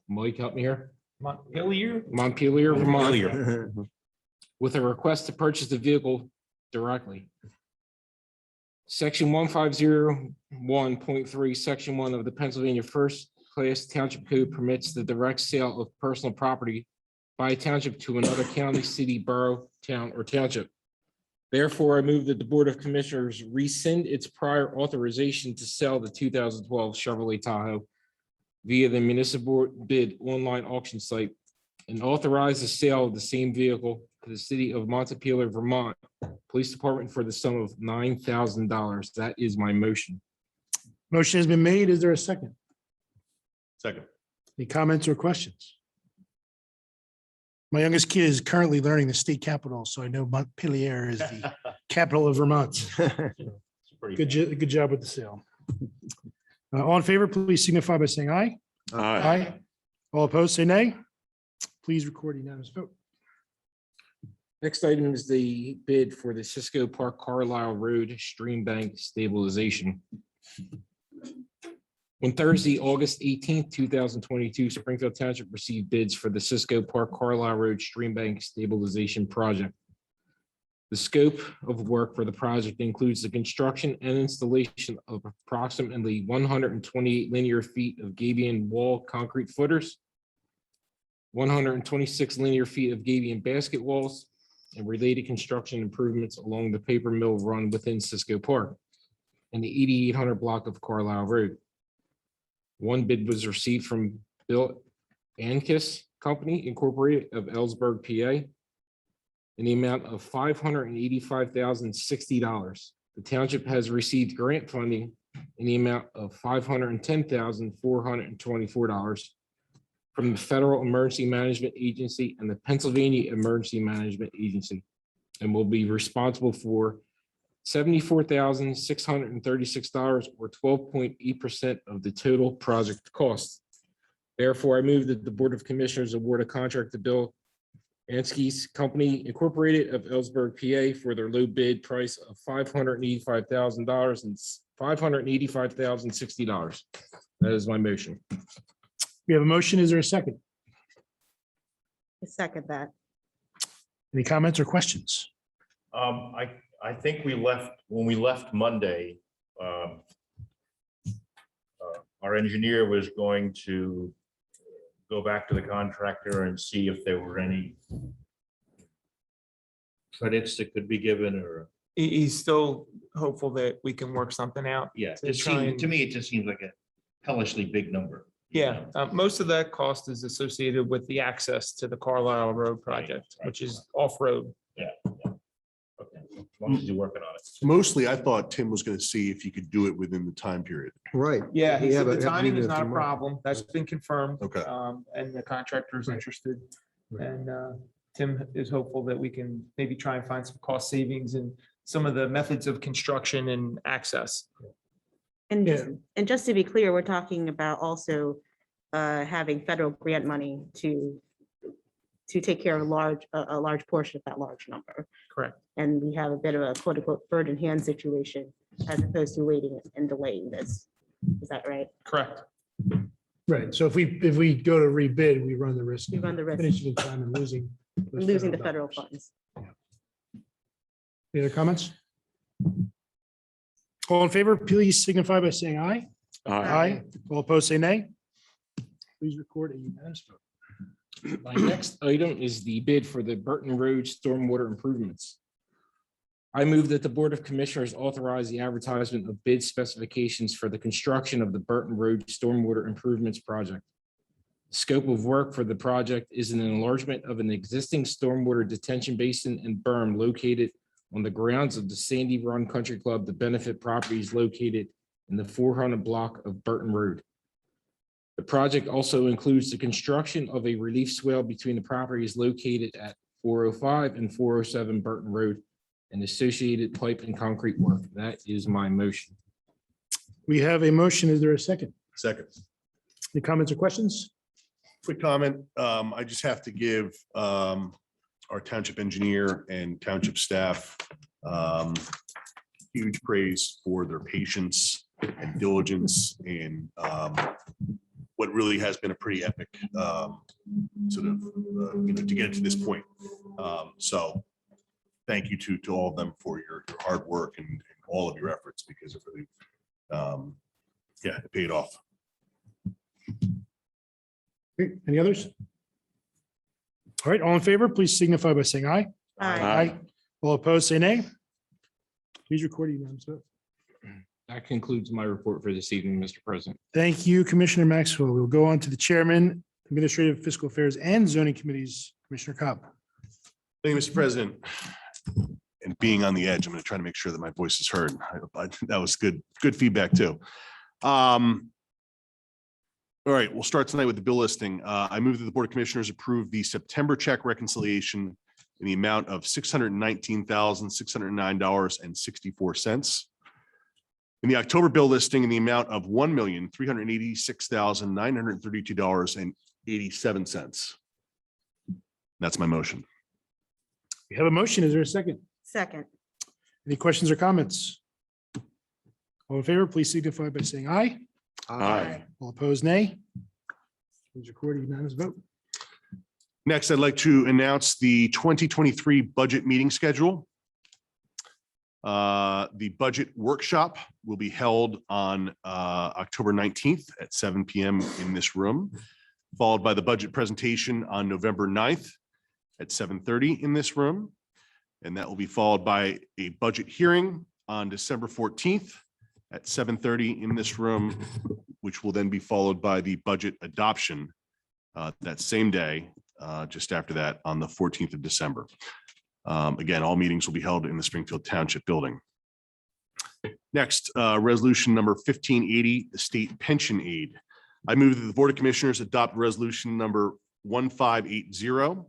Mike, help me here. Montpelier, Vermont, with a request to purchase the vehicle directly. Section 1501.3, Section 1 of the Pennsylvania First Class Township Code permits the direct sale of personal property by a township to another county, city, borough, town, or township. Therefore, I move that the Board of Commissioners rescind its prior authorization to sell the 2012 Chevrolet Tahoe via the municipal bid online auction site and authorize the sale of the same vehicle to the city of Montpelier, Vermont Police Department for the sum of $9,000. That is my motion. Motion has been made. Is there a second? Second. Any comments or questions? My youngest kid is currently learning the state capital, so I know Montpelier is the capital of Vermont. Good job with the sale. All in favor, please signify by saying aye. Aye. All opposed, say nay. Please record a unanimous vote. Next item is the bid for the Cisco Park Carlisle Road Stream Bank Stabilization. On Thursday, August 18th, 2022, Springfield Township received bids for the Cisco Park Carlisle Road Stream Bank Stabilization Project. The scope of work for the project includes the construction and installation of approximately 128 linear feet of gabion wall concrete footers, 126 linear feet of gabion basket walls, and related construction improvements along the paper mill run within Cisco Park and the 8800 block of Carlisle Road. One bid was received from Bill Ankis Company Incorporated of Ellsberg, PA, in the amount of $585,060. The township has received grant funding in the amount of $510,424 from the Federal Emergency Management Agency and the Pennsylvania Emergency Management Agency, and will be responsible for $74,636 or 12.8% of the total project cost. Therefore, I move that the Board of Commissioners award a contract to Bill Ansky's Company Incorporated of Ellsberg, PA for their low bid price of $585,000 and $585,060. That is my motion. We have a motion. Is there a second? I second that. Any comments or questions? I think when we left Monday, our engineer was going to go back to the contractor and see if there were any credits that could be given or. He's still hopeful that we can work something out. Yeah, to try and- to me, it just seems like a hellishly big number. Yeah, most of that cost is associated with the access to the Carlisle Road project, which is off-road. Yeah. Okay, as long as you're working on it. Mostly, I thought Tim was going to see if he could do it within the time period. Right. Yeah, he We said have the a timing is meeting not a tomorrow. problem. That's been confirmed. Okay. And the contractor is interested. And Tim is hopeful that we can maybe try and find some cost savings in some of the methods of construction and access. And, Yeah. and just to be clear, we're talking about also having federal grant money to take care of a large portion of that large number. Correct. And we have a bit of a quote unquote bird in hand situation as opposed to waiting and delaying this. Is that right? Correct. Right. So if we go to rebid, we run the risk. We of run the risk. Finishing in time and losing. those Losing the federal federal dollars. funds. Any other comments? All in favor, please signify by saying aye. Aye. All opposed, say nay. Please record a unanimous vote. My next item is the bid for the Burton Road Stormwater Improvements. I move that the Board of Commissioners authorize the advertisement of bid specifications for the construction of the Burton Road Stormwater Improvements Project. The scope of work for the project is an enlargement of an existing stormwater detention basin and berm located on the grounds of the Sandy Run Country Club to benefit properties located in the 400 block of Burton Road. The project also includes the construction of a relief swale between the properties located at 405 and 407 Burton Road and associated pipe and concrete work. That is my motion. We have a motion. Is there a second? Second. Any comments or questions? Quick comment. I just have to give our township engineer and township staff huge praise for their patience and diligence in what really has been a pretty epic sort of, to get it to this point. So thank you to all of them for your hard work and all of your efforts, because it really, it paid off. Okay, any others? All right, all in favor, please signify by saying aye. Aye. All opposed, say nay. Please record a unanimous vote. That concludes my report for this evening, Mr. President. Thank you, Commissioner Maxwell. We'll go on to the Chairman, Administrative, Fiscal Affairs, and Zoning Committees, Commissioner Cobb. Thank you, Mr. President. And being on the edge, I'm going to try to make sure that my voice is heard. That was good feedback too. All right, we'll start tonight with the bill listing. I move that the Board of Commissioners approve the September check reconciliation in the amount of $619,609.64. In the October bill listing in the amount of $1,386,932.87. That's my motion. We have a motion. Is there a second? Second. Any questions or comments? All in favor, please signify by saying aye. Aye. All opposed, nay. Please record a unanimous vote. Next, I'd like to announce the 2023 budget meeting schedule. The budget workshop will be held on October 19th at 7 PM in this room, followed by the budget presentation on November 9th at 7:30 in this room. And that will be followed by a budget hearing on December 14th at 7:30 in this room, which will then be followed by the budget adoption that same day, just after that on the 14th of December. Again, all meetings will be held in the Springfield Township building. Next, resolution number 1580, the state pension aid. I move that the Board of Commissioners adopt resolution number 1580,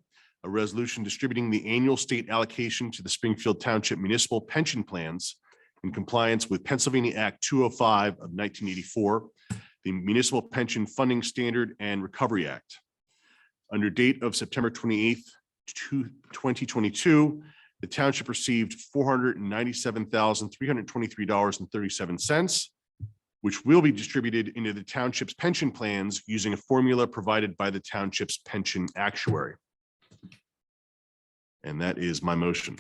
a resolution distributing the annual state allocation to the Springfield Township municipal pension plans in compliance with Pennsylvania Act 205 of 1984, the Municipal Pension Funding Standard and Recovery Act. Under date of September 28th, 2022, the township received $497,323.37, which will be distributed into the township's pension plans using a formula provided by the township's pension actuary. And that is my motion.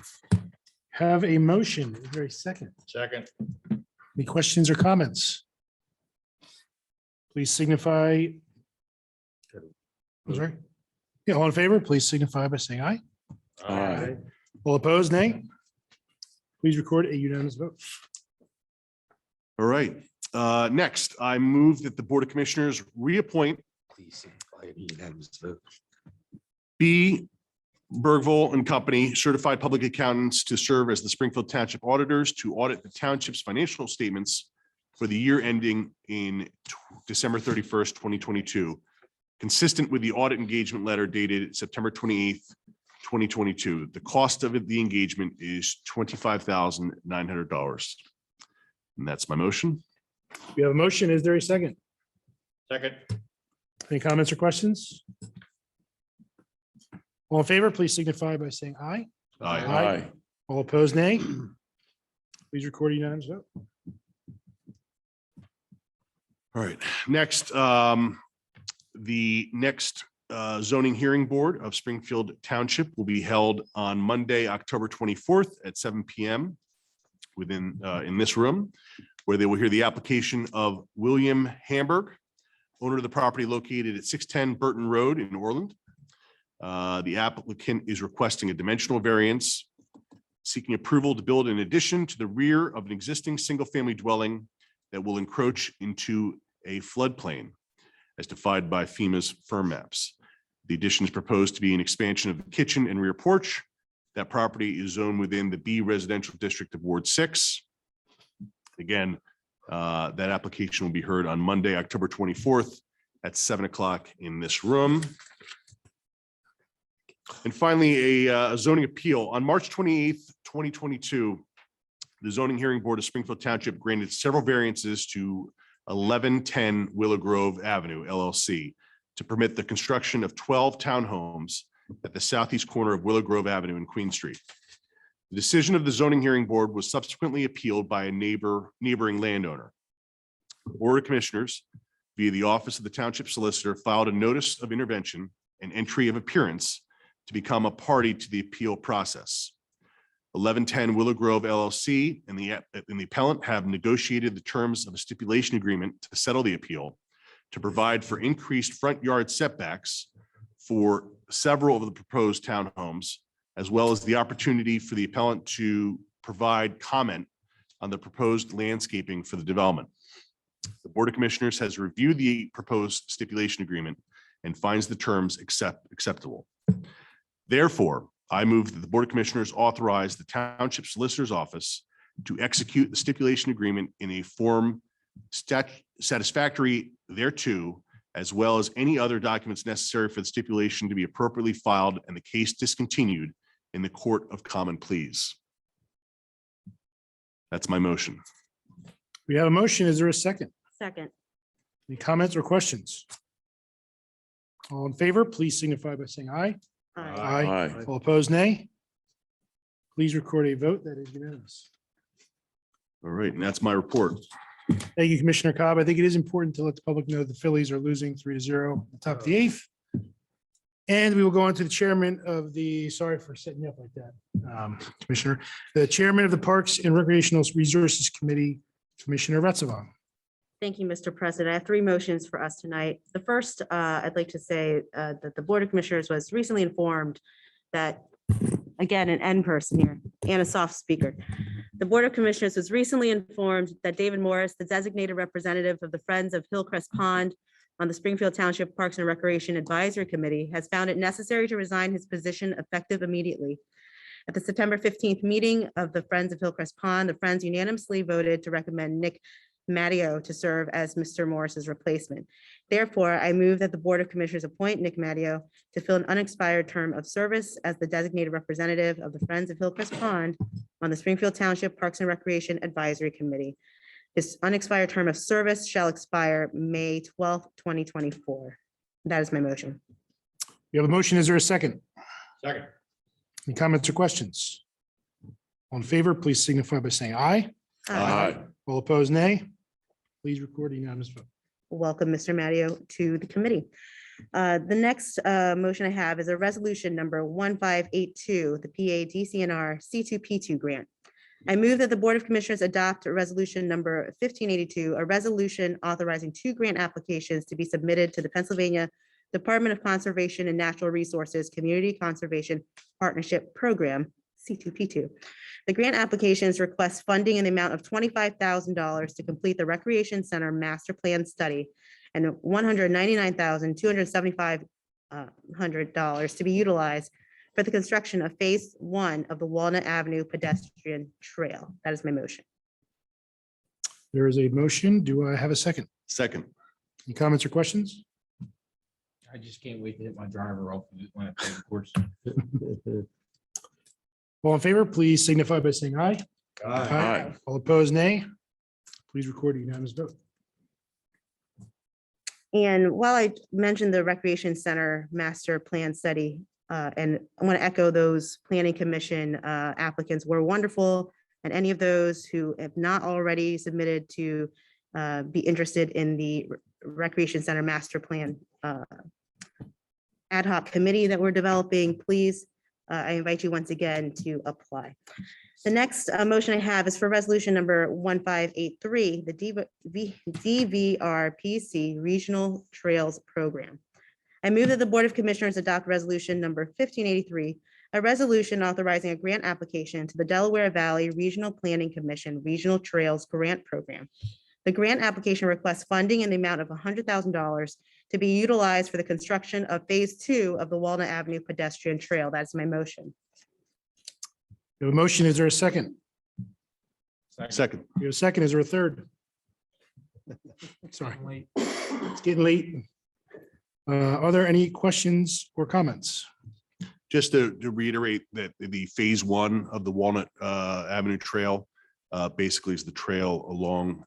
Have a motion. Is there a second? Second. Any questions or comments? Please signify. I'm sorry. Yeah, all in favor, please signify by saying aye. Aye. All opposed, nay. Please record a unanimous vote. All right. Next, I move that the Board of Commissioners reappoint B. Bergville and Company, certified public accountants, to serve as the Springfield Township auditors to audit the township's financial statements for the year ending in December 31st, 2022, consistent with the audit engagement letter dated September 28th, 2022. The cost of the engagement is $25,900. And that's my motion. We have a motion. Is there a second? Second. Any comments or questions? All in favor, please signify by saying aye. Aye. All opposed, nay. Please record a unanimous vote. All right. Next, the next zoning hearing board of Springfield Township will be held on Monday, October 24th at 7 PM within in this room, where they will hear the application of William Hamburg, owner of the property located at 610 Burton Road in Orland. The applicant is requesting a dimensional variance, seeking approval to build an addition to the rear of an existing single-family dwelling that will encroach into a floodplain as defined by FEMA's firm maps. The addition is proposed to be an expansion of the kitchen and rear porch. That property is zoned within the B residential district of Ward 6. Again, that application will be heard on Monday, October 24th at 7 o'clock in this room. And finally, a zoning appeal. On March 28th, 2022, the zoning hearing board of Springfield Township granted several variances to 1110 Willow Grove Avenue LLC to permit the construction of 12 townhomes at the southeast corner of Willow Grove Avenue and Queen Street. The decision of the zoning hearing board was subsequently appealed by a neighboring landowner. The Board of Commissioners, via the Office of the Township Solicitor, filed a notice of intervention and entry of appearance to become a party to the appeal process. 1110 Willow Grove LLC and the appellant have negotiated the terms of a stipulation agreement to settle the appeal, to provide for increased front yard setbacks for several of the proposed townhomes, as well as the opportunity for the appellant to provide comment on the proposed landscaping for the development. The Board of Commissioners has reviewed the proposed stipulation agreement and finds the terms acceptable. Therefore, I move that the Board of Commissioners authorize the Township Solicitor's Office to execute the stipulation agreement in a form satisfactory thereto, as well as any other documents necessary for the stipulation to be appropriately filed and the case discontinued in the Court of Common Pleas. That's my motion. We have a motion. Is there a second? Second. Any comments or questions? All in favor, please signify by saying aye. Aye. All opposed, nay. Please record a vote that is unanimous. All right, and that's my report. Thank you, Commissioner Cobb. I think it is important to let the public know the Phillies are losing 3-0 at the top of the eighth. And we will go on to the chairman of the, sorry for setting you up like that, Commissioner, the chairman of the Parks and Recreational Resources Committee, Commissioner Retsavan. Thank you, Mr. President. I have three motions for us tonight. The first, I'd like to say that the Board of Commissioners was recently informed that, again, an N person here, and a soft speaker. The Board of Commissioners was recently informed that David Morris, the designated representative of the Friends of Hillcrest Pond on the Springfield Township Parks and Recreation Advisory Committee, has found it necessary to resign his position effective immediately. At the September 15th meeting of the Friends of Hillcrest Pond, the Friends unanimously voted to recommend Nick Matteo to serve as Mr. Morris's replacement. Therefore, I move that the Board of Commissioners appoint Nick Matteo to fill an unexpired term of service as the designated representative of the Friends of Hillcrest Pond on the Springfield Township Parks and Recreation Advisory Committee. His unexpired term of service shall expire May 12th, 2024. That is my motion. You have a motion. Is there a second? Second. Any comments or questions? All in favor, please signify by saying aye. Aye. All opposed, nay. Please record a unanimous vote. Welcome, Mr. Matteo, to the committee. The next motion I have is a resolution number 1582, the PA DCNR C2P2 grant. I move that the Board of Commissioners adopt a resolution number 1582, a resolution authorizing 2 grant applications to be submitted to the Pennsylvania Department of Conservation and Natural Resources Community Conservation Partnership Program, C2P2. The grant applications request funding in the amount of $25,000 to complete the Recreation Center Master Plan Study and $199,275 to be utilized for the construction of Phase 1 of the Walnut Avenue pedestrian trail. That is my motion. There is a motion. Do I have a second? Second. Any comments or questions? I just can't wait to hit my driver off when I play the course. All in favor, please signify by saying aye. Aye. All opposed, nay. Please record a unanimous vote. And while I mentioned the Recreation Center Master Plan Study, and I want to echo those Planning Commission applicants were wonderful. And any of those who have not already submitted to be interested in the Recreation Center Master Plan ad hoc committee that we're developing, please, I invite you once again to apply. The next motion I have is for resolution number 1583, the DVRPC Regional Trails Program. I move that the Board of Commissioners adopt resolution number 1583, a resolution authorizing a grant application to the Delaware Valley Regional Planning Commission Regional Trails Grant Program. The grant application requests funding in the amount of $100,000 to be utilized for the construction of Phase 2 of the Walnut Avenue pedestrian trail. That's my motion. You have a motion. Is there a second? Second. You have a second. Is there a third? Sorry, it's getting late. Are there any questions or comments? Just to reiterate that the Phase 1 of the Walnut Avenue Trail basically is the trail along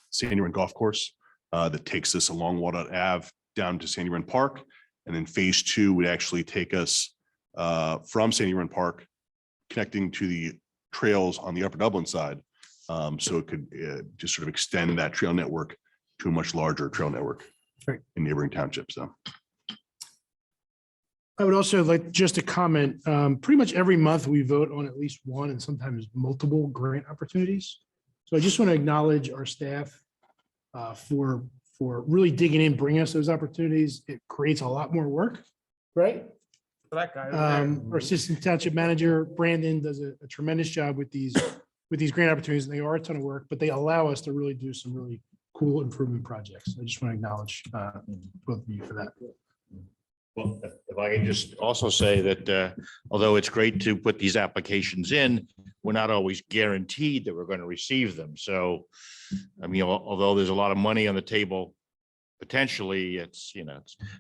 Sandy Run Golf Course that takes us along Walnut Ave down to Sandy Run Park. And then Phase 2 would actually take us from Sandy Run Park, connecting to the trails on the Upper Dublin side. So it could just sort of extend that trail network to a much larger trail network in neighboring townships. So I would also like just to comment, pretty much every month we vote on at least one and sometimes multiple grant opportunities. So I just want to acknowledge our staff for really digging in, bringing us those opportunities. It creates a lot more work, right? That guy. Our assistant township manager, Brandon, does a tremendous job with these grant opportunities, and they are a ton of work, but they allow us to really do some really cool improvement projects. I just want to acknowledge both of you for that. Well, if I can just also say that although it's great to put these applications in, we're not always guaranteed that we're going to receive them. So, I mean, although there's a lot of money on the table, potentially it's,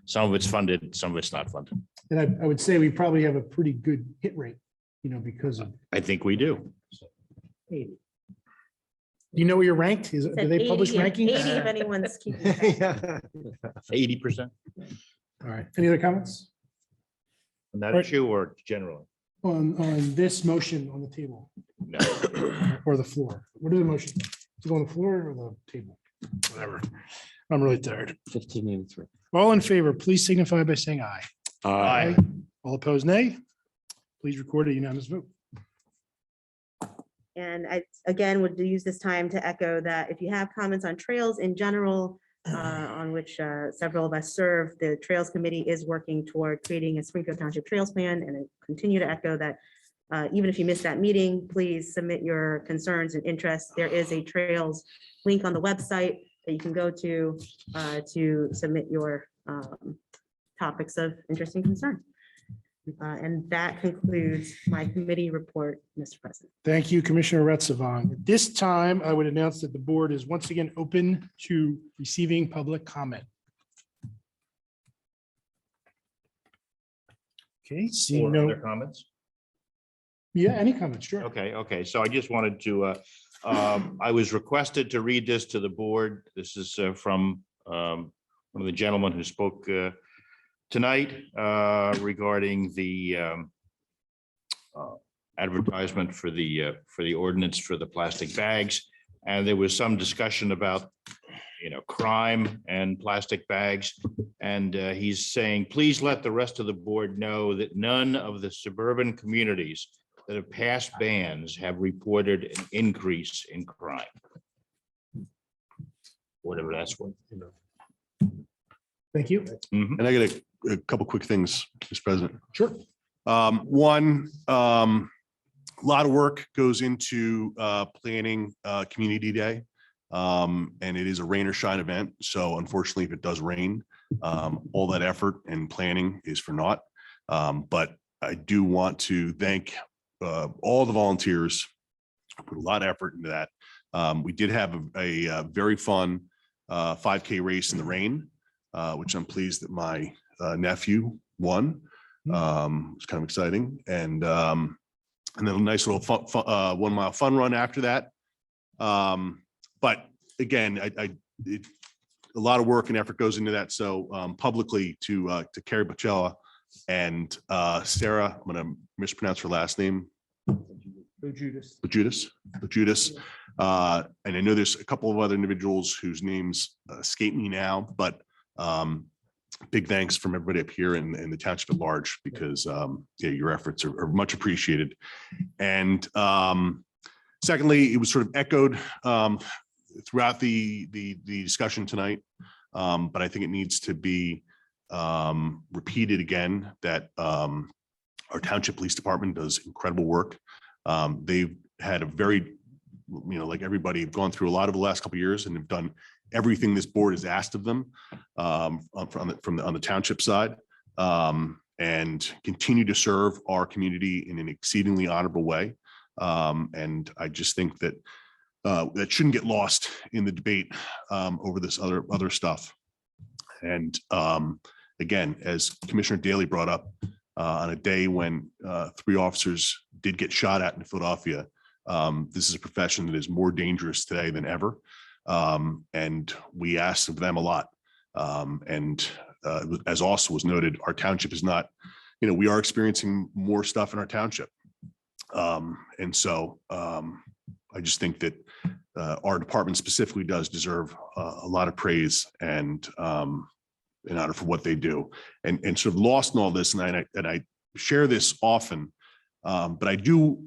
some of it's funded, some of it's not funded. And I would say we probably have a pretty good hit rate, because of. I think we do. Do you know where you're ranked? Do they publish 80 rankings? if anyone's keeping track. 80%. All right. Any other comments On that issue or generally? on this motion on the table No. or the floor? What are the motions? Is it on the floor or the table? Whatever. I'm really tired. 1583. All in favor, please signify by saying aye. Aye. All opposed, nay. Please record a unanimous vote. And I, again, would use this time to echo that if you have comments on trails in general, on which several of us serve, the Trails Committee is working toward creating a Springfield Township Trails Plan, and I continue to echo that even if you missed that meeting, please submit your concerns and interests. There is a trails link on the website that you can go to submit your topics of interest and concern. And that concludes my committee report, Mr. President. Thank you, Commissioner Retsavan. At this time, I would announce that the board is once again open to receiving public comment. Okay, seeing Or no, other comments? yeah, any comments, sure. Okay. So I just wanted to, I was requested to read this to the board. This is from one of the gentlemen who spoke tonight regarding the advertisement for the ordinance for the plastic bags. And there was some discussion about, crime and plastic bags. And he's saying, please let the rest of the board know that none of the suburban communities that have passed bans have reported an increase in crime. Whatever that's worth. Thank you. And I got a couple quick things, Mr. President. Sure. One, a lot of work goes into planning Community Day. And it is a rain or shine event. So unfortunately, if it does rain, all that effort and planning is for naught. But I do want to thank all the volunteers who put a lot of effort into that. We did have a very fun 5K race in the rain, which I'm pleased that my nephew won. It's kind of exciting. And then a nice little 1 mile fun run after that. But again, a lot of work and effort goes into that. So publicly to Carrie Bocella and Sarah, I'm going to mispronounce her last name. Judas. And I know there's a couple of other individuals whose names escape me now, but big thanks from everybody up here and the township at large, because your efforts are much appreciated. And secondly, it was sort of echoed throughout the discussion tonight, but I think it needs to be repeated again that our township police department does incredible work. They've had a very, like everybody, have gone through a lot of the last couple of years and have done everything this board has asked of them on the township side, and continue to serve our community in an exceedingly honorable way. And I just think that that shouldn't get lost in the debate over this other stuff. And again, as Commissioner Daley brought up, on a day when 3 officers did get shot at in Philadelphia, this is a profession that is more dangerous today than ever. And we asked of them a lot. And as also was noted, our township is not, we are experiencing more stuff in our township. And so I just think that our department specifically does deserve a lot of praise and honor for what they do. And sort of lost in all this, and I share this often, but I do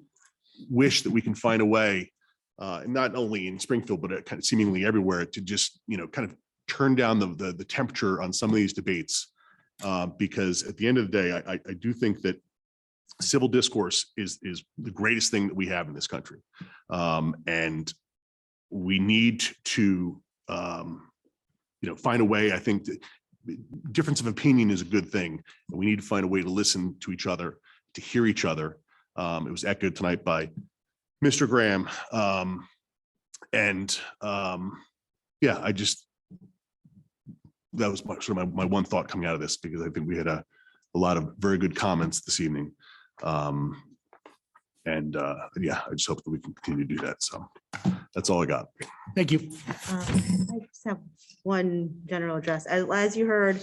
wish that we can find a way, not only in Springfield, but kind of seemingly everywhere, to just, kind of turn down the temperature on some of these debates. Because at the end of the day, I do think that civil discourse is the greatest thing that we have in this country. And we need to, find a way. I think that difference of opinion is a good thing. And we need to find a way to listen to each other, to hear each other. It was echoed tonight by Mr. Graham. That was my one thought coming out of this, because I think we had a lot of very good comments this evening. I just hope that we can continue to do that. So that's all I got. Thank you. I just have one general address. As you heard,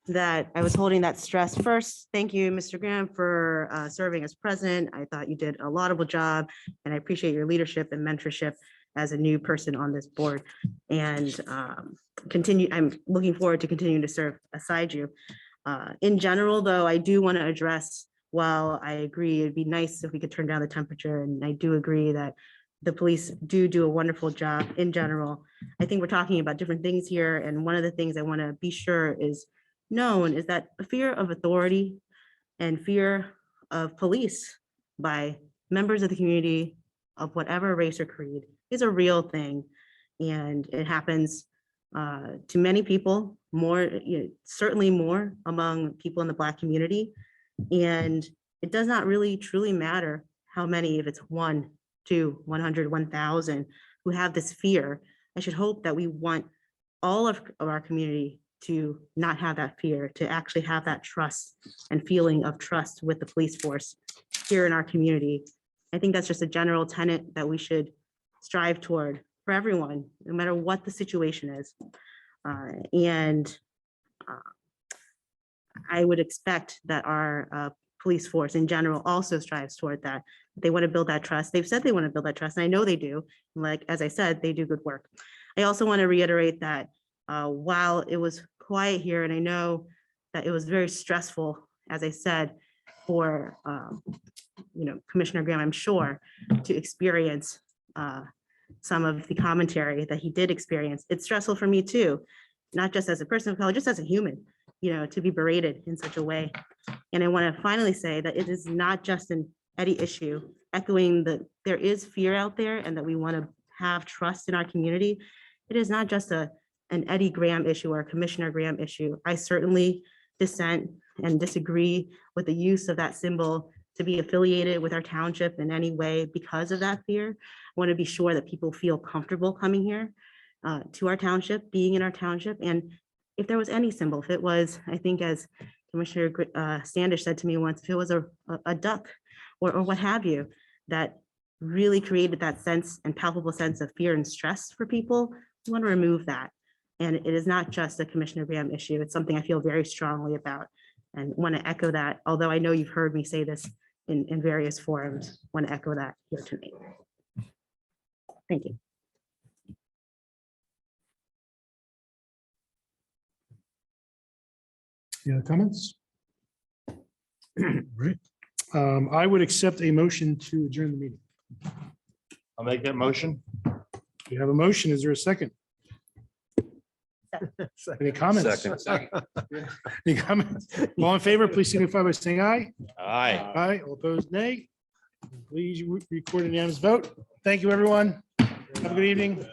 that I was holding that stress first. Thank you, Mr. Graham, for serving as president. I thought you did a laudable job, and I appreciate your leadership and mentorship. as a new person on this board. And I'm looking forward to continuing to serve aside you. In general, though, I do want to address, while I agree it'd be nice if we could turn down the temperature, and I do agree that the police do a wonderful job in general. I think we're talking about different things here. And one of the things I want to be sure is known is that a fear of authority and fear of police by members of the community of whatever race or creed is a real thing. And it happens to many people, more, certainly more among people in the Black community. And it does not really truly matter how many, if it's 1, 2, 100, 1,000 who have this fear. I should hope that we want all of our community to not have that fear, to actually have that trust and feeling of trust with the police force here in our community. I think that's just a general tenet that we should strive toward for everyone, no matter what the situation is. I would expect that our police force in general also strives toward that. They want to build that trust. They've said they want to build that trust, and I know they do. Like, as I said, they do good work. I also want to reiterate that while it was quiet here, and I know that it was very stressful, as I said, for Commissioner Graham, I'm sure, to experience some of the commentary that he did experience. It's stressful for me too, not just as a person of color, just as a human, to be berated in such a way. And I want to finally say that it is not just an Eddie issue, echoing that there is fear out there and that we want to have trust in our community. It is not just an Eddie Graham issue or a Commissioner Graham issue. I certainly dissent and disagree with the use of that symbol to be affiliated with our township in any way because of that fear. I want to be sure that people feel comfortable coming here to our township, being in our township. And if there was any symbol, if it was, I think as Commissioner Standish said to me once, if it was a duck or what have you, that really created that sense and palpable sense of fear and stress for people, we want to remove that. And it is not just a Commissioner Graham issue. It's something I feel very strongly about and want to echo that. Although I know you've heard me say this in various forums, want to echo that here tonight. Thank you. Any other comments? Right. I would accept a motion to adjourn the meeting. I'll make that motion. We have a motion. Is there a second? Any comments? Second. Any comments? All in favor, please signify by saying aye. Aye. Aye. All opposed, nay. Please record a unanimous vote. Thank you, everyone. Have a good evening.